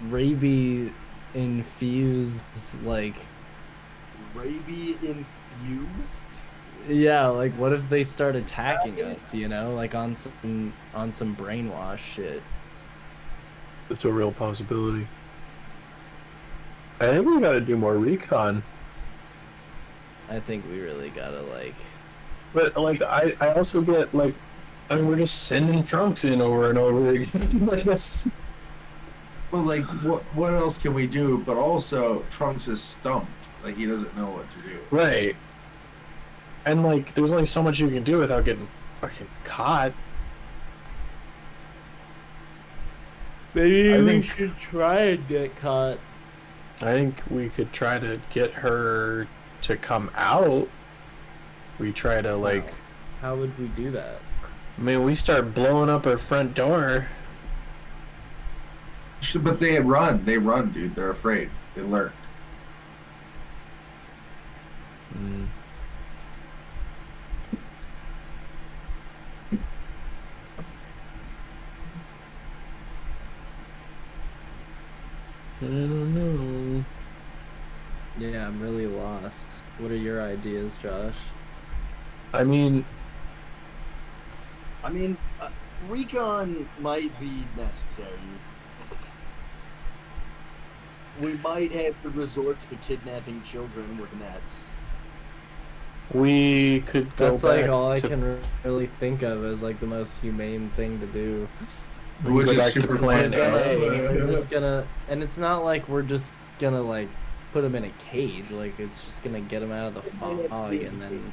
rabies infused, like Rabies infused? Yeah, like what if they start attacking us? You know, like on some brainwash shit. It's a real possibility. I think we gotta do more recon. I think we really gotta like. But like, I also get like, I mean, we're just sending trunks in over and over again. Like that's. Well, like, what else can we do? But also, Trunks is stumped. Like, he doesn't know what to do. Right. And like, there's only so much you can do without getting fucking caught. Maybe I we think- should try and get caught. I think we could try to get her to come out. We try to like. How would we do that? I mean, we start blowing up her front door. But they run, dude. They're afraid. They lurk. Mm. I don't know. Yeah, I'm really lost. What are your ideas, Josh? I mean, recon might be necessary. We might have to resort to kidnapping children with nets. we could go That's back like all I to, can really think of as like the most humane thing to do. we Which can go is back to super plan fun. A. We're just gonna, and it's not like we're just gonna like put him in a cage. Like it's just gonna get him out of the fog and then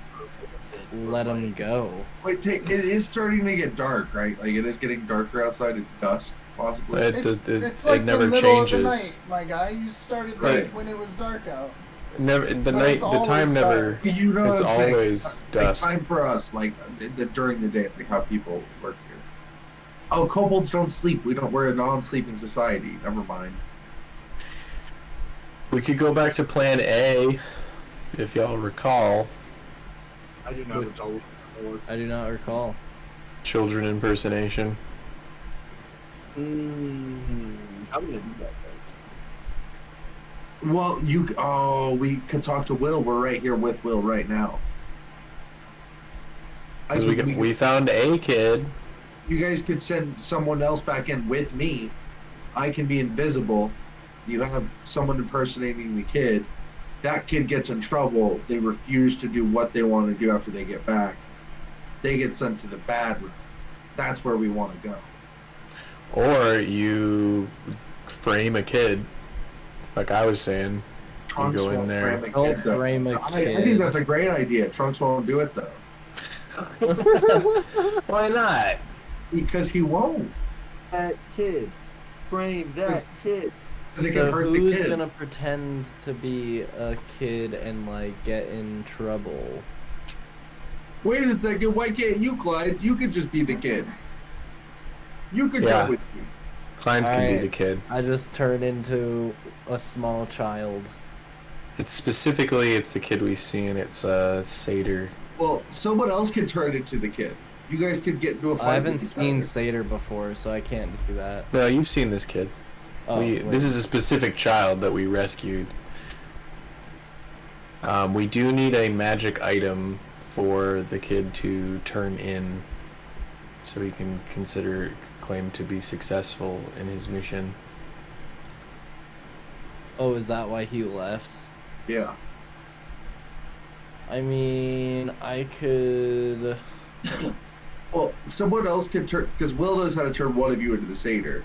let him go. Wait, it is starting to get dark, right? Like it is getting darker outside. It's dusk, possibly. It's it like never the middle changes. of the night, my guy. You started this Right. when it was dark out. Never the But night, it's the time always never. dark. You know It's what I'm saying? always Like, dusk. time for us, like during the day, like how people work here. Oh, kobolds don't sleep. We're a non-sleeping society. Never mind. We could go back to plan A, if y'all recall. I do not recall. I do not recall. Children impersonation. How are we gonna do that? Well, we could talk to Will. We're right here with Will right now. I Because think we found a kid. you guys could send someone else back in with me. I can be invisible. You have someone impersonating the kid. That kid gets in trouble. They refuse to do what they want to do after they get back. They get sent to the bad room. That's where we want to go. Or you frame a kid, like I was saying. Trunks go in won't there. frame a Don't kid, though. frame a I kid. think that's a great idea. Trunks won't do it though. Why not? Because he won't. That kid. Frame that kid. 'Cause it So can hurt the who's kid. gonna pretend to be a kid and like get in trouble? Wait a second, why can't you, Clyde? You could just be the kid. You could Yeah. go with me. Kleins can be Alright. the kid. I just turn into a small child. It's the kid we see, and it's Satyr. Well, someone else could turn into the kid. You guys could get into a fight. I haven't with each seen other. Satyr before, so I can't do that. No, you've seen this kid. Oh, This is a specific child that we rescued. We do need a magic item for the kid to turn in, so he can claim to be successful in his mission. Oh, is that why he left? Yeah. I mean, I could. Well, someone else can turn, because Will knows how to turn one of you into the satyr.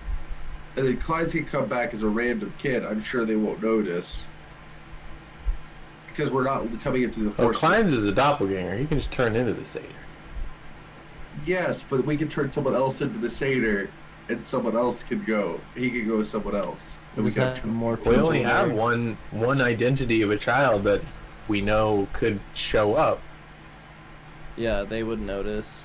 And then Clyde's can come back as a random kid. I'm sure they won't notice. Because we're not coming into the Oh, force. Kleins is a doppelganger. He can just turn into the Satyr. Yes, but we can turn someone else into the satyr, and someone else can go. He can go with someone else. And we Just can have more We only people have there. one identity of a child that we know could show up. Yeah, they would notice.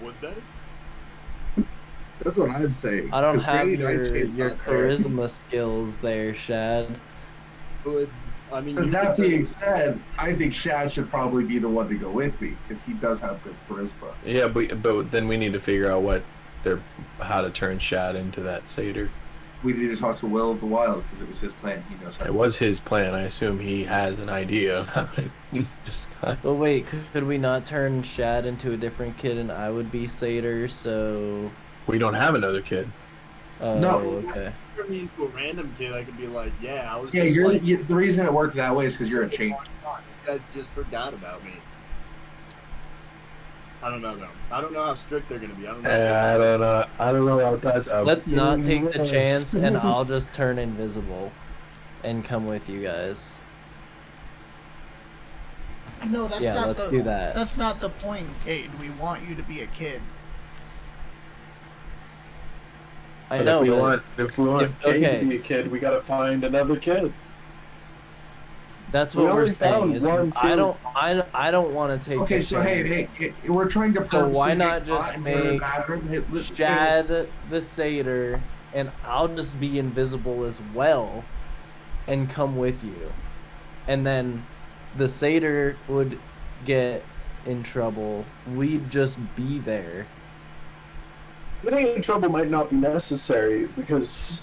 Would they? That's what I'm saying. I don't 'Cause have Granny your Nightshade's your not there. charisma skills there, Shad. Would I mean? So you that could being said, I think Shad should probably be the one to go with me because he does have good charisma. Yeah, but then we need to figure out how to turn Shad into that Satyr. We need to talk to Will of the Wild because it was his plan. He knows how. It was his plan. I assume he has an idea of how to just. But wait, could we not turn Shad into a different kid and I would be Satyr? So. We don't have another kid. Oh, No. okay. turn me into a random kid. I could be like, yeah, I was. Yeah, just like, the reason it worked that way is because you're a chain. You guys just forgot about me. I don't know though. I don't know how strict they're gonna be. I don't know. I don't know. I don't know how that's up. Let's not take the chance and I'll just turn invisible and come with you guys. No, that's Yeah, not let's the. do that. That's not the point, Cade. We want you to be a kid. I But know, if we want Kate okay, to be a kid, we gotta find another kid. that's We what we're only saying. found Is one I kid. don't want to take Okay, the so chance. hey, we're trying to So purposely why get not caught just and go to the make bathroom. Hey, Shad the satyr, and I'll just be invisible as well, and come with you, and then the satyr would get in trouble. We'd just be there. Getting in trouble might not be necessary because.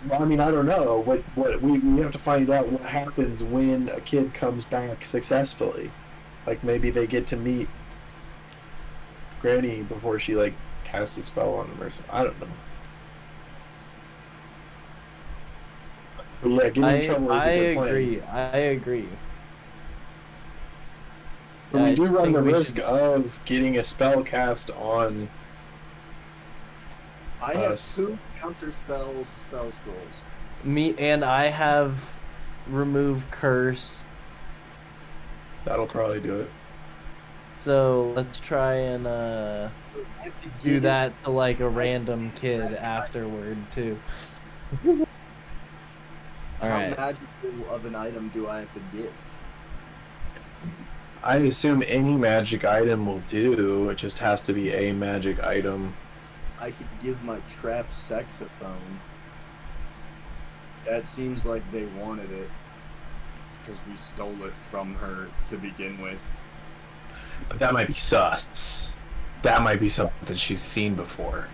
Well, I mean, I don't know. What we have to find out what happens when a kid comes back successfully. Like maybe they get to meet Granny before she like casts a spell on him or something. I don't know. But yeah, getting in trouble is a good plan. I agree. But we I do run think the we risk should- of getting a spell cast on. I have Us. 2 counter spell scrolls. Me and I have remove curse. That'll probably do it. So let's try and I have to do give that to like a random kid afterward too. How Alright. magical of an item do I have to give? I assume any magic item will do. It just has to be a magic item. I could give my trap saxophone. That seems like they wanted it. Because we stole it from her to begin with. But that might be sus. That might be something she's seen before.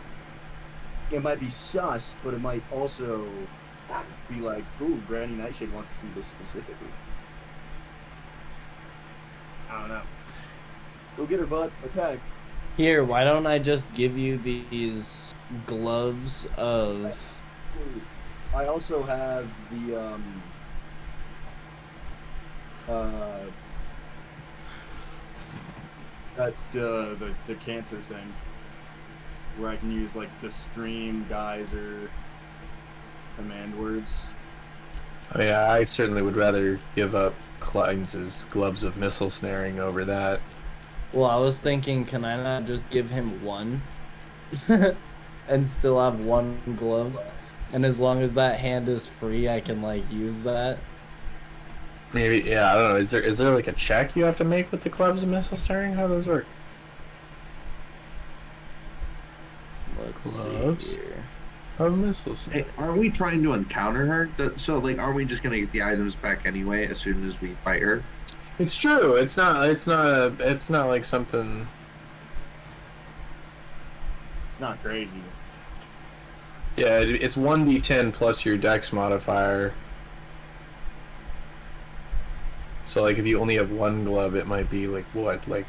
It might be sus, but it might also be like, ooh, Granny Nightshade wants to see this specifically. I don't know. Go get her, bud. Attack. Here, why don't I just give you these gloves of Ooh. I also have the the canter thing where I can use like the scream, geyser, command words. Oh yeah, I certainly would rather give up Klein's gloves of missile snaring over that. Well, I was thinking, can I not just give him one? And still have one glove? And as long as that hand is free, I can, like, use that? Maybe, yeah, I don't know. Is there like a check you have to make with the gloves of missile snaring? How do those work? Let's Gloves? see here. Of missile snaring. Hey, are we trying to encounter her? So, like, are we just gonna get the items back anyway as soon as we fight her? It's true. It's not like something. It's not crazy. Yeah, it's 1d10 plus your dex modifier. So like if you only have one glove, it might be like what? Like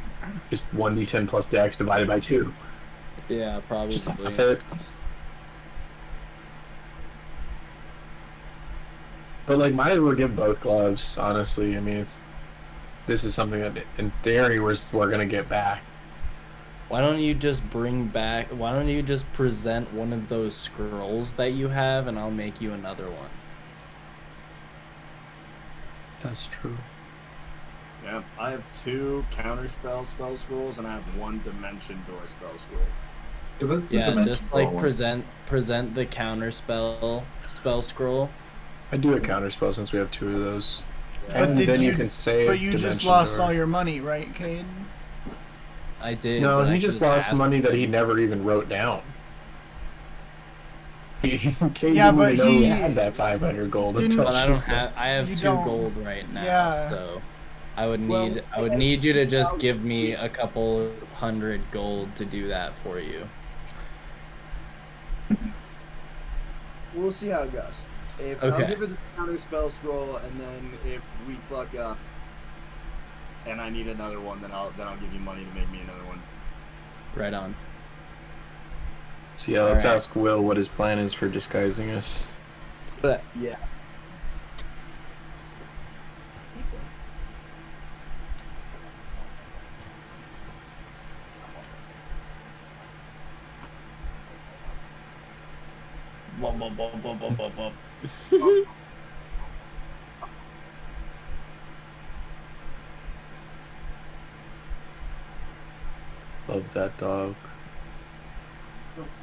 just 1d10 plus dex divided by 2. Yeah, probably. Just half it. But like might as well give both gloves, honestly. I mean this is something that in theory we're gonna get back. Why don't you just present one of those scrolls that you have, and I'll make you another one. That's true. Yeah, I have 2 counterspell spell scrolls, and I have 1 dimension door spell scroll. Yeah, just like present the counter spell scroll. I do a counter spell since we have 2 of those. But And did then you you- can save. But you just Dimension lost Door. all your money, right, Cade? I did. No, but I he just could've lost asked money that him. he never even wrote down. He Kate Yeah, didn't but even know he he had that 500 gold didn't- until But I she don't said- have. I have You 2 don't- gold right now, yeah. so I would Well, need. I would need you to just give me a couple hundred gold to do that for you. We'll see how it goes. If Okay. I'll give her the counter spell scroll, and then if we fuck up and I need another one, then I'll give you money to make me another one. Right on. So yeah, let's Alright. ask Will what his plan is for disguising us. But Yeah. Love that dog.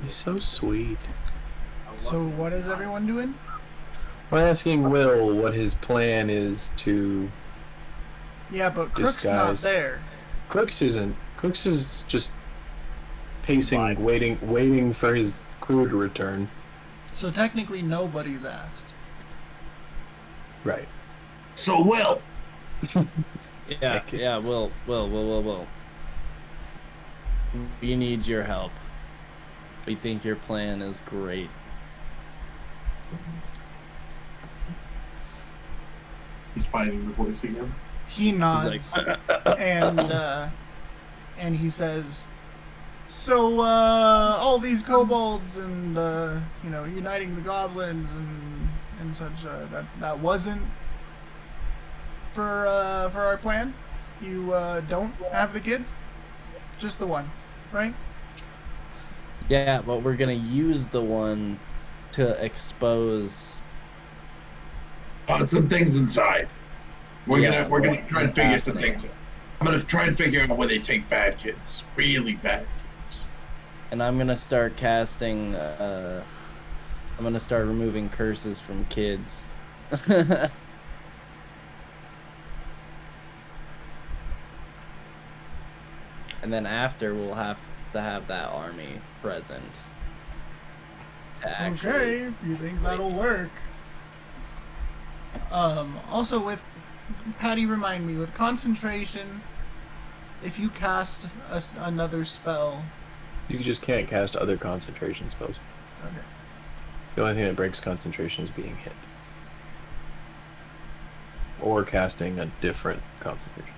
He's so sweet. So what is everyone doing? I'm asking Will what his plan is to Yeah, but Crook's not disguise. there. Crooks isn't. Crooks is just pacing, Vibe. waiting for his crew to return. So technically nobody's asked. Right. So, Will, Yeah, Will. We need your help. We think your plan is great. he's finding the voice again. He nods and he says, "So all these kobolds and uniting the goblins and such that wasn't for our plan. You don't have the kids, just the one, right?" Yeah, but we're gonna use the one to expose. Some things inside. We're Yeah, gonna try and figure some happening. things out. I'm gonna try and figure out where they take bad kids, really bad kids. And I'm gonna start casting. I'm gonna start removing curses from kids. And then after, we'll have to have that army present. To actually, Okay, if you think that'll work. Also with Patty, remind me, with concentration, if you cast another spell, You just can't cast other concentration spells. okay. The only thing that breaks concentration is being hit. Or casting a different concentration.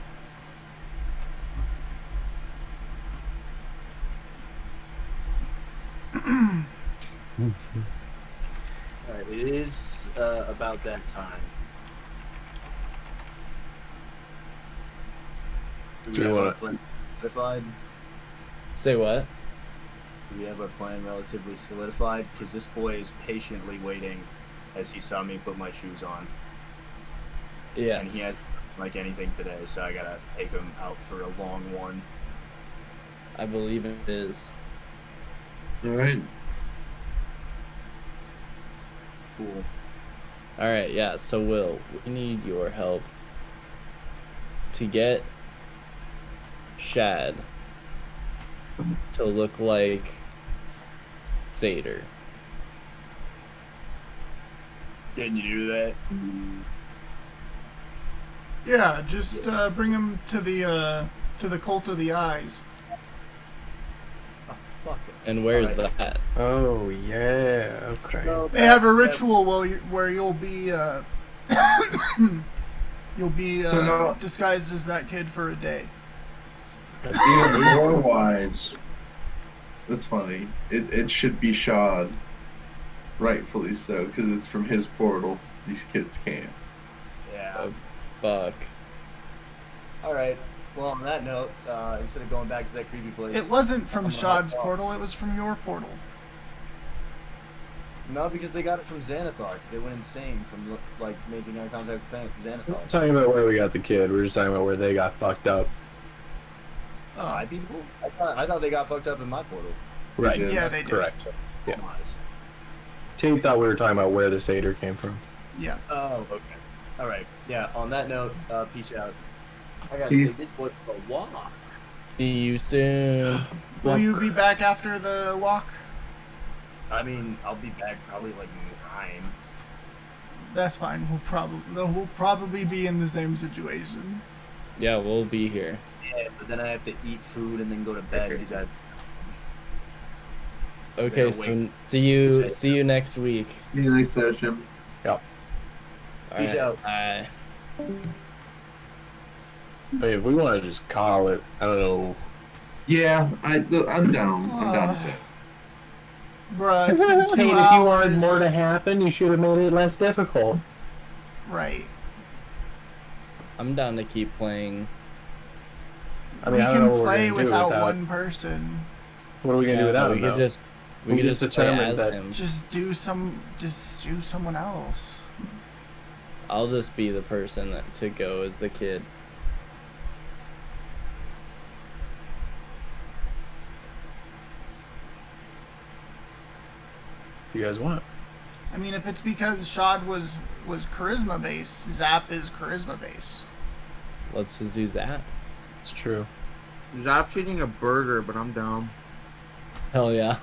Alright, it is about that time. Do Do we you have our wanna- plan solidified? say what? Do we have our plan relatively solidified? Because this boy is patiently waiting as he saw me put my shoes on. And Yes. he hasn't like anything today, so I gotta take him out for a long one. I believe it is. All right. Cool. All right, yeah. So Will, we need your help to get Shad to look like Satyr. Can you do that? Yeah, just bring him to the cult of the eyes. Oh, fuck it. And where's Alright. that? Oh, yeah, okay. They have a ritual where you'll be So now- disguised as that kid for a day. Even more wise. That's funny. It should be Shad. Rightfully so, because it's from his portal. These kids can't. Yeah. Fuck. Alright. Well, on that note, instead of going back to that creepy place. It wasn't from I'm Shad's gonna- portal, it was from your portal. No, because they got it from Xanathar, because they went insane from like making eye contact with We're Xanathar. not talking about where we got the kid. We're just talking about where they got fucked up. My people? I thought they got fucked up in my portal. Right. did. Yeah, they did. Correct. Yeah. Lies. Tate thought we were talking about where the satyr came from. Yeah. Oh, okay. Alright. Yeah, on that note, peace out. I gotta Peace. take this boy for a walk. See you soon. Will you be back after the walk? I mean, I'll be back probably like 9. That's fine. We'll probably be in the same situation. Yeah, we'll be here. Yeah, but then I have to eat food and then go to bed because I. Okay, Yeah, so wait. see you next week. Be nice to him. Peace out. Bye. I mean, if we want to just call it, I don't know. Yeah, I'm down. I'm down with it. Bruh, it's been 2 Tate, hours. if you wanted more to happen, you should have made it less difficult. Right. I'm down to keep playing. I mean, we I don't know can what we're play gonna do without one person. What are we gonna do without we him? could though? just we We could just just play determined as that- him. Just do someone else. I'll just be the person to go as the kid. you guys want. I mean, if it's because Shad was charisma based, Zap is charisma based. Let's just do that. It's true. Zap's eating a burger, but I'm down. Hell yeah.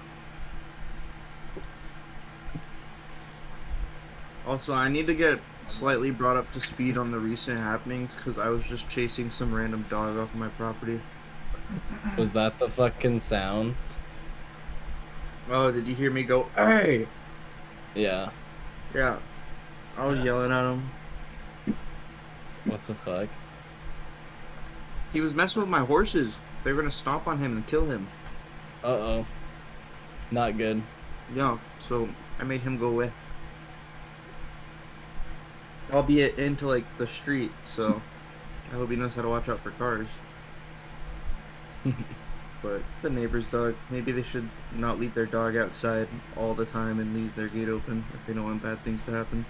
Also, I need to get slightly brought up to speed on the recent happenings because I was just chasing some random dog off my property. Was that the fucking sound? Oh, did you hear me go, hey? Yeah. Yeah. I was yelling at him. What the fuck? He was messing with my horses. They were gonna stomp on him and kill him. Uh-oh. Not good. Yeah, so I made him go away. Albeit into, like, the street, so I hope he knows how to watch out for cars. But it's the neighbor's dog. Maybe they should not leave their dog outside all the time and leave their gate open if they don't want bad things to happen.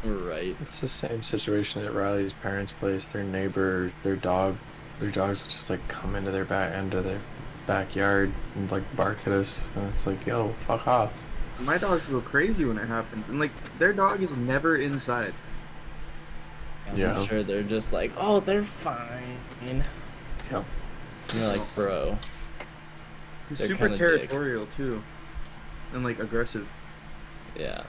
Right. It's the same situation at Riley's parents' place. Their neighbor, their dogs will just like come into their backyard and like bark at us, and it's like, yo, fuck off. My dogs go crazy when it happens, and like their dog is never inside. Yeah. I'm sure they're just like, oh, they're fine. Yeah. You're like, bro. He's They're super kinda territorial too, and like aggressive. Yeah.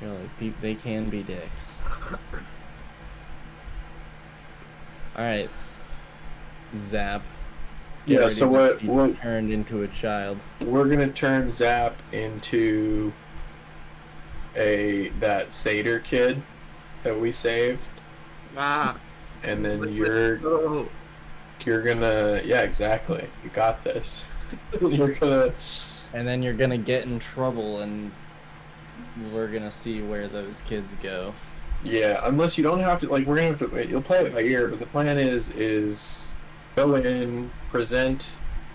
You're like, they can be dicks. Alright. Zap. Get Yeah, ready so to be what turned into a child. we're gonna turn Zap into that satyr kid that we saved, Ah. and then you're gonna, yeah, exactly. You got this. You're gonna. And then you're gonna get in trouble and we're gonna see where those kids go. Yeah, unless you don't have to, like, we're gonna have to, you'll play it by ear, but the plan is go in, present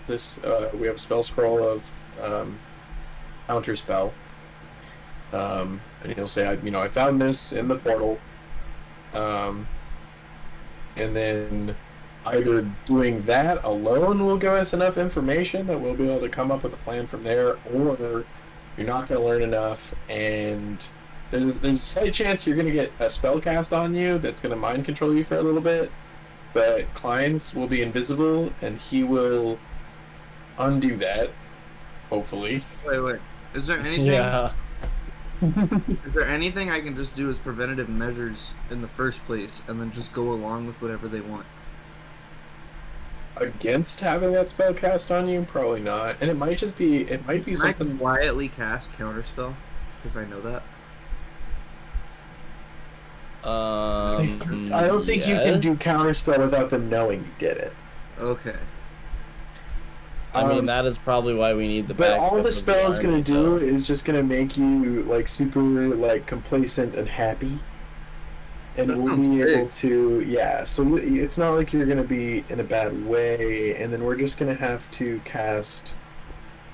this, we have a spell scroll of, counter spell, and you'll say, I found this in the portal, and then either doing that alone will give us enough information that we'll be able to come up with a plan from there, or you're not going to learn enough, and there's a slight chance you're going to get a spell cast on you that's going to mind control you for a little bit, but Klein's will be invisible, and he will undo that, hopefully. Wait. Is there anything? Yeah. Is there anything I can just do as preventative measures in the first place, and then just go along with whatever they want? Against having that spell cast on you? Probably not. And it might be Can I something. quietly cast counterspell? Because I know that. I don't think you can do counterspell without them knowing you did it. Okay. I mean, that is probably why we need the But backup all the of spell's army, gonna do though. is just gonna make you like super like complacent and happy, and That we'll sounds be able sick. to, yeah. So it's not like you're gonna be in a bad way, and then we're just gonna have to cast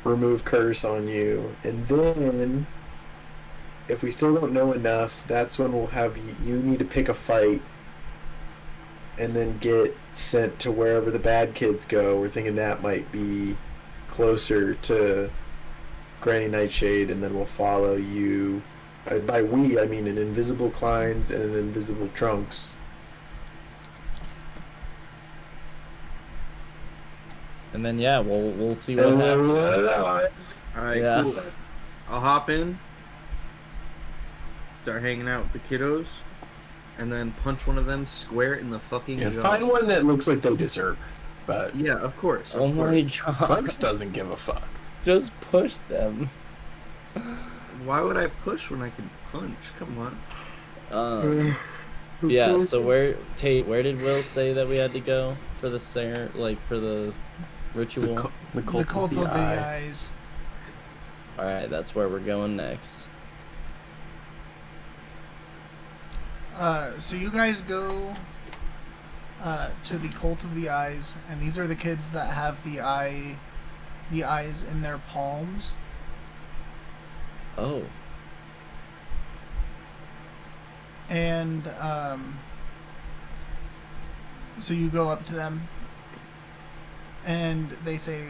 remove curse on you, and then if we still don't know enough, that's when we'll have you need to pick a fight, and then get sent to wherever the bad kids go. We're thinking that might be closer to Granny Nightshade, and then we'll follow you. By we, I mean an invisible Kleins and an invisible Trunks. And then yeah, we'll see what happens. Alright, Yeah. cool. I'll hop in, start hanging out with the kiddos, and then punch one of them square in the fucking Yeah, jaw. find one that looks like they deserve it. But Yeah, of course. Oh Of my course. god. Trunks doesn't give a fuck. Just push them. Why would I push when I can punch? Come on. Yeah, so where did Will say that we had to go for the for the ritual? The cult of the eyes. Alright, that's where we're going next. So you guys go to the cult of the eyes, and these are the kids that have the eyes in their palms. Oh. And so you go up to them, and they say,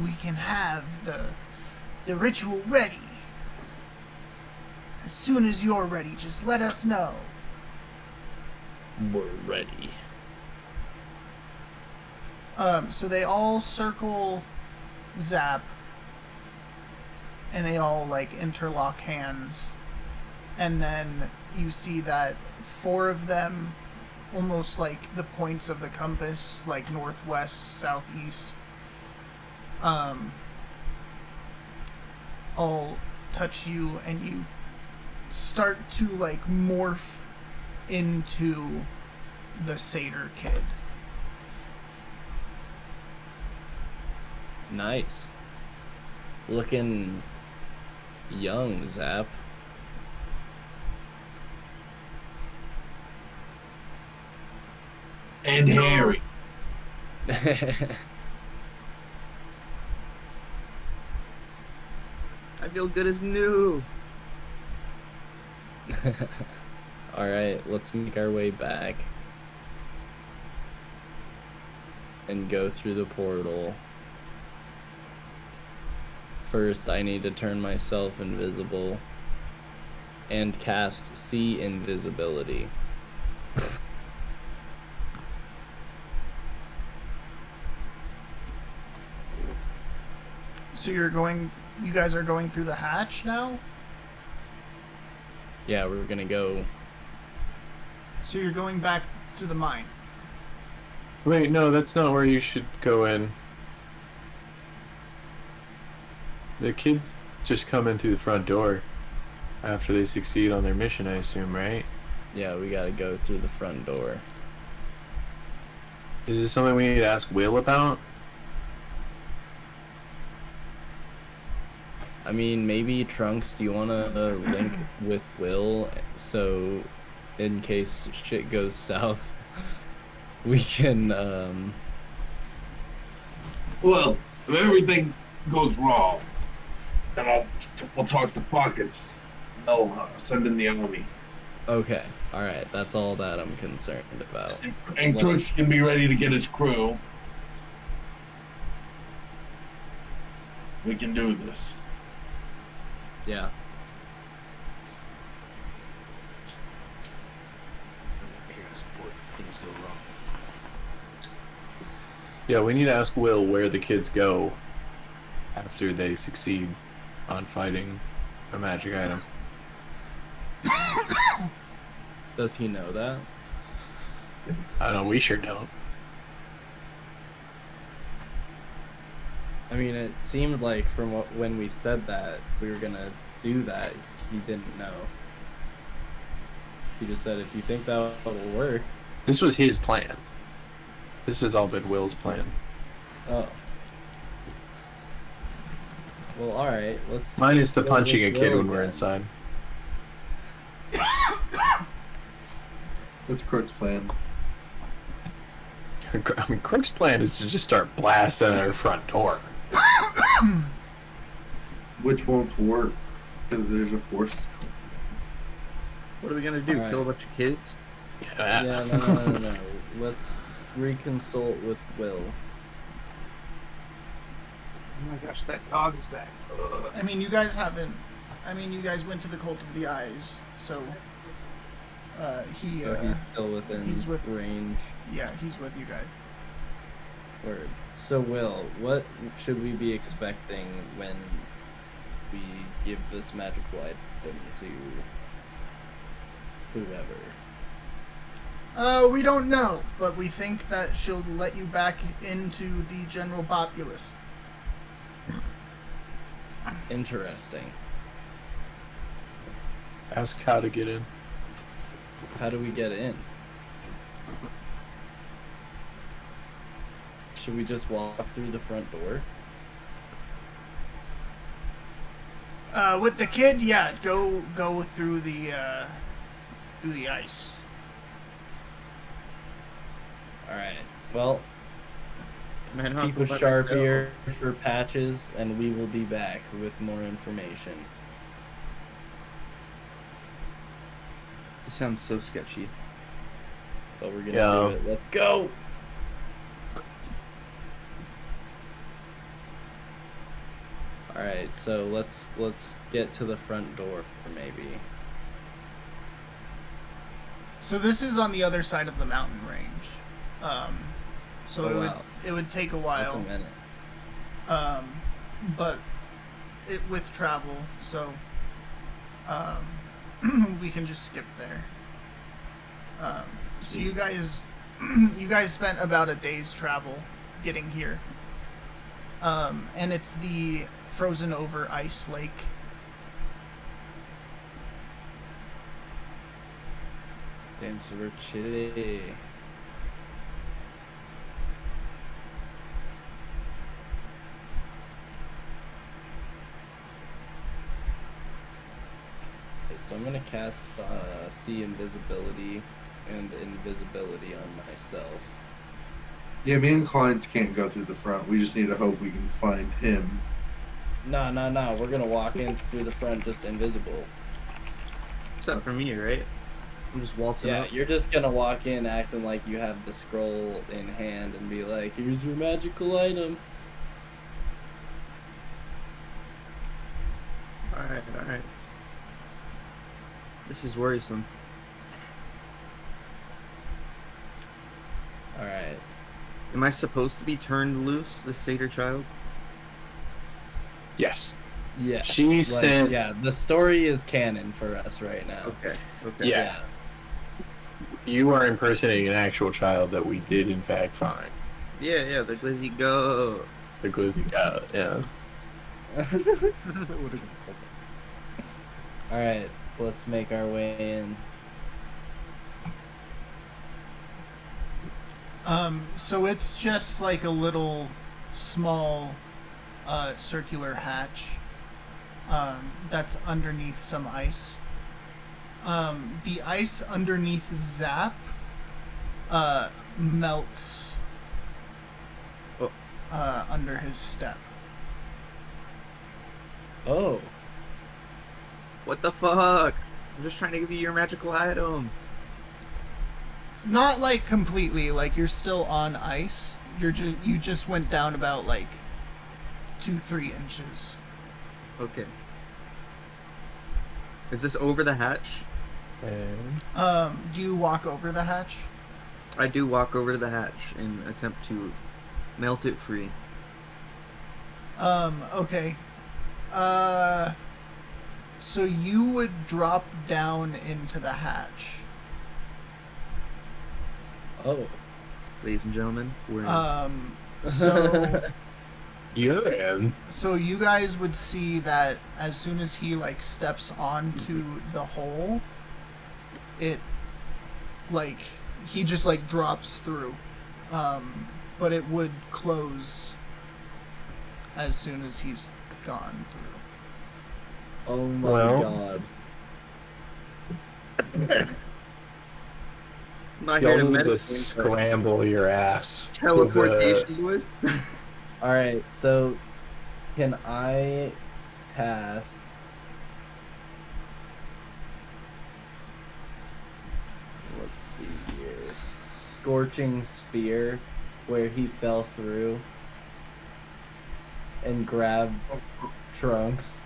"We can have the ritual ready. As soon as you're ready, just let us know. We're ready. So they all circle Zap, and they all like interlock hands, and then you see that 4 of them, almost like the points of the compass, like northwest, southeast, all touch you, and you start to like morph into the satyr kid. Nice. Looking young, Zap. And Harry. I feel good as new. Alright, let's make our way back. And go through the portal. First, I need to turn myself invisible. And cast See Invisibility. So you guys are going through the hatch now? Yeah, we're gonna go. So you're going back to the mine. Wait, no, that's not where you should go in. The kids just come in through the front door after they succeed on their mission, I assume, right? Yeah, we gotta go through the front door. Is this something we need to ask Will about? I mean, maybe Trunks, do you wanna link with Will so in case shit goes south, we can, Well, if everything goes wrong, then we'll talk to Pockets. They'll send in the army. Okay, alright, that's all that I'm concerned about. And Trunks can be ready to get his crew. We can do this. Yeah. Here's before things go wrong. Yeah, we need to ask Will where the kids go after they succeed on fighting a magic item. Does he know that? I don't know, we sure don't. I mean, it seemed like from when we said that we were gonna do that, he didn't know. He just said, if you think that will work. This was his plan. This has all been Will's plan. Oh. Well, alright, let's... Minus the go punching a with kid Will when we're again. inside. What's Crook's plan? I mean, Crook's plan is to just start blasting at our front door. Which won't work because there's a force. What are we gonna do? Alright. Kill a bunch of kids? Yeah, no. Let's reconsult with Will. Oh my gosh, that dog is back. I mean, you guys haven't. I mean, you guys went to the Cult of the Eyes, so he. So he's still within he's with- range. Yeah, he's with you guys. Word. So, Will, what should we be expecting when we give this magical item to whoever? We don't know, but we think that she'll let you back into the general populace. Interesting. Ask how to get in. How do we get in? Should we just walk through the front door? With the kid, yeah, go through the ice. Alright. Well, Can I not keep go a by sharp myself? ear for patches, and we will be back with more information. This sounds so sketchy. But we're gonna Yeah. do it. Let's go! All right, so let's get to the front door, maybe. So this is on the other side of the mountain range. So it would take a That's a while. minute. But with travel, so we can just skip there. So you guys spent about a day's travel getting here. And it's the frozen over ice lake. Damn, so we're chilly. Okay, so I'm gonna cast see invisibility and invisibility on myself. Yeah, me and Clients can't go through the front. We just need to hope we can find him. No, we're gonna walk in through the front just invisible. Except for me, right? I'm just waltzing Yeah, up. you're just gonna walk in acting like you have the scroll in hand and be like, here's your magical item. Alright. This is worrisome. Alright. Am I supposed to be turned loose, the satyr child? Yes. Yes. She said- yeah, the story is canon for us right now. Okay. Yeah. You are impersonating an actual child that we did in fact find. Yeah, the glizzy go. The glizzy got, yeah. Alright, let's make our way in. So it's just like a little small circular hatch that's underneath some ice. The ice underneath Zap melts under his step. Oh. What the fuck? I'm just trying to give you your magical item. Not like completely, like you're still on ice. You just went down about like 2-3 inches. Okay. Is this over the hatch? Do you walk over the hatch? I do walk over to the hatch and attempt to melt it free. Okay. So you would drop down into the hatch. Oh. Ladies and gentlemen, we're in. So You're in. so you guys would see that as soon as he like steps onto the hole, it like he just like drops through. But it would close as soon as he's gone through. Oh my Well. god. I'm not here to You'll need to meditate. scramble your ass. to the- Teleportation was. Alright, so can I cast let's see here. Scorching Sphere where he fell through and grab Trunks.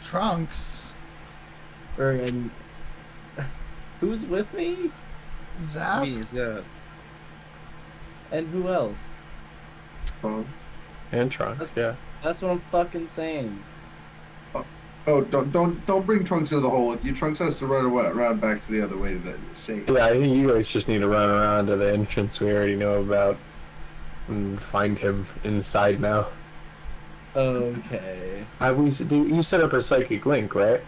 Trunks, And who's with me? Zap. Me, yeah. And who else? And Trunks, yeah. That's what I'm fucking saying. Oh, don't bring Trunks into the hole with you. Trunks has to run around back to the other way to the safe. Yeah, I think you guys just need to run around to the entrance we already know about and find him inside now. Okay. You set up a psychic link, right?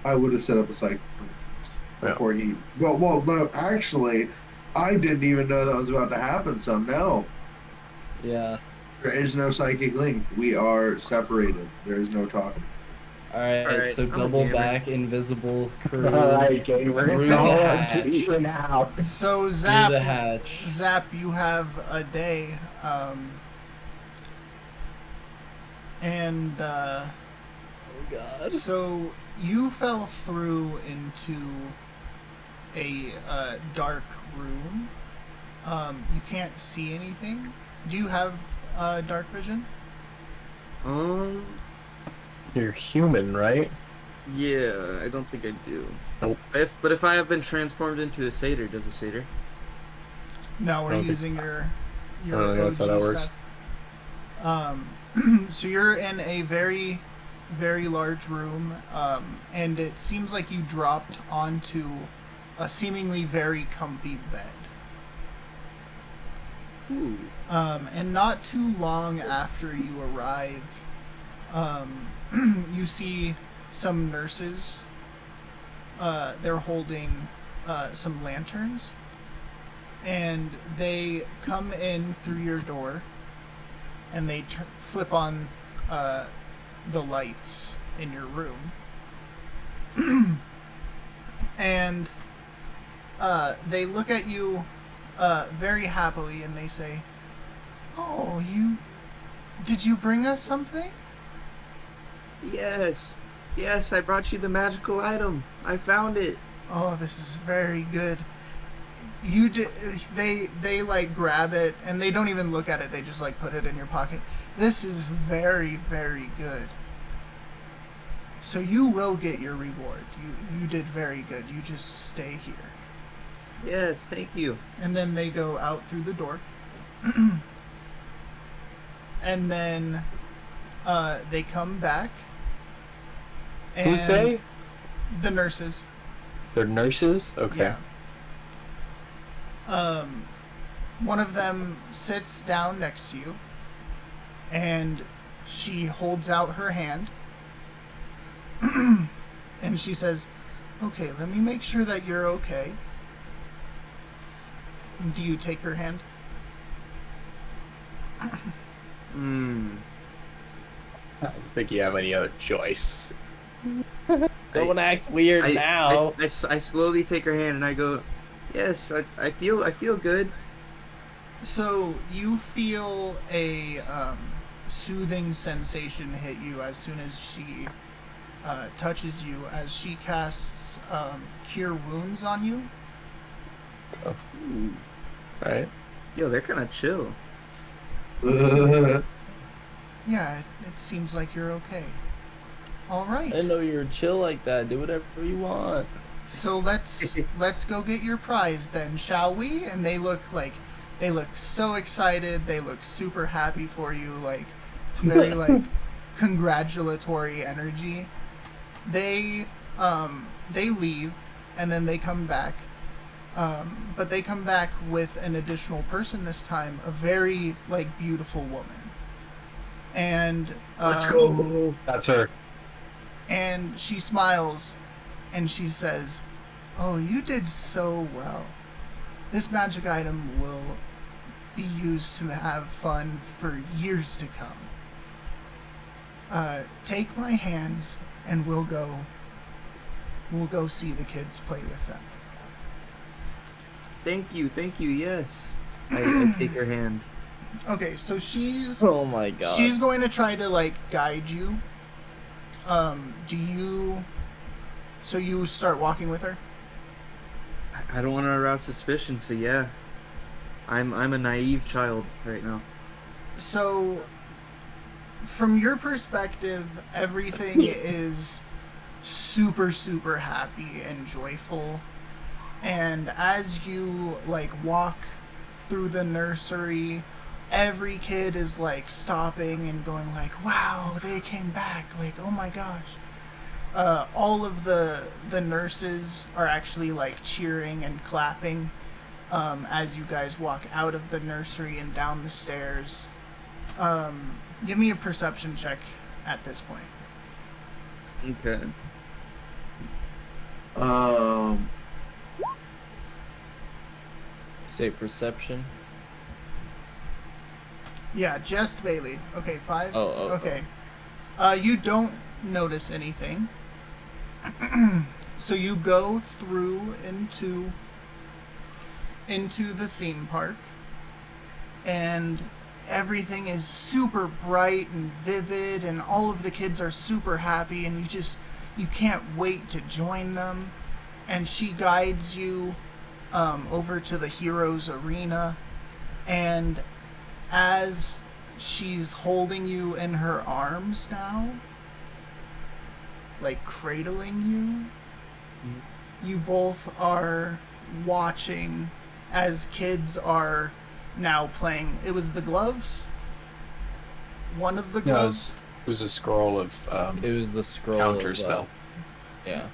I would have set up a psych before he. Well, no, actually, I didn't even know that was about to happen. So no, Yeah. there is no psychic link. We are separated. There is no talking. Alright, so I'm a double gamer. back, invisible crew. gamer. It's all up to you now. So Through Zap, the hatch. you have a day, and Oh god. so you fell through into a dark room. You can't see anything. Do you have dark vision? Um, You're human, right? yeah, I don't think I do. Nope. But if I have been transformed into a satyr, does a satyr? No, I we're don't think- using your I don't know, that's how that works. stats. So you're in a very, very large room, and it seems like you dropped onto a seemingly very comfy bed. Ooh. And not too long after you arrive, you see some nurses. They're holding some lanterns, and they come in through your door, and they flip on the lights in your room, and they look at you very happily, and they say, "Oh, did you bring us something?" Yes. Yes, I brought you the magical item. I found it. Oh, this is very good. They like grab it, and they don't even look at it. They just like put it in your pocket. This is very, very good. So you will get your reward. You did very good. You just stay here. Yes, thank you. And then they go out through the door. And then they come back. Who's and they? The nurses. They're nurses? Okay. Yeah. One of them sits down next to you, and she holds out her hand, and she says, "Okay, let me make sure that you're okay." Do you take her hand? Hmm. I don't think you have any other choice. Don't act weird now. I slowly take her hand and I go, yes, I feel good. So you feel a soothing sensation hit you as soon as she touches you, as she casts Cure Wounds on you. Oh. Right? Yo, they're kind of chill. Yeah, it seems like you're okay. All I right. didn't know you were chill like that. Do whatever you want. So let's go get your prize then, shall we? And they look so excited. They look super happy for you. Like it's very like congratulatory energy. They leave, and then they come back. But they come back with an additional person this time, a very like beautiful woman. And Let's go. That's her. And she smiles, and she says, "Oh, you did so well. This magic item will be used to have fun for years to come. Take my hands, and we'll go see the kids play with them." Thank you, yes. I take her hand. Okay, so she's Oh my god. she's going to try to like guide you. So you start walking with her? I don't want to arouse suspicion, so yeah. I'm a naive child right now. So, from your perspective, everything is super, super happy and joyful. And as you, like, walk through the nursery, every kid is, like, stopping and going, like, wow, they came back. Like, oh my gosh. All of the nurses are actually, like, cheering and clapping as you guys walk out of the nursery and down the stairs. Give me a perception check at this point. Okay. Say perception. Yeah, just Bailey. Okay, 5. Oh, okay. You don't notice anything. So you go through into the theme park, and everything is super bright and vivid, and all of the kids are super happy, and you can't wait to join them. And she guides you over to the Heroes Arena, and as she's holding you in her arms now, like cradling you. You both are watching as kids are now playing. It was the gloves? One of the No, gloves? it was a scroll of It was the scroll counter of, spell. Yeah.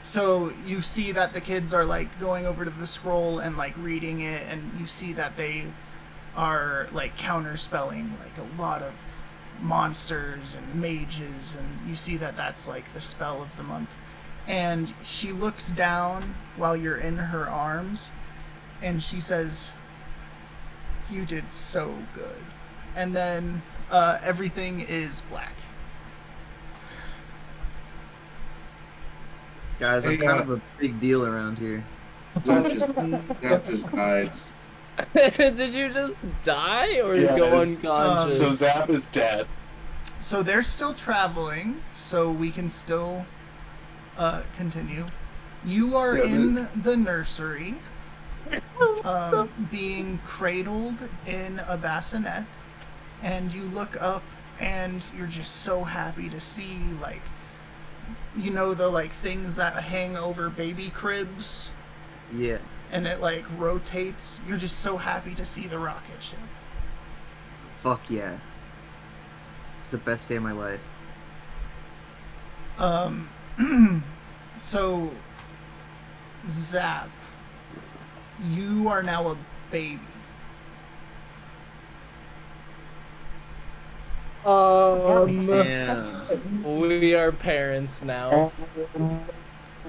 So you see that the kids are like going over to the scroll and like reading it, and you see that they are like counterspelling like a lot of monsters and mages, and you see that that's like the spell of the month. And she looks down while you're in her arms, and she says, "You did so good." And then everything is black. Guys, I'm kind of a big deal around here. That just died. Did you just die or Yes. go unconscious? So Zap is dead. So they're still traveling, so we can still continue. You are in the nursery, being cradled in a bassinet, and you look up and you're just so happy to see, like, you know, the like things that hang over baby cribs, Yeah. and it like rotates. You're just so happy to see the rocket ship. Fuck yeah. It's the best day of my life. So, Zap, you are now a baby. Yeah. We are parents now.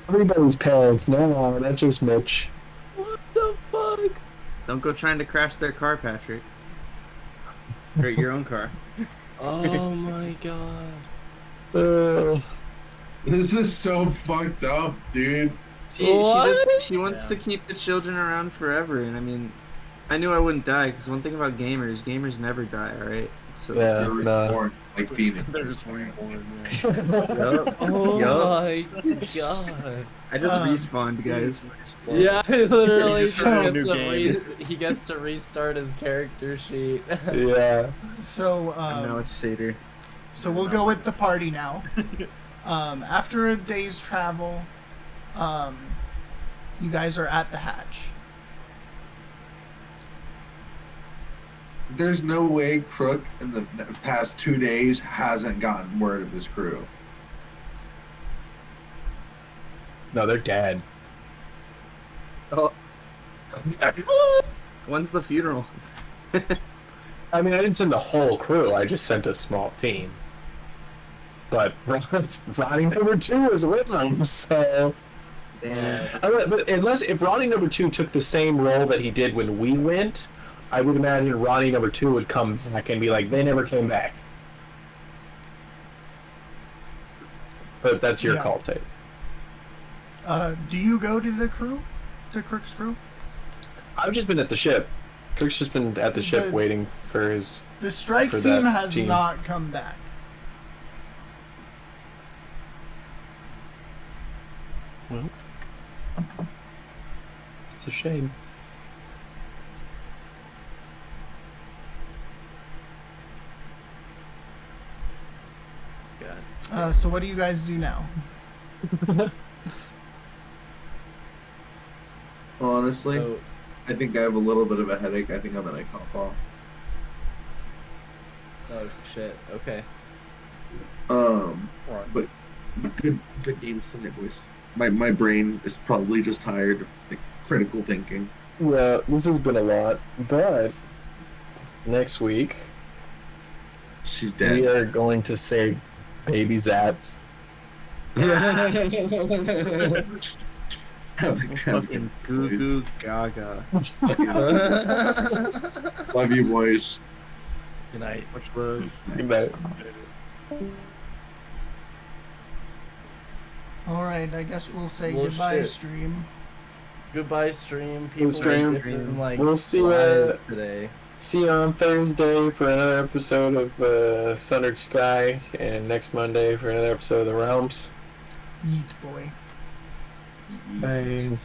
Everybody's parents now. That's just Mitch. What the fuck? Don't go trying to crash their car, Patrick. Or your own car. Oh my god. This is so fucked up, dude. She wants to keep the children around forever, and I mean, I knew I wouldn't die, because one thing about gamers never die, alright? So, Yeah, They were no. born like Phoenix. They're just reborn. Yup. Oh Yup. my god. I just Um, respawned, guys. Yeah, literally It's just a gets new to game. he gets to restart his character sheet. Yeah. So, And now it's Seder. so we'll go with the party now. After a day's travel, you guys are at the hatch. There's no way Crook in the past 2 days hasn't gotten word of his crew. No, they're dead. When's the funeral? I mean, I didn't send the whole crew. I just sent a small team. But Ronnie number 2 is with them, so. Damn. But if Ronnie number 2 took the same role that he did when we went, I would imagine Ronnie number 2 would come back and be like, they never came back. But that's your Yeah. call, Tate. Do you go to the crew? To Crook's crew? I've just been at the ship. Kirk's just been at the ship The- waiting for his. The strike For team that has team. not come back. Well, it's a shame. God. So what do you guys do now? Honestly, So, I think I have a little bit of a headache. I think I'm gonna cough off. oh shit. Okay. But good games tonight, boys. My brain is probably just tired of like, critical thinking. Yeah, this has been a lot, but next week She's we dead. are going to save Baby Zap. Fucking goo goo gaga. Love you, boys. Good night. Much love. Good night. All right, I guess we'll say Well, goodbye, shit. stream. Goodbye, stream. People stream. are getting, like We'll see flies today. See you on Thursday for another episode of Sundered Sky, and next Monday for another episode of The Realms. Yeet boy. Bye.